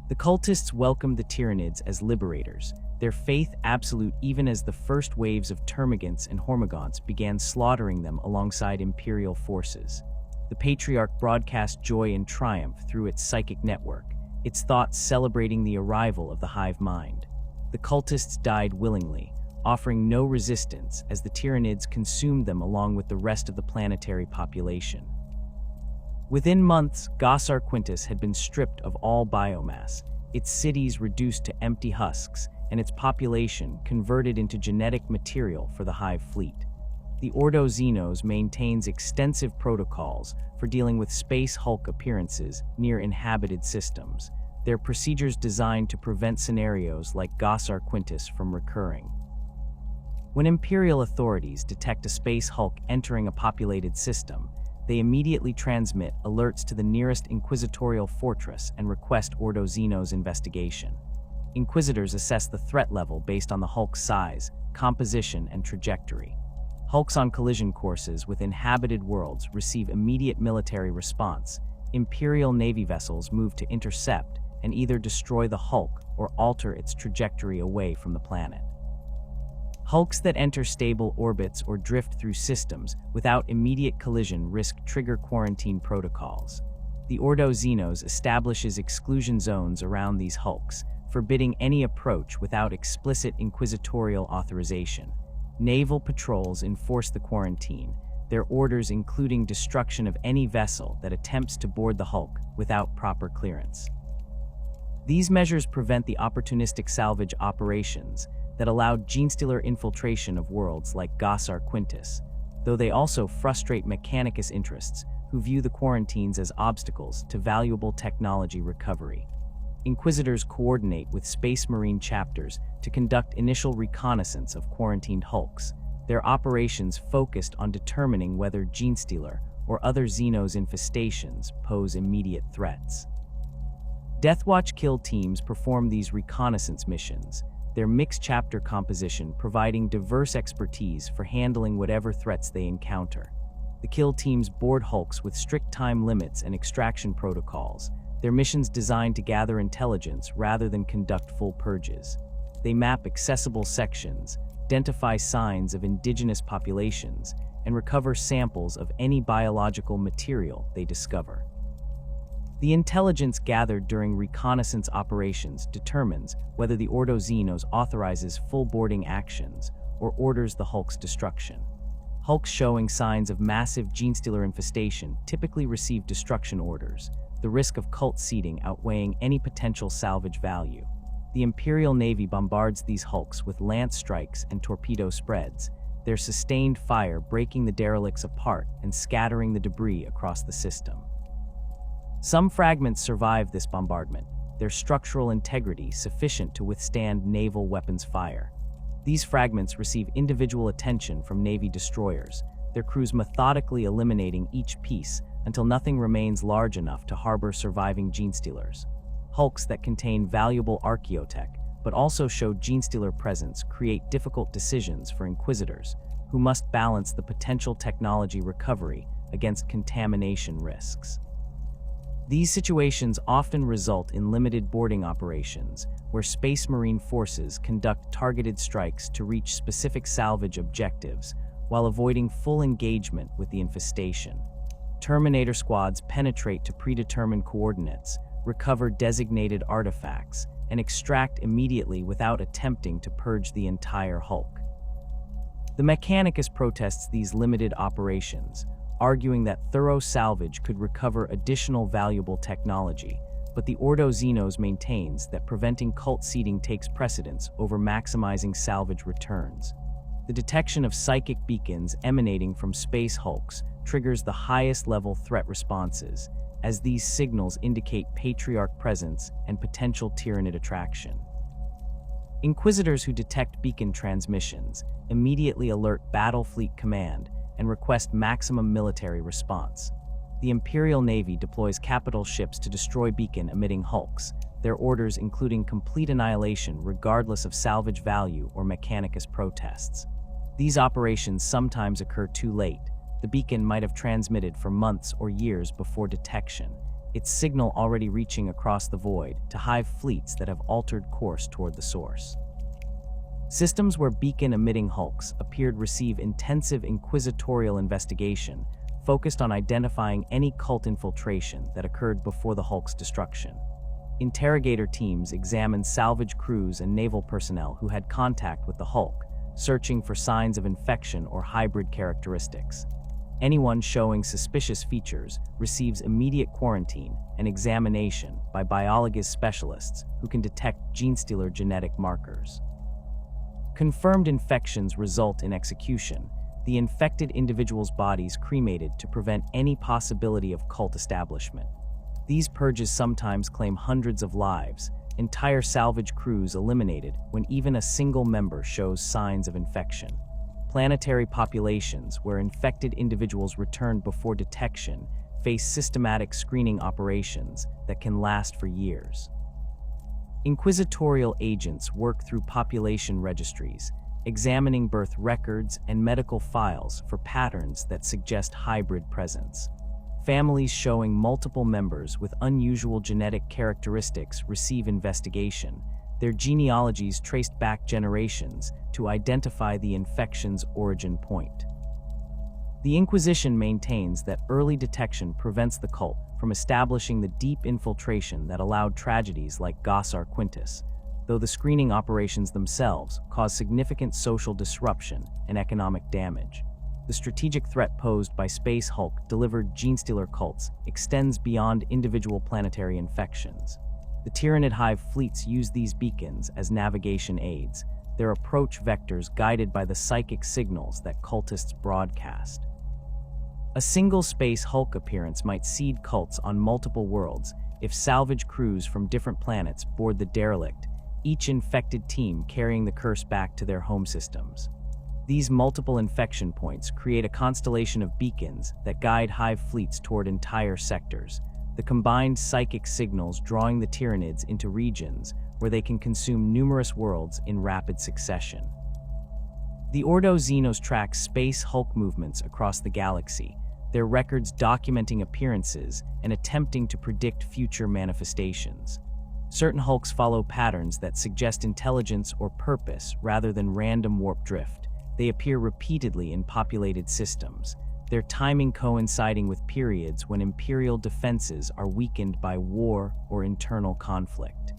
The cultists welcomed the Tyranids as liberators, their faith absolute even as the first waves of termagants and hormagaunts began slaughtering them alongside Imperial forces. The Patriarch broadcast joy and triumph through its psychic network, its thoughts celebrating the arrival of the hive mind. The cultists died willingly, offering no resistance as the Tyranids consumed them along with the rest of the planetary population. Within months, Gossar Quintus had been stripped of all biomass, its cities reduced to empty husks, and its population converted into genetic material for the Hive fleet. The Ordo Xenos maintains extensive protocols for dealing with space Hulk appearances near inhabited systems, their procedures designed to prevent scenarios like Gossar Quintus from recurring. When Imperial authorities detect a space Hulk entering a populated system, they immediately transmit alerts to the nearest inquisitorial fortress and request Ordo Xenos' investigation. Inquisitors assess the threat level based on the Hulk's size, composition, and trajectory. Hulks on collision courses with inhabited worlds receive immediate military response. Imperial Navy vessels move to intercept and either destroy the Hulk or alter its trajectory away from the planet. Hulks that enter stable orbits or drift through systems without immediate collision risk trigger quarantine protocols. The Ordo Xenos establishes exclusion zones around these Hulks, forbidding any approach without explicit inquisitorial authorization. Naval patrols enforce the quarantine, their orders including destruction of any vessel that attempts to board the Hulk without proper clearance. These measures prevent the opportunistic salvage operations that allowed genestealer infiltration of worlds like Gossar Quintus, though they also frustrate Mechanicus interests who view the quarantines as obstacles to valuable technology recovery. Inquisitors coordinate with Space Marine chapters to conduct initial reconnaissance of quarantined Hulks, their operations focused on determining whether Genestealer or other Xenos infestations pose immediate threats. Deathwatch kill teams perform these reconnaissance missions, their mixed chapter composition providing diverse expertise for handling whatever threats they encounter. The kill teams board Hulks with strict time limits and extraction protocols, their missions designed to gather intelligence rather than conduct full purges. They map accessible sections, identify signs of indigenous populations, and recover samples of any biological material they discover. The intelligence gathered during reconnaissance operations determines whether the Ordo Xenos authorizes full boarding actions or orders the Hulk's destruction. Hulks showing signs of massive Genestealer infestation typically receive destruction orders, the risk of cult seeding outweighing any potential salvage value. The Imperial Navy bombards these hulks with lance strikes and torpedo spreads, their sustained fire breaking the derelicts apart and scattering the debris across the system. Some fragments survive this bombardment, their structural integrity sufficient to withstand naval weapons fire. These fragments receive individual attention from Navy destroyers, their crews methodically eliminating each piece until nothing remains large enough to harbor surviving Genestealers. Hulks that contain valuable archaeotech, but also show Genestealer presence, create difficult decisions for Inquisitors, who must balance the potential technology recovery against contamination risks. These situations often result in limited boarding operations, where Space Marine forces conduct targeted strikes to reach specific salvage objectives, while avoiding full engagement with the infestation. Terminator squads penetrate to predetermined coordinates, recover designated artifacts, and extract immediately without attempting to purge the entire hulk. The Mechanicus protests these limited operations, arguing that thorough salvage could recover additional valuable technology, but the Ordo Xenos maintains that preventing cult seeding takes precedence over maximizing salvage returns. The detection of psychic beacons emanating from space hulks triggers the highest level threat responses, as these signals indicate Patriarch presence and potential Tyranid attraction. Inquisitors who detect beacon transmissions immediately alert Battle Fleet Command and request maximum military response. The Imperial Navy deploys capital ships to destroy beacon-emitting hulks, their orders including complete annihilation regardless of salvage value or Mechanicus protests. These operations sometimes occur too late. The beacon might have transmitted for months or years before detection, its signal already reaching across the void to hive fleets that have altered course toward the source. Systems where beacon-emitting hulks appeared receive intensive inquisitorial investigation, focused on identifying any cult infiltration that occurred before the hulk's destruction. Interrogator teams examine salvage crews and naval personnel who had contact with the hulk, searching for signs of infection or hybrid characteristics. Anyone showing suspicious features receives immediate quarantine and examination by biologist specialists who can detect Genestealer genetic markers. Confirmed infections result in execution, the infected individual's bodies cremated to prevent any possibility of cult establishment. These purges sometimes claim hundreds of lives, entire salvage crews eliminated when even a single member shows signs of infection. Planetary populations where infected individuals return before detection face systematic screening operations that can last for years. Inquisitorial agents work through population registries, examining birth records and medical files for patterns that suggest hybrid presence. Families showing multiple members with unusual genetic characteristics receive investigation, their genealogies traced back generations to identify the infection's origin point. The Inquisition maintains that early detection prevents the cult from establishing the deep infiltration that allowed tragedies like Gossar Quintus, though the screening operations themselves cause significant social disruption and economic damage. The strategic threat posed by Space Hulk-delivered Genestealer cults extends beyond individual planetary infections. The Tyranid hive fleets use these beacons as navigation aids, their approach vectors guided by the psychic signals that cultists broadcast. A single Space Hulk appearance might seed cults on multiple worlds if salvage crews from different planets board the Derelict, each infected team carrying the curse back to their home systems. These multiple infection points create a constellation of beacons that guide hive fleets toward entire sectors, the combined psychic signals drawing the Tyranids into regions where they can consume numerous worlds in rapid succession. The Ordo Xenos tracks Space Hulk movements across the galaxy, their records documenting appearances and attempting to predict future manifestations. Certain hulks follow patterns that suggest intelligence or purpose rather than random warp drift. They appear repeatedly in populated systems, their timing coinciding with periods when Imperial defenses are weakened by war or internal conflict.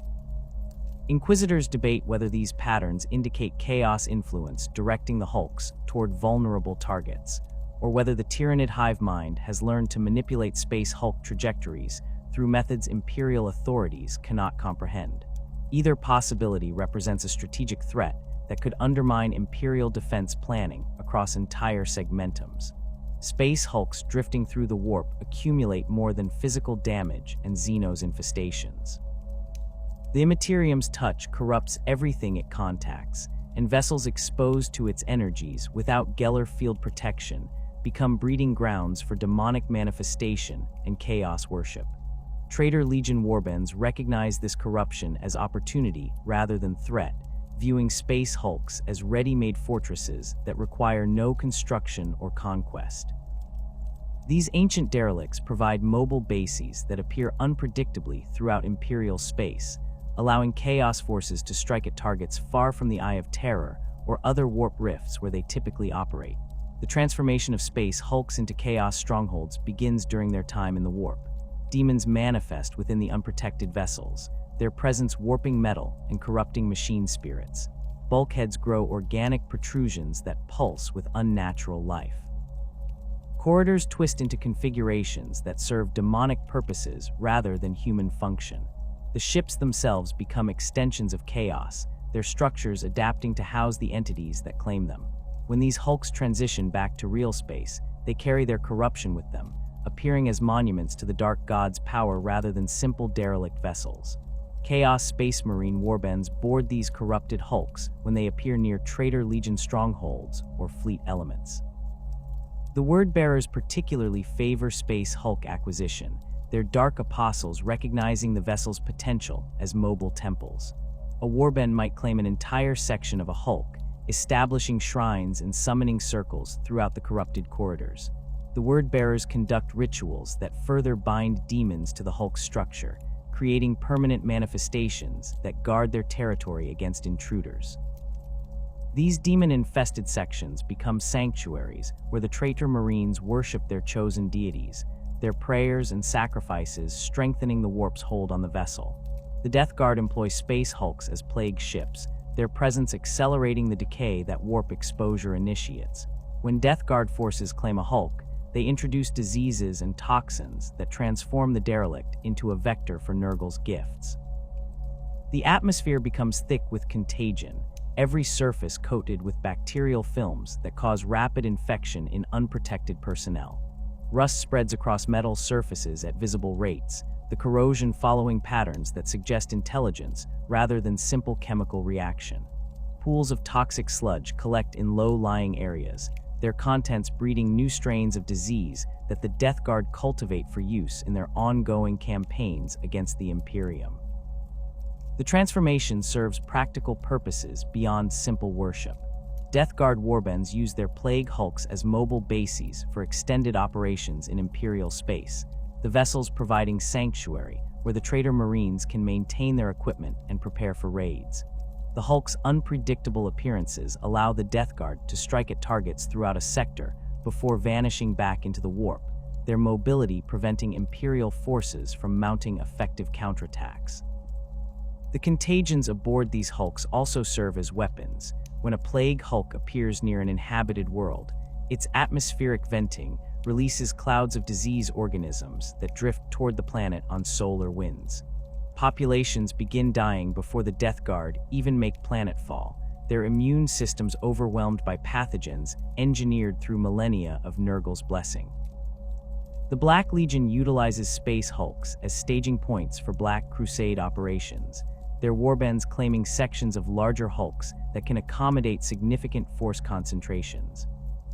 Inquisitors debate whether these patterns indicate chaos influence directing the hulks toward vulnerable targets, or whether the Tyranid hive mind has learned to manipulate space hulk trajectories through methods Imperial authorities cannot comprehend. Either possibility represents a strategic threat that could undermine Imperial defense planning across entire segmentums. Space hulks drifting through the warp accumulate more than physical damage and Xenos infestations. The Imperium's touch corrupts everything it contacts, and vessels exposed to its energies without Geller field protection become breeding grounds for demonic manifestation and chaos worship. Traitor Legion warbands recognize this corruption as opportunity rather than threat, viewing space hulks as ready-made fortresses that require no construction or conquest. These ancient derelicts provide mobile bases that appear unpredictably throughout Imperial space, allowing chaos forces to strike at targets far from the Eye of Terror or other warp rifts where they typically operate. The transformation of space hulks into chaos strongholds begins during their time in the warp. Demons manifest within the unprotected vessels, their presence warping metal and corrupting machine spirits. Bulkheads grow organic protrusions that pulse with unnatural life. Corridors twist into configurations that serve demonic purposes rather than human function. The ships themselves become extensions of chaos, their structures adapting to house the entities that claim them. When these hulks transition back to real space, they carry their corruption with them, appearing as monuments to the Dark God's power rather than simple derelict vessels. Chaos Space Marine warbands board these corrupted hulks when they appear near Traitor Legion strongholds or fleet elements. The Word-bearers particularly favor space hulk acquisition, their dark apostles recognizing the vessel's potential as mobile temples. A warband might claim an entire section of a hulk, establishing shrines and summoning circles throughout the corrupted corridors. The Word-bearers conduct rituals that further bind demons to the hulk's structure, creating permanent manifestations that guard their territory against intruders. These demon-infested sections become sanctuaries where the traitor Marines worship their chosen deities, their prayers and sacrifices strengthening the warp's hold on the vessel. The Death Guard employ space hulks as plague ships, their presence accelerating the decay that warp exposure initiates. When Death Guard forces claim a hulk, they introduce diseases and toxins that transform the derelict into a vector for Nurgle's gifts. The atmosphere becomes thick with contagion, every surface coated with bacterial films that cause rapid infection in unprotected personnel. Rust spreads across metal surfaces at visible rates, the corrosion following patterns that suggest intelligence rather than simple chemical reaction. Pools of toxic sludge collect in low-lying areas, their contents breeding new strains of disease that the Death Guard cultivate for use in their ongoing campaigns against the Imperium. The transformation serves practical purposes beyond simple worship. Death Guard warbands use their plague hulks as mobile bases for extended operations in Imperial space, the vessels providing sanctuary where the traitor Marines can maintain their equipment and prepare for raids. The hulk's unpredictable appearances allow the Death Guard to strike at targets throughout a sector before vanishing back into the warp, their mobility preventing Imperial forces from mounting effective counterattacks. The contagions aboard these hulks also serve as weapons. When a plague hulk appears near an inhabited world, its atmospheric venting releases clouds of disease organisms that drift toward the planet on solar winds. Populations begin dying before the Death Guard even make planetfall, their immune systems overwhelmed by pathogens engineered through millennia of Nurgle's blessing. The Black Legion utilizes space hulks as staging points for Black Crusade operations, their warbands claiming sections of larger hulks that can accommodate significant force concentrations.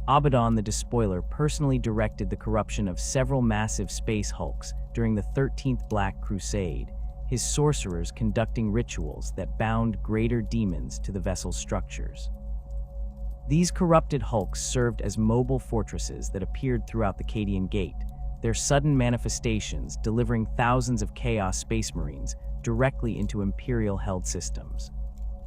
Abaddon the Despoiler personally directed the corruption of several massive space hulks during the 13th Black Crusade, his sorcerers conducting rituals that bound greater demons to the vessel's structures. These corrupted hulks served as mobile fortresses that appeared throughout the Cadian Gate, their sudden manifestations delivering thousands of Chaos Space Marines directly into Imperial-held systems.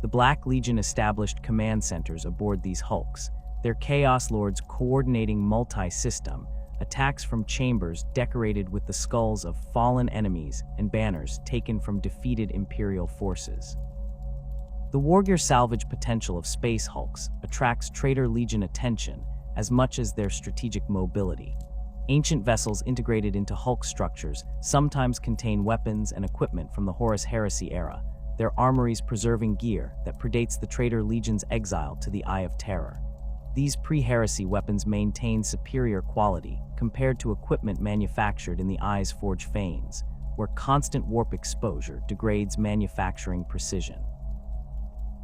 The Black Legion established command centers aboard these hulks, their Chaos Lords coordinating multi-system attacks from chambers decorated with the skulls of fallen enemies and banners taken from defeated Imperial forces. The wargear salvage potential of space hulks attracts Trader Legion attention as much as their strategic mobility. Ancient vessels integrated into hulk structures sometimes contain weapons and equipment from the Horus Heresy era, their armories preserving gear that predates the Trader Legion's exile to the Eye of Terror. These pre-heresy weapons maintain superior quality compared to equipment manufactured in the Eye's Forge Fanes, where constant warp exposure degrades manufacturing precision.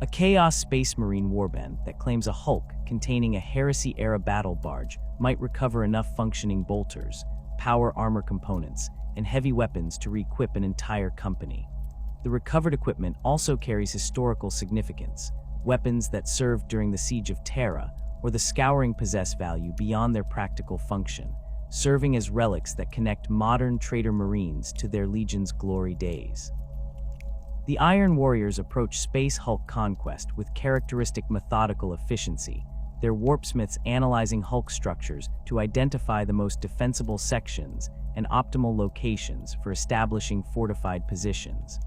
A Chaos Space Marine warband that claims a hulk containing a Heresy-era battle barge might recover enough functioning bolters, power armor components, and heavy weapons to re-equip an entire company. The recovered equipment also carries historical significance. Weapons that served during the Siege of Terra or the Scouring possess value beyond their practical function, serving as relics that connect modern Trader Marines to their Legion's glory days. The Iron Warriors approach space hulk conquest with characteristic methodical efficiency, their warpsmiths analyzing hulk structures to identify the most defensible sections and optimal locations for establishing fortified positions.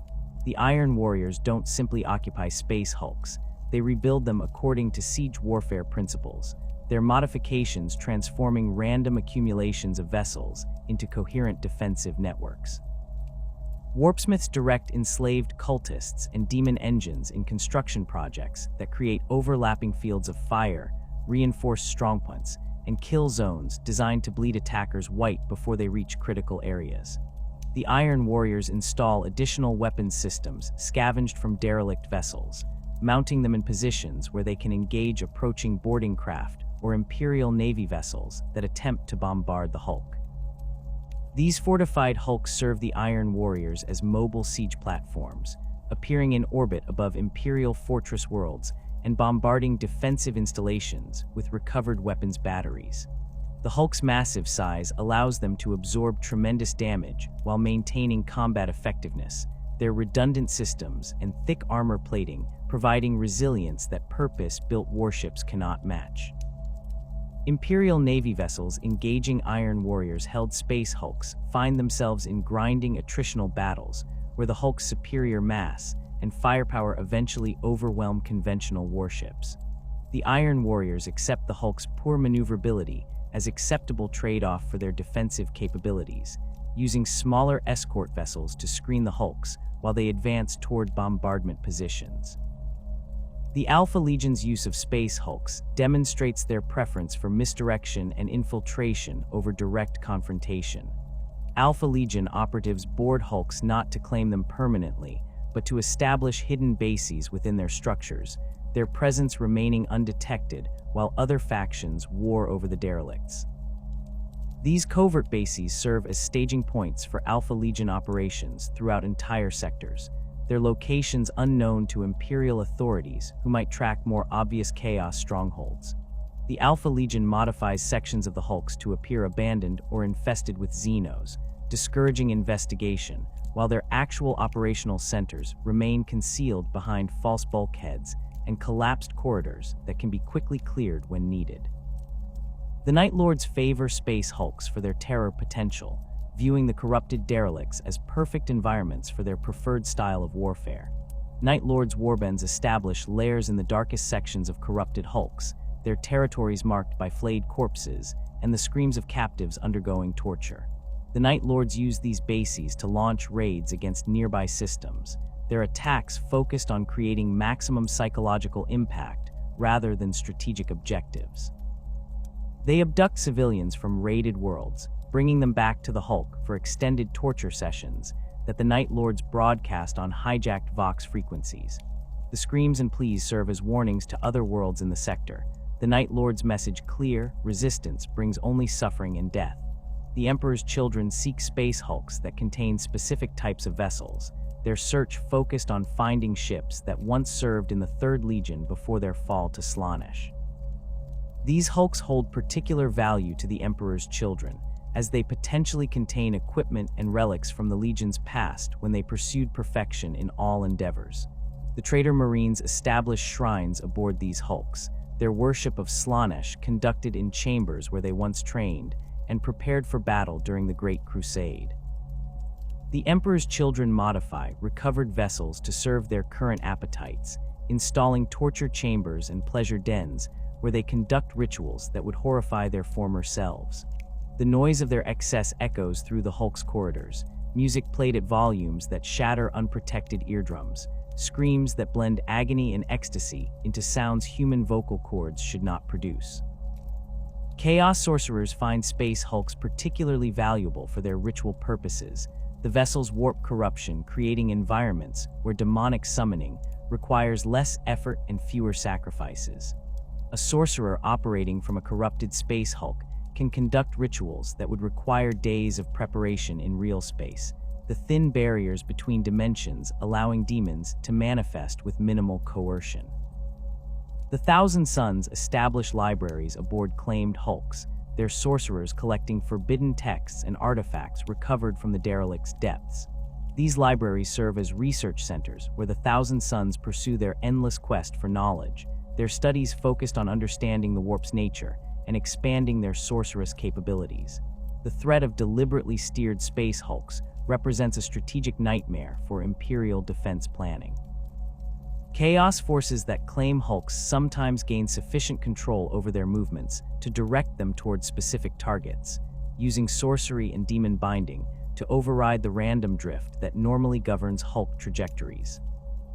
The Iron Warriors don't simply occupy space hulks, they rebuild them according to siege warfare principles, their modifications transforming random accumulations of vessels into coherent defensive networks. Warpsmiths direct enslaved cultists and demon engines in construction projects that create overlapping fields of fire, reinforced strongpoints, and kill zones designed to bleed attackers white before they reach critical areas. The Iron Warriors install additional weapons systems scavenged from derelict vessels, mounting them in positions where they can engage approaching boarding craft or Imperial Navy vessels that attempt to bombard the hulk. These fortified hulks serve the Iron Warriors as mobile siege platforms, appearing in orbit above Imperial fortress worlds and bombarding defensive installations with recovered weapons batteries. The hulk's massive size allows them to absorb tremendous damage while maintaining combat effectiveness, their redundant systems and thick armor plating providing resilience that purpose-built warships cannot match. Imperial Navy vessels engaging Iron Warriors-held space hulks find themselves in grinding attritional battles where the hulk's superior mass and firepower eventually overwhelm conventional warships. The Iron Warriors accept the hulk's poor maneuverability as acceptable trade-off for their defensive capabilities, using smaller escort vessels to screen the hulks while they advance toward bombardment positions. The Alpha Legion's use of space hulks demonstrates their preference for misdirection and infiltration over direct confrontation. Alpha Legion operatives board hulks not to claim them permanently, but to establish hidden bases within their structures, their presence remaining undetected while other factions war over the derelicts. These covert bases serve as staging points for Alpha Legion operations throughout entire sectors, their locations unknown to Imperial authorities who might track more obvious Chaos strongholds. The Alpha Legion modifies sections of the hulks to appear abandoned or infested with Xenos, discouraging investigation, while their actual operational centers remain concealed behind false bulkheads and collapsed corridors that can be quickly cleared when needed. The Night Lords favor space hulks for their terror potential, viewing the corrupted derelicts as perfect environments for their preferred style of warfare. Night Lords warbands establish lairs in the darkest sections of corrupted hulks, their territories marked by flayed corpses and the screams of captives undergoing torture. The Night Lords use these bases to launch raids against nearby systems, their attacks focused on creating maximum psychological impact rather than strategic objectives. They abduct civilians from raided worlds, bringing them back to the Hulk for extended torture sessions that the Night Lords broadcast on hijacked Vox frequencies. The screams and pleas serve as warnings to other worlds in the sector. The Night Lords' message clear: resistance brings only suffering and death. The Emperor's children seek space hulks that contain specific types of vessels, their search focused on finding ships that once served in the Third Legion before their fall to Slaanesh. These hulks hold particular value to the Emperor's children, as they potentially contain equipment and relics from the Legion's past when they pursued perfection in all endeavors. The Trader Marines established shrines aboard these hulks, their worship of Slaanesh conducted in chambers where they once trained and prepared for battle during the Great Crusade. The Emperor's children modify recovered vessels to serve their current appetites, installing torture chambers and pleasure dens where they conduct rituals that would horrify their former selves. The noise of their excess echoes through the Hulk's corridors, music played at volumes that shatter unprotected eardrums, screams that blend agony and ecstasy into sounds human vocal cords should not produce. Chaos sorcerers find space hulks particularly valuable for their ritual purposes. The vessels warp corruption, creating environments where demonic summoning requires less effort and fewer sacrifices. A sorcerer operating from a corrupted space hulk can conduct rituals that would require days of preparation in real space, the thin barriers between dimensions allowing demons to manifest with minimal coercion. The Thousand Suns establish libraries aboard claimed hulks, their sorcerers collecting forbidden texts and artifacts recovered from the Derelicts' depths. These libraries serve as research centers where the Thousand Suns pursue their endless quest for knowledge, their studies focused on understanding the warp's nature and expanding their sorcerous capabilities. The threat of deliberately steered space hulks represents a strategic nightmare for Imperial defense planning. Chaos forces that claim hulks sometimes gain sufficient control over their movements to direct them toward specific targets, using sorcery and demon binding to override the random drift that normally governs hulk trajectories.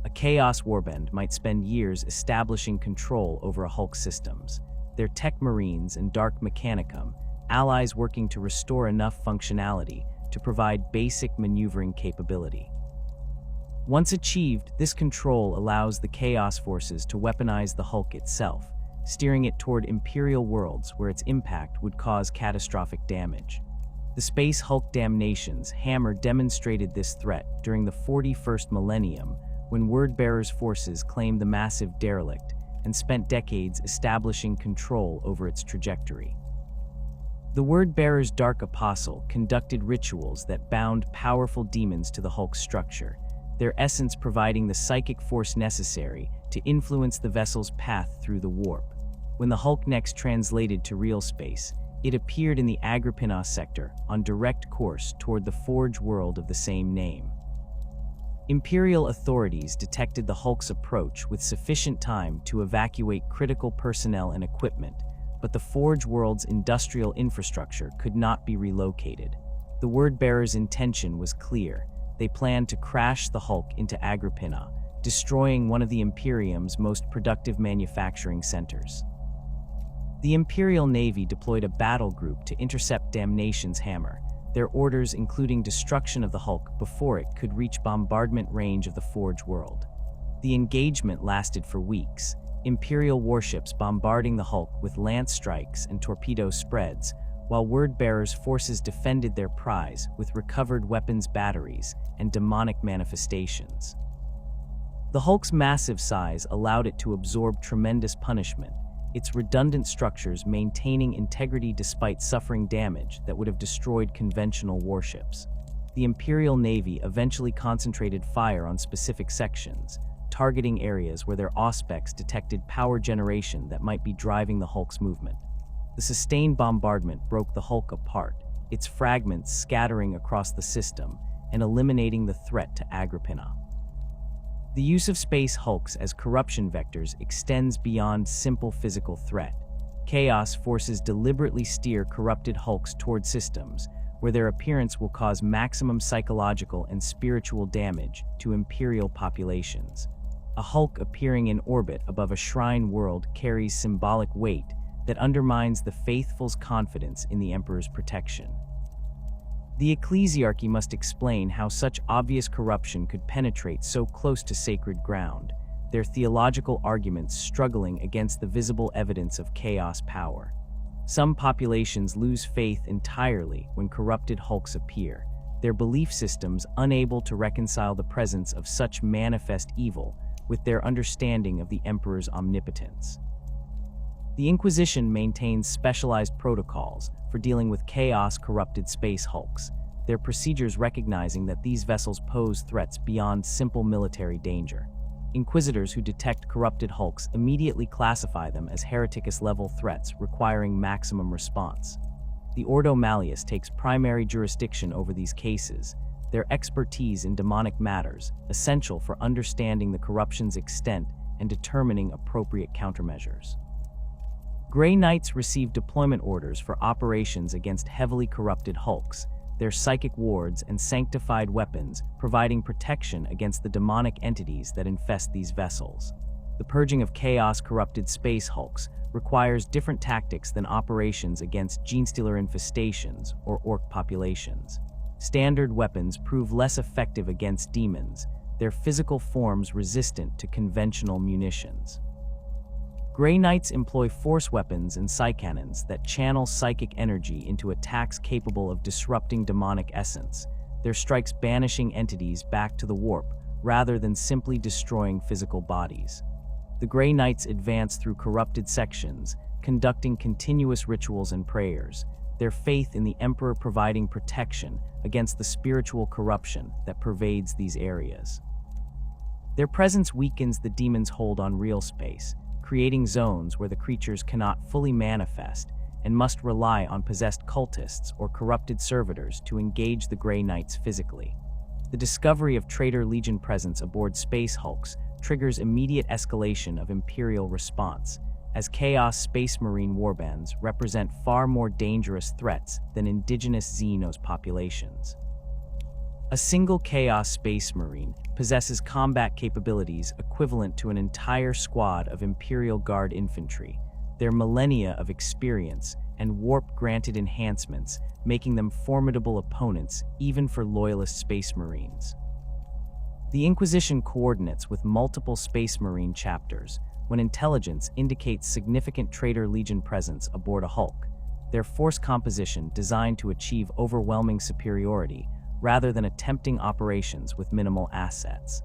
A Chaos warband might spend years establishing control over a hulk systems, their tech marines and dark mechanicum, allies working to restore enough functionality to provide basic maneuvering capability. Once achieved, this control allows the Chaos forces to weaponize the Hulk itself, steering it toward Imperial worlds where its impact would cause catastrophic damage. The Space Hulk Damnation's hammer demonstrated this threat during the 41st Millennium, when Wordbearer's forces claimed the massive Derelict and spent decades establishing control over its trajectory. The Wordbearer's Dark Apostle conducted rituals that bound powerful demons to the Hulk's structure, their essence providing the psychic force necessary to influence the vessel's path through the warp. When the Hulk next translated to real space, it appeared in the Agrippina sector on direct course toward the Forge world of the same name. Imperial authorities detected the Hulk's approach with sufficient time to evacuate critical personnel and equipment, but the Forge world's industrial infrastructure could not be relocated. The Wordbearer's intention was clear. They planned to crash the Hulk into Agrippina, destroying one of the Imperium's most productive manufacturing centers. The Imperial Navy deployed a battle group to intercept Damnation's hammer, their orders including destruction of the Hulk before it could reach bombardment range of the Forge world. The engagement lasted for weeks, Imperial warships bombarding the Hulk with lance strikes and torpedo spreads, while Wordbearer's forces defended their prize with recovered weapons batteries and demonic manifestations. The Hulk's massive size allowed it to absorb tremendous punishment, its redundant structures maintaining integrity despite suffering damage that would have destroyed conventional warships. The Imperial Navy eventually concentrated fire on specific sections, targeting areas where their auspex detected power generation that might be driving the Hulk's movement. The sustained bombardment broke the Hulk apart, its fragments scattering across the system and eliminating the threat to Agrippina. The use of space hulks as corruption vectors extends beyond simple physical threat. Chaos forces deliberately steer corrupted hulks toward systems where their appearance will cause maximum psychological and spiritual damage to Imperial populations. A hulk appearing in orbit above a shrine world carries symbolic weight that undermines the faithful's confidence in the Emperor's protection. The ecclesiarchy must explain how such obvious corruption could penetrate so close to sacred ground, their theological arguments struggling against the visible evidence of chaos power. Some populations lose faith entirely when corrupted hulks appear, their belief systems unable to reconcile the presence of such manifest evil with their understanding of the Emperor's omnipotence. The Inquisition maintains specialized protocols for dealing with chaos-corrupted space hulks, their procedures recognizing that these vessels pose threats beyond simple military danger. Inquisitors who detect corrupted hulks immediately classify them as Hereticus-level threats requiring maximum response. The Ordo Malleus takes primary jurisdiction over these cases, their expertise in demonic matters, essential for understanding the corruption's extent and determining appropriate countermeasures. Grey Knights receive deployment orders for operations against heavily corrupted hulks, their psychic wards and sanctified weapons providing protection against the demonic entities that infest these vessels. The purging of chaos-corrupted space hulks requires different tactics than operations against Genestealer infestations or orc populations. Standard weapons prove less effective against demons, their physical forms resistant to conventional munitions. Grey Knights employ force weapons and psycannons that channel psychic energy into attacks capable of disrupting demonic essence, their strikes banishing entities back to the warp rather than simply destroying physical bodies. The Grey Knights advance through corrupted sections, conducting continuous rituals and prayers, their faith in the Emperor providing protection against the spiritual corruption that pervades these areas. Their presence weakens the demon's hold on real space, creating zones where the creatures cannot fully manifest and must rely on possessed cultists or corrupted servitors to engage the Grey Knights physically. The discovery of Traitor Legion presence aboard space hulks triggers immediate escalation of Imperial response, as Chaos Space Marine warbands represent far more dangerous threats than indigenous Xenos populations. A single Chaos Space Marine possesses combat capabilities equivalent to an entire squad of Imperial Guard infantry, their millennia of experience and warp-granted enhancements making them formidable opponents even for loyalist Space Marines. The Inquisition coordinates with multiple Space Marine chapters when intelligence indicates significant Traitor Legion presence aboard a hulk, their force composition designed to achieve overwhelming superiority rather than attempting operations with minimal assets.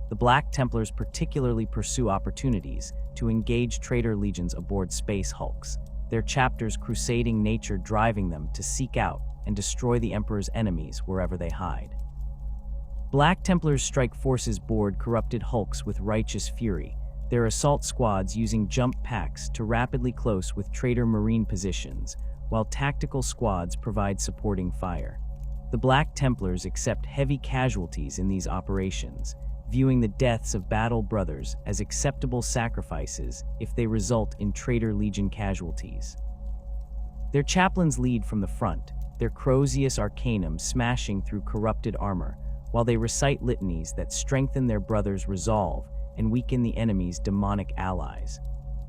The Black Templars particularly pursue opportunities to engage Traitor Legions aboard space hulks, their chapters' crusading nature driving them to seek out and destroy the Emperor's enemies wherever they hide. Black Templars strike forces board corrupted hulks with righteous fury, their assault squads using jump packs to rapidly close with Traitor Marine positions, while tactical squads provide supporting fire. The Black Templars accept heavy casualties in these operations, viewing the deaths of battle brothers as acceptable sacrifices if they result in Traitor Legion casualties. Their chaplains lead from the front, their Crozius Arcanum smashing through corrupted armor, while they recite litanies that strengthen their brothers' resolve and weaken the enemy's demonic allies.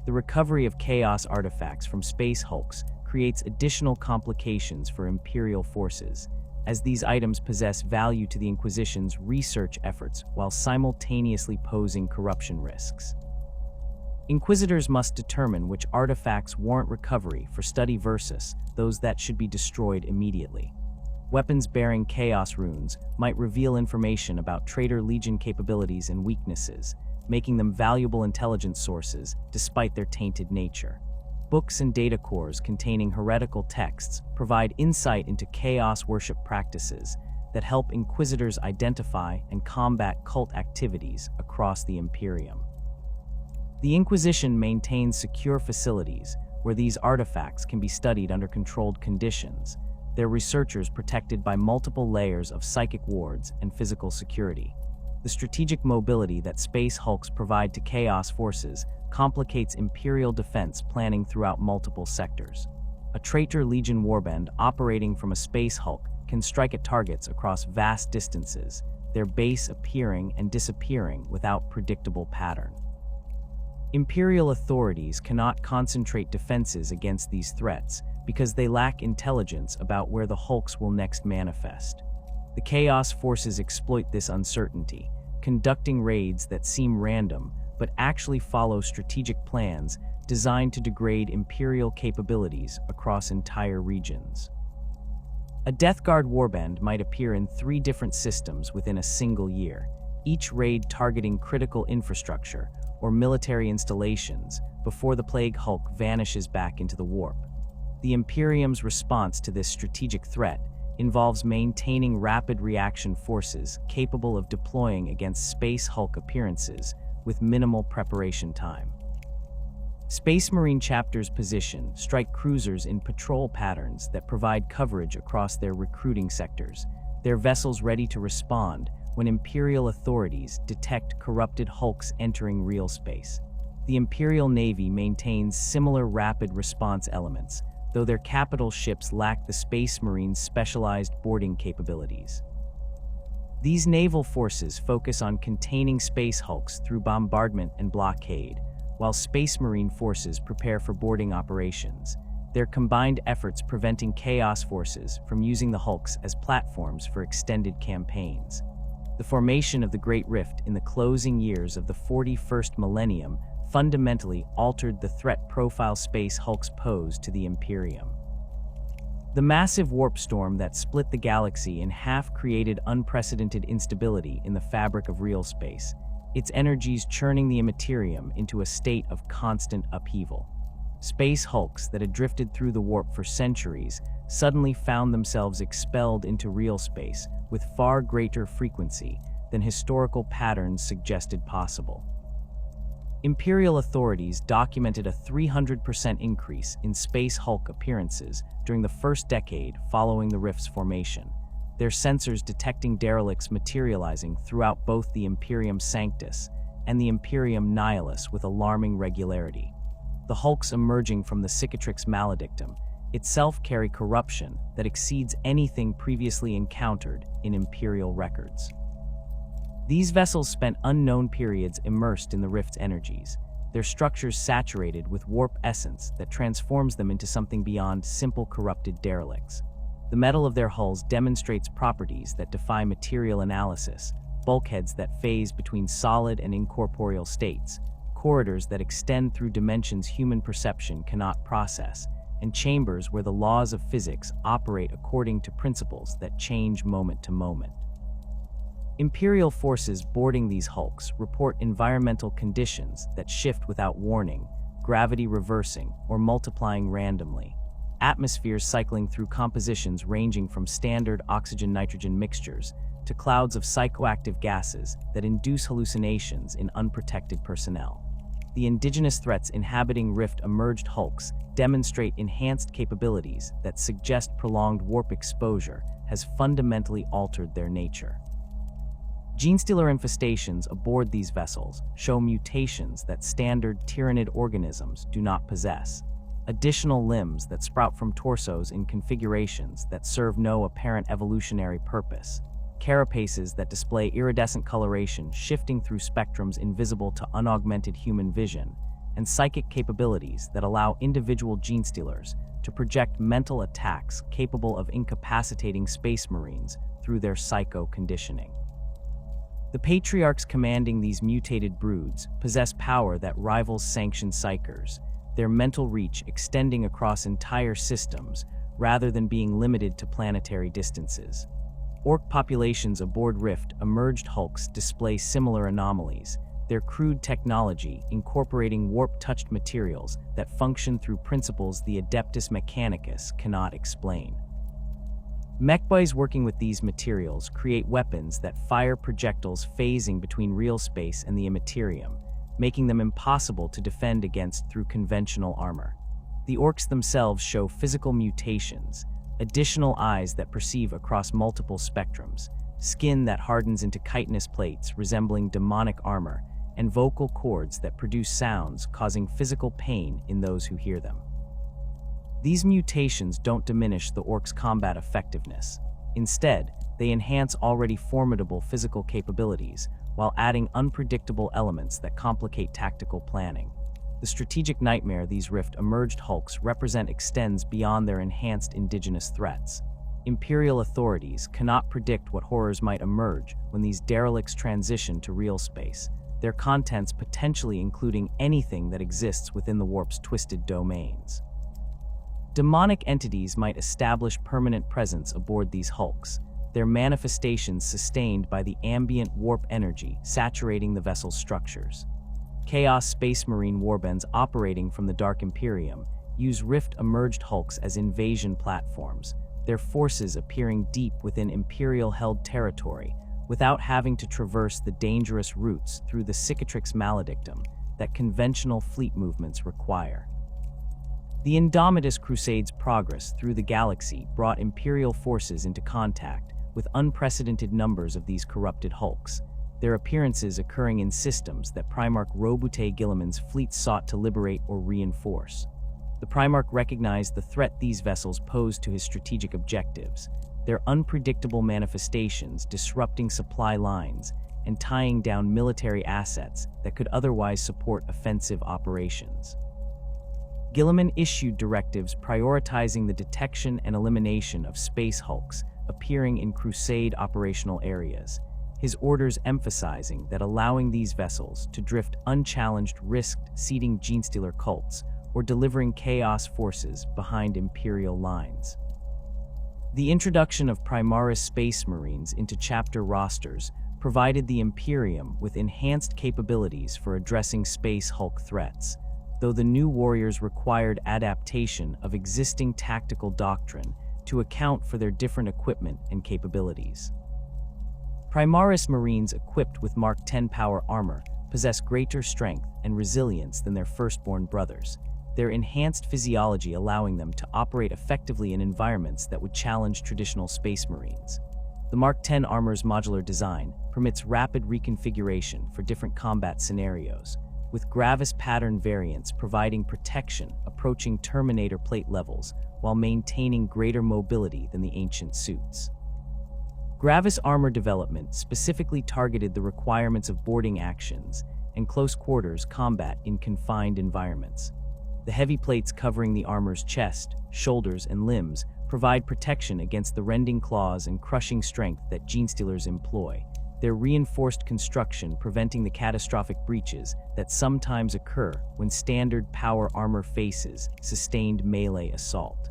The recovery of chaos artifacts from space hulks creates additional complications for Imperial forces, as these items possess value to the Inquisition's research efforts while simultaneously posing corruption risks. Inquisitors must determine which artifacts warrant recovery for study versus those that should be destroyed immediately. Weapons bearing chaos runes might reveal information about Traitor Legion capabilities and weaknesses, making them valuable intelligence sources despite their tainted nature. Books and data cores containing heretical texts provide insight into chaos worship practices that help Inquisitors identify and combat cult activities across the Imperium. The Inquisition maintains secure facilities where these artifacts can be studied under controlled conditions, their researchers protected by multiple layers of psychic wards and physical security. The strategic mobility that space hulks provide to chaos forces complicates Imperial defense planning throughout multiple sectors. A Traitor Legion warband operating from a space hulk can strike at targets across vast distances, their base appearing and disappearing without predictable pattern. Imperial authorities cannot concentrate defenses against these threats because they lack intelligence about where the hulks will next manifest. The Chaos forces exploit this uncertainty, conducting raids that seem random but actually follow strategic plans designed to degrade Imperial capabilities across entire regions. A Death Guard warband might appear in 3 different systems within a single year, each raid targeting critical infrastructure or military installations before the Plague Hulk vanishes back into the warp. The Imperium's response to this strategic threat involves maintaining rapid reaction forces capable of deploying against Space Hulk appearances with minimal preparation time. Space Marine chapters position strike cruisers in patrol patterns that provide coverage across their recruiting sectors, their vessels ready to respond when Imperial authorities detect corrupted hulks entering real space. The Imperial Navy maintains similar rapid response elements, though their capital ships lack the Space Marine's specialized boarding capabilities. These naval forces focus on containing space hulks through bombardment and blockade, while Space Marine forces prepare for boarding operations, their combined efforts preventing Chaos forces from using the hulks as platforms for extended campaigns. The formation of the Great Rift in the closing years of the 41st Millennium fundamentally altered the threat profile space hulks pose to the Imperium. The massive warp storm that split the galaxy in half created unprecedented instability in the fabric of real space, its energies churning the Imperium into a state of constant upheaval. Space hulks that had drifted through the warp for centuries suddenly found themselves expelled into real space with far greater frequency than historical patterns suggested possible. Imperial authorities documented a 300% increase in space hulk appearances during the first decade following the rift's formation, their sensors detecting derelicts materializing throughout both the Imperium Sanctus and the Imperium Nihilus with alarming regularity. The hulks emerging from the cicatrix maledictum itself carry corruption that exceeds anything previously encountered in Imperial records. These vessels spent unknown periods immersed in the rift's energies, their structures saturated with warp essence that transforms them into something beyond simple corrupted derelicts. The metal of their hulls demonstrates properties that defy material analysis, bulkheads that phase between solid and incorporeal states, corridors that extend through dimensions human perception cannot process, and chambers where the laws of physics operate according to principles that change moment to moment. Imperial forces boarding these hulks report environmental conditions that shift without warning, gravity reversing or multiplying randomly, atmospheres cycling through compositions ranging from standard oxygen-nitrogen mixtures to clouds of psychoactive gases that induce hallucinations in unprotected personnel. The indigenous threats inhabiting rift-emerged hulks demonstrate enhanced capabilities that suggest prolonged warp exposure has fundamentally altered their nature. Genestealer infestations aboard these vessels show mutations that standard Tyranid organisms do not possess, additional limbs that sprout from torsos in configurations that serve no apparent evolutionary purpose, carapaces that display iridescent coloration shifting through spectrums invisible to unaugmented human vision, and psychic capabilities that allow individual genestealers to project mental attacks capable of incapacitating space marines through their psycho-conditioning. The patriarchs commanding these mutated broods possess power that rivals sanctioned psychers, their mental reach extending across entire systems rather than being limited to planetary distances. Orc populations aboard Rift-emerged hulks display similar anomalies, their crude technology incorporating warp-touched materials that function through principles the Adeptus mechanicus cannot explain. Mechboys working with these materials create weapons that fire projectiles phasing between real space and the Imperium, making them impossible to defend against through conventional armor. The orcs themselves show physical mutations, additional eyes that perceive across multiple spectrums, skin that hardens into chitinous plates resembling demonic armor, and vocal cords that produce sounds causing physical pain in those who hear them. These mutations don't diminish the orcs' combat effectiveness. Instead, they enhance already formidable physical capabilities while adding unpredictable elements that complicate tactical planning. The strategic nightmare these rift-emerged hulks represent extends beyond their enhanced indigenous threats. Imperial authorities cannot predict what horrors might emerge when these derelicts transition to real space, their contents potentially including anything that exists within the warp's twisted domains. Demonic entities might establish permanent presence aboard these hulks, their manifestations sustained by the ambient warp energy saturating the vessel's structures. Chaos Space Marine warbands operating from the Dark Imperium use rift-emerged hulks as invasion platforms, their forces appearing deep within Imperial-held territory without having to traverse the dangerous routes through the cicatrix maledictum that conventional fleet movements require. The Indomitus Crusade's progress through the galaxy brought Imperial forces into contact with unprecedented numbers of these corrupted hulks, their appearances occurring in systems that Primarch Roboute Guilliman's fleet sought to liberate or reinforce. The Primarch recognized the threat these vessels posed to his strategic objectives, their unpredictable manifestations disrupting supply lines and tying down military assets that could otherwise support offensive operations. Guilliman issued directives prioritizing the detection and elimination of space hulks appearing in Crusade operational areas, his orders emphasizing that allowing these vessels to drift unchallenged risked seeding Genestealer cults or delivering chaos forces behind Imperial lines. The introduction of Primaris Space Marines into chapter rosters provided the Imperium with enhanced capabilities for addressing space hulk threats, though the new warriors required adaptation of existing tactical doctrine to account for their different equipment and capabilities. Primaris Marines equipped with Mark X power armor possess greater strength and resilience than their firstborn brothers, their enhanced physiology allowing them to operate effectively in environments that would challenge traditional Space Marines. The Mark X armor's modular design permits rapid reconfiguration for different combat scenarios, with Gravis pattern variants providing protection approaching Terminator plate levels while maintaining greater mobility than the ancient suits. Gravis armor development specifically targeted the requirements of boarding actions and close quarters combat in confined environments. The heavy plates covering the armor's chest, shoulders, and limbs provide protection against the rending claws and crushing strength that Genestealers employ, their reinforced construction preventing the catastrophic breaches that sometimes occur when standard power armor faces sustained melee assault.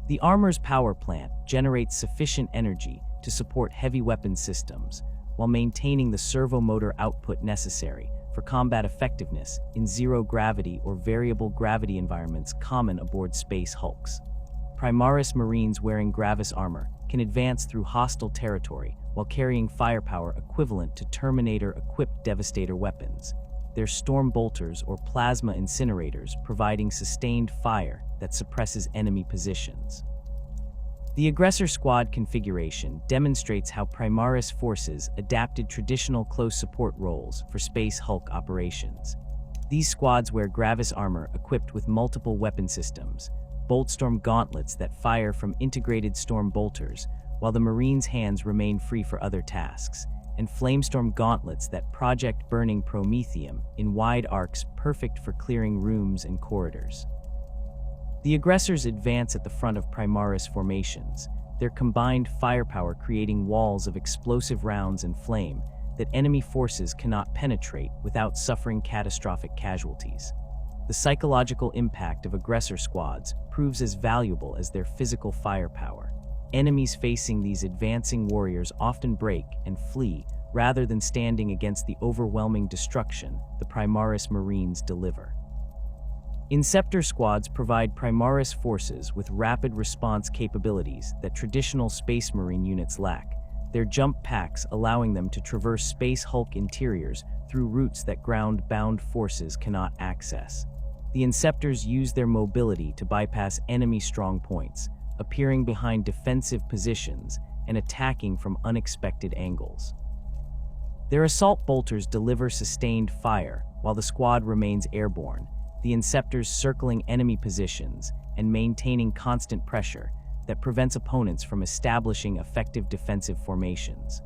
The armor's power plant generates sufficient energy to support heavy weapon systems while maintaining the servo motor output necessary for combat effectiveness in zero-gravity or variable gravity environments common aboard space hulks. Primaris Marines wearing Gravis armor can advance through hostile territory while carrying firepower equivalent to Terminator-equipped Devastator weapons, their storm bolters or plasma incinerators providing sustained fire that suppresses enemy positions. The Aggressor Squad configuration demonstrates how Primaris forces adapted traditional close support roles for Space Hulk operations. These squads wear Gravis armor equipped with multiple weapon systems, Boltstorm gauntlets that fire from integrated storm bolters, while the Marines' hands remain free for other tasks, and Flamestorm gauntlets that project burning promethium in wide arcs perfect for clearing rooms and corridors. The aggressors advance at the front of Primaris formations, their combined firepower creating walls of explosive rounds and flame that enemy forces cannot penetrate without suffering catastrophic casualties. The psychological impact of aggressor squads proves as valuable as their physical firepower. Enemies facing these advancing warriors often break and flee rather than standing against the overwhelming destruction the Primaris Marines deliver. Inceptor squads provide Primaris forces with rapid response capabilities that traditional Space Marine units lack, their jump packs allowing them to traverse Space Hulk interiors through routes that ground-bound forces cannot access. The Inceptors use their mobility to bypass enemy strong points, appearing behind defensive positions and attacking from unexpected angles. Their assault bolters deliver sustained fire while the squad remains airborne, the Inceptors circling enemy positions and maintaining constant pressure that prevents opponents from establishing effective defensive formations.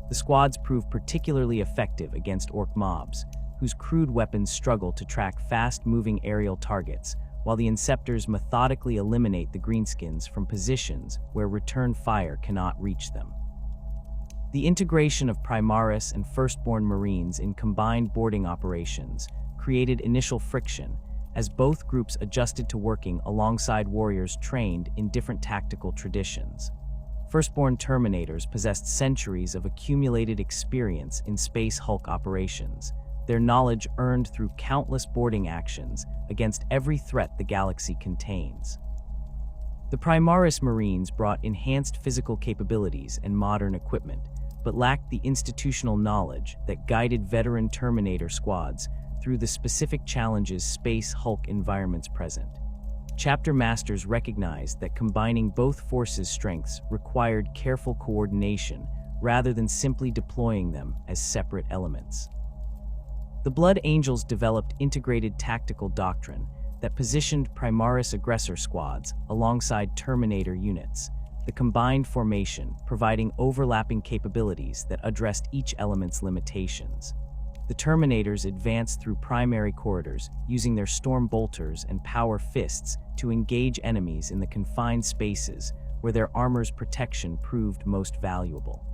The squads prove particularly effective against orc mobs, whose crude weapons struggle to track fast-moving aerial targets, while the Inceptors methodically eliminate the greenskins from positions where return fire cannot reach them. The integration of Primaris and Firstborn Marines in combined boarding operations created initial friction as both groups adjusted to working alongside warriors trained in different tactical traditions. Firstborn Terminators possessed centuries of accumulated experience in Space Hulk operations, their knowledge earned through countless boarding actions against every threat the galaxy contains. The Primaris Marines brought enhanced physical capabilities and modern equipment, but lacked the institutional knowledge that guided veteran Terminator squads through the specific challenges Space Hulk environments present. Chapter masters recognized that combining both forces' strengths required careful coordination rather than simply deploying them as separate elements. The Blood Angels developed integrated tactical doctrine that positioned Primaris aggressor squads alongside Terminator units, the combined formation providing overlapping capabilities that addressed each element's limitations. The Terminators advanced through primary corridors, using their storm bolters and power fists to engage enemies in the confined spaces where their armor's protection proved most valuable.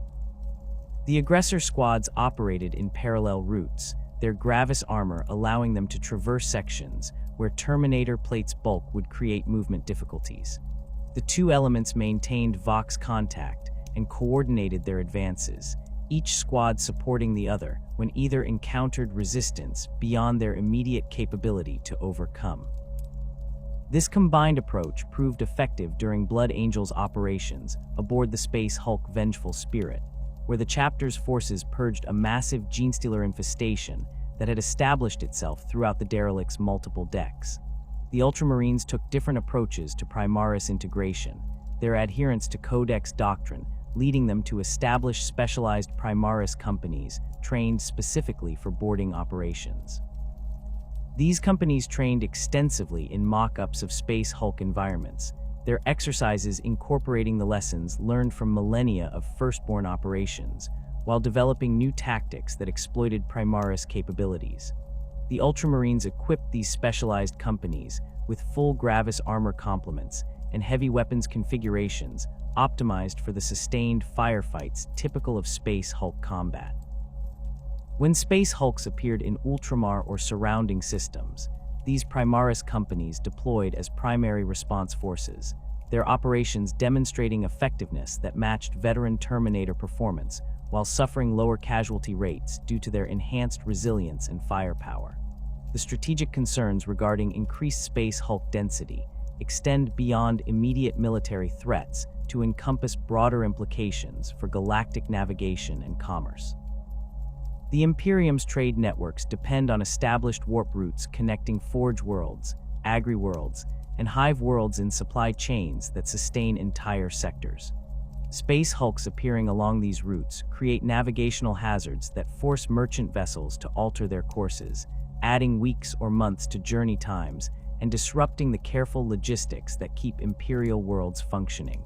The aggressor squads operated in parallel routes, their Gravis armor allowing them to traverse sections where Terminator plates' bulk would create movement difficulties. The two elements maintained Vox contact and coordinated their advances, each squad supporting the other when either encountered resistance beyond their immediate capability to overcome. This combined approach proved effective during Blood Angels operations aboard the Space Hulk Vengeful Spirit, where the chapter's forces purged a massive Genestealer infestation that had established itself throughout the Derelicts' multiple decks. The Ultramarines took different approaches to Primaris integration, their adherence to Codex doctrine leading them to establish specialized Primaris companies trained specifically for boarding operations. These companies trained extensively in mock-ups of Space Hulk environments, their exercises incorporating the lessons learned from millennia of Firstborn operations, while developing new tactics that exploited Primaris capabilities. The Ultramarines equipped these specialized companies with full Gravis armor complements and heavy weapons configurations optimized for the sustained firefights typical of Space Hulk combat. When Space Hulks appeared in Ultramar or surrounding systems, these Primaris companies deployed as primary response forces, their operations demonstrating effectiveness that matched veteran Terminator performance while suffering lower casualty rates due to their enhanced resilience and firepower. The strategic concerns regarding increased Space Hulk density extend beyond immediate military threats to encompass broader implications for galactic navigation and commerce. The Imperium's trade networks depend on established warp routes connecting Forge worlds, Agri worlds, and Hive worlds in supply chains that sustain entire sectors. Space Hulks appearing along these routes create navigational hazards that force merchant vessels to alter their courses, adding weeks or months to journey times and disrupting the careful logistics that keep Imperial worlds functioning.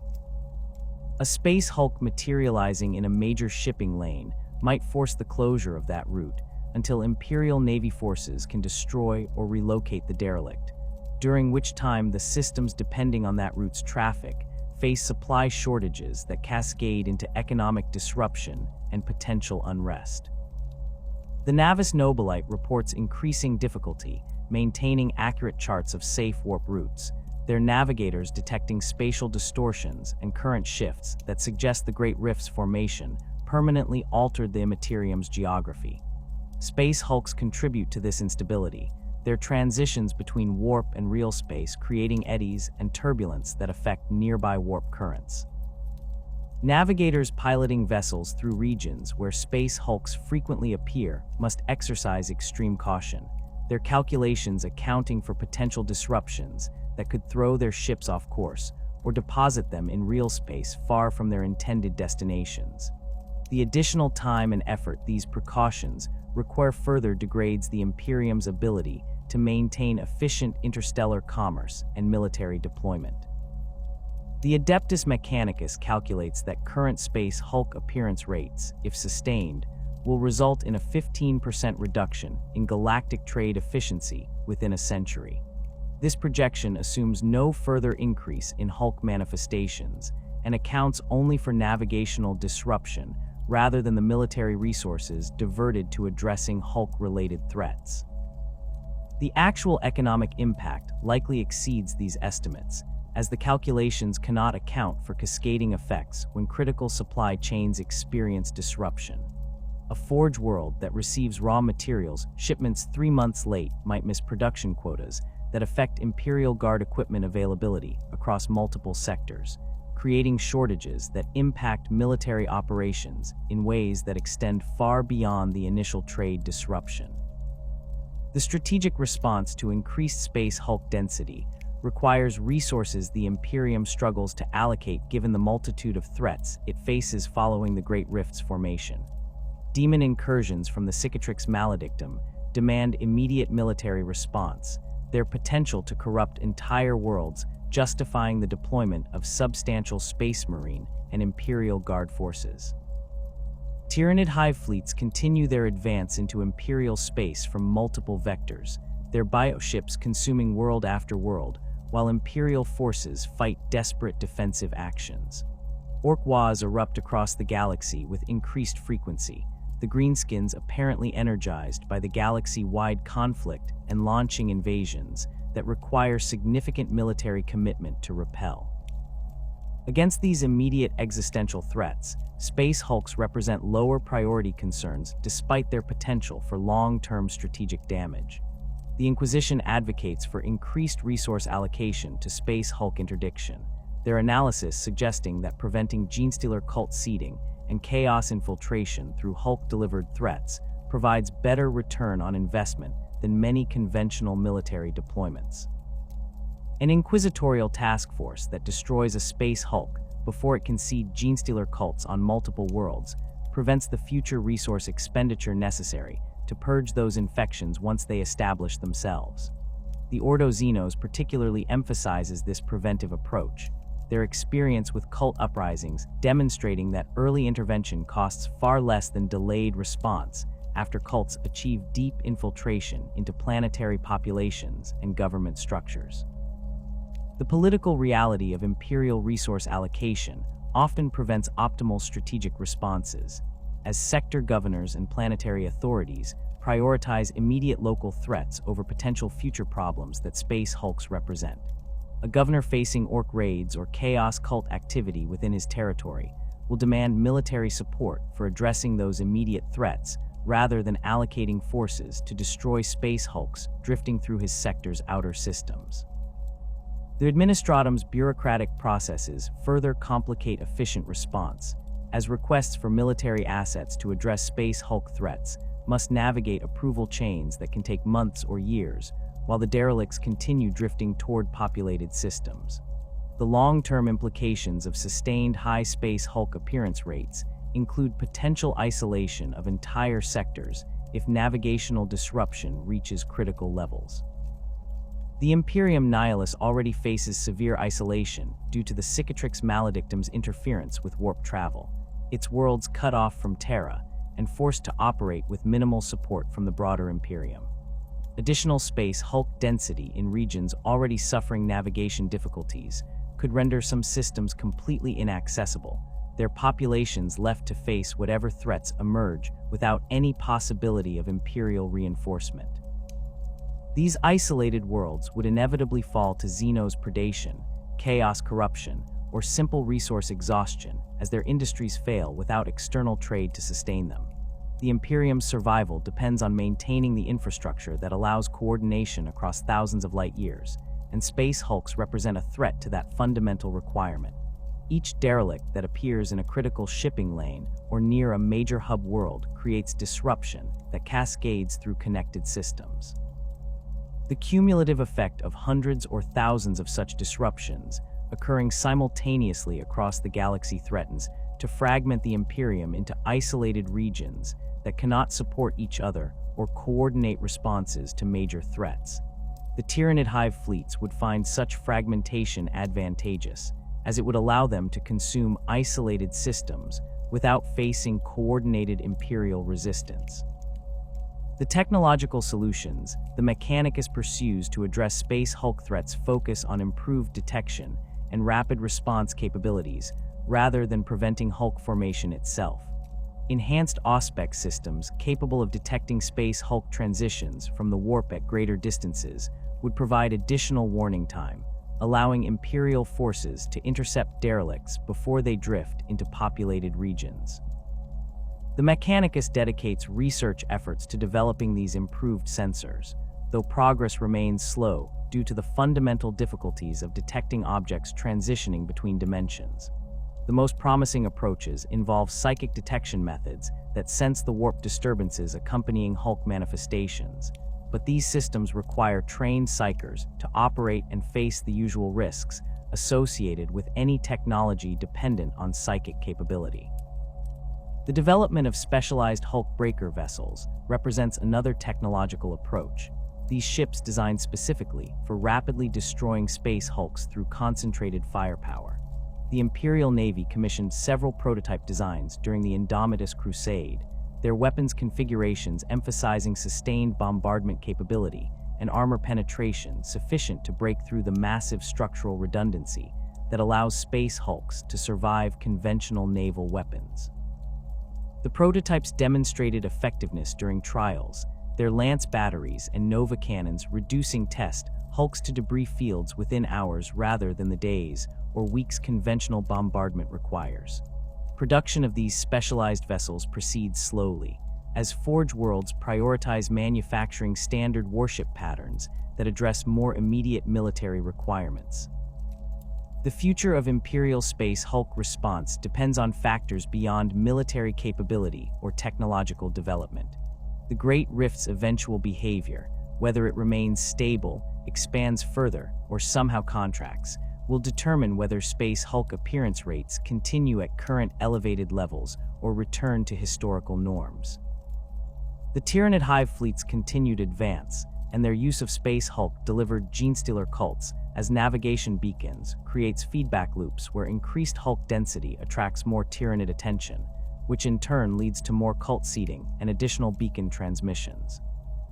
A Space Hulk materializing in a major shipping lane might force the closure of that route until Imperial Navy forces can destroy or relocate the derelict, during which time the systems depending on that route's traffic face supply shortages that cascade into economic disruption and potential unrest. The Navis Nobilite reports increasing difficulty maintaining accurate charts of safe warp routes, their navigators detecting spatial distortions and current shifts that suggest the Great Rift's formation permanently altered the Imperium's geography. Space Hulks contribute to this instability, their transitions between warp and real space creating eddies and turbulence that affect nearby warp currents. Navigators piloting vessels through regions where Space Hulks frequently appear must exercise extreme caution, their calculations accounting for potential disruptions that could throw their ships off course or deposit them in real space far from their intended destinations. The additional time and effort these precautions require further degrades the Imperium's ability to maintain efficient interstellar commerce and military deployment. The Adeptus Mechanicus calculates that current Space Hulk appearance rates, if sustained, will result in a 15% reduction in galactic trade efficiency within a century. This projection assumes no further increase in Hulk manifestations and accounts only for navigational disruption rather than the military resources diverted to addressing Hulk-related threats. The actual economic impact likely exceeds these estimates, as the calculations cannot account for cascading effects when critical supply chains experience disruption. A Forge world that receives raw materials shipments 3 months late might miss production quotas that affect Imperial Guard equipment availability across multiple sectors, creating shortages that impact military operations in ways that extend far beyond the initial trade disruption. The strategic response to increased Space Hulk density requires resources the Imperium struggles to allocate given the multitude of threats it faces following the Great Rift's formation. Demon incursions from the Cicatrix Maledictum demand immediate military response, their potential to corrupt entire worlds justifying the deployment of substantial space marine and Imperial Guard forces. Tyranid hive fleets continue their advance into Imperial space from multiple vectors, their bioships consuming world after world, while Imperial forces fight desperate defensive actions. Orc wars erupt across the galaxy with increased frequency, the Greenskins apparently energized by the galaxy-wide conflict and launching invasions that require significant military commitment to repel. Against these immediate existential threats, space hulks represent lower priority concerns despite their potential for long-term strategic damage. The Inquisition advocates for increased resource allocation to space hulk interdiction, their analysis suggesting that preventing Genestealer cult seeding and chaos infiltration through hulk-delivered threats provides better return on investment than many conventional military deployments. An inquisitorial task force that destroys a space hulk before it can seed Genestealer cults on multiple worlds prevents the future resource expenditure necessary to purge those infections once they establish themselves. The Ordo Xenos particularly emphasizes this preventive approach, their experience with cult uprisings demonstrating that early intervention costs far less than delayed response after cults achieve deep infiltration into planetary populations and government structures. The political reality of Imperial resource allocation often prevents optimal strategic responses, as sector governors and planetary authorities prioritize immediate local threats over potential future problems that space hulks represent. A governor facing orc raids or chaos cult activity within his territory will demand military support for addressing those immediate threats rather than allocating forces to destroy space hulks drifting through his sector's outer systems. The Administratum's bureaucratic processes further complicate efficient response, as requests for military assets to address space hulk threats must navigate approval chains that can take months or years, while the derelicts continue drifting toward populated systems. The long-term implications of sustained high space hulk appearance rates include potential isolation of entire sectors if navigational disruption reaches critical levels. The Imperium Nihilus already faces severe isolation due to the Cicatrix Maledictum's interference with warp travel, its worlds cut off from Terra and forced to operate with minimal support from the broader Imperium. Additional space hulk density in regions already suffering navigation difficulties could render some systems completely inaccessible, their populations left to face whatever threats emerge without any possibility of Imperial reinforcement. These isolated worlds would inevitably fall to Xenos predation, chaos corruption, or simple resource exhaustion as their industries fail without external trade to sustain them. The Imperium's survival depends on maintaining the infrastructure that allows coordination across thousands of light years, and space hulks represent a threat to that fundamental requirement. Each derelict that appears in a critical shipping lane or near a major hub world creates disruption that cascades through connected systems. The cumulative effect of hundreds or thousands of such disruptions occurring simultaneously across the galaxy threatens to fragment the Imperium into isolated regions that cannot support each other or coordinate responses to major threats. The Tyranid hive fleets would find such fragmentation advantageous, as it would allow them to consume isolated systems without facing coordinated Imperial resistance. The technological solutions the Mechanicus pursues to address space hulk threats focus on improved detection and rapid response capabilities rather than preventing hulk formation itself. Enhanced Auspex systems capable of detecting space hulk transitions from the warp at greater distances would provide additional warning time, allowing Imperial forces to intercept derelicts before they drift into populated regions. The Mechanicus dedicates research efforts to developing these improved sensors, though progress remains slow due to the fundamental difficulties of detecting objects transitioning between dimensions. The most promising approaches involve psychic detection methods that sense the warp disturbances accompanying hulk manifestations, but these systems require trained psychers to operate and face the usual risks associated with any technology dependent on psychic capability. The development of specialized Hulk breaker vessels represents another technological approach. These ships designed specifically for rapidly destroying space hulks through concentrated firepower. The Imperial Navy commissioned several prototype designs during the Indomitus Crusade, their weapons configurations emphasizing sustained bombardment capability and armor penetration sufficient to break through the massive structural redundancy that allows space hulks to survive conventional naval weapons. The prototypes demonstrated effectiveness during trials, their Lance batteries and Nova cannons reducing test hulks to debris fields within hours rather than the days or weeks conventional bombardment requires. Production of these specialized vessels proceeds slowly, as Forge Worlds prioritize manufacturing standard warship patterns that address more immediate military requirements. The future of Imperial space Hulk response depends on factors beyond military capability or technological development. The Great Rift's eventual behavior, whether it remains stable, expands further, or somehow contracts, will determine whether space Hulk appearance rates continue at current elevated levels or return to historical norms. The Tyranid hive fleet's continued advance and their use of space Hulk-delivered Genestealer cults as navigation beacons creates feedback loops where increased Hulk density attracts more Tyranid attention, which in turn leads to more cult seeding and additional beacon transmissions.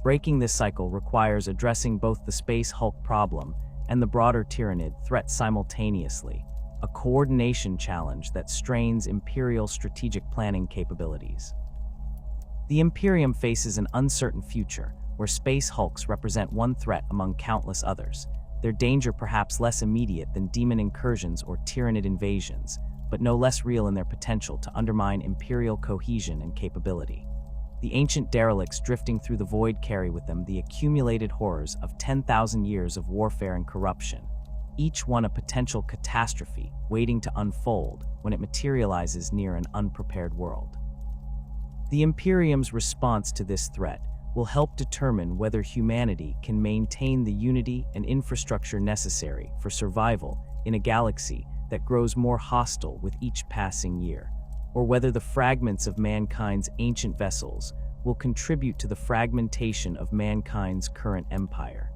Breaking this cycle requires addressing both the space Hulk problem and the broader Tyranid threat simultaneously, a coordination challenge that strains Imperial strategic planning capabilities. The Imperium faces an uncertain future, where space hulks represent one threat among countless others, their danger perhaps less immediate than demon incursions or Tyranid invasions, but no less real in their potential to undermine Imperial cohesion and capability. The ancient derelicts drifting through the void carry with them the accumulated horrors of 10,000 years of warfare and corruption, each one a potential catastrophe waiting to unfold when it materializes near an unprepared world. The Imperium's response to this threat will help determine whether humanity can maintain the unity and infrastructure necessary for survival in a galaxy that grows more hostile with each passing year, or whether the fragments of mankind's ancient vessels will contribute to the fragmentation of mankind's current empire.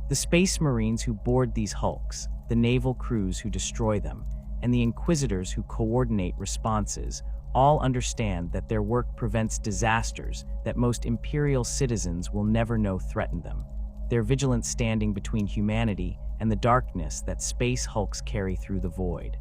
The space marines who board these hulks, the naval crews who destroy them, and the inquisitors who coordinate responses all understand that their work prevents disasters that most Imperial citizens will never know threaten them, their vigilance standing between humanity and the darkness that space hulks carry through the void.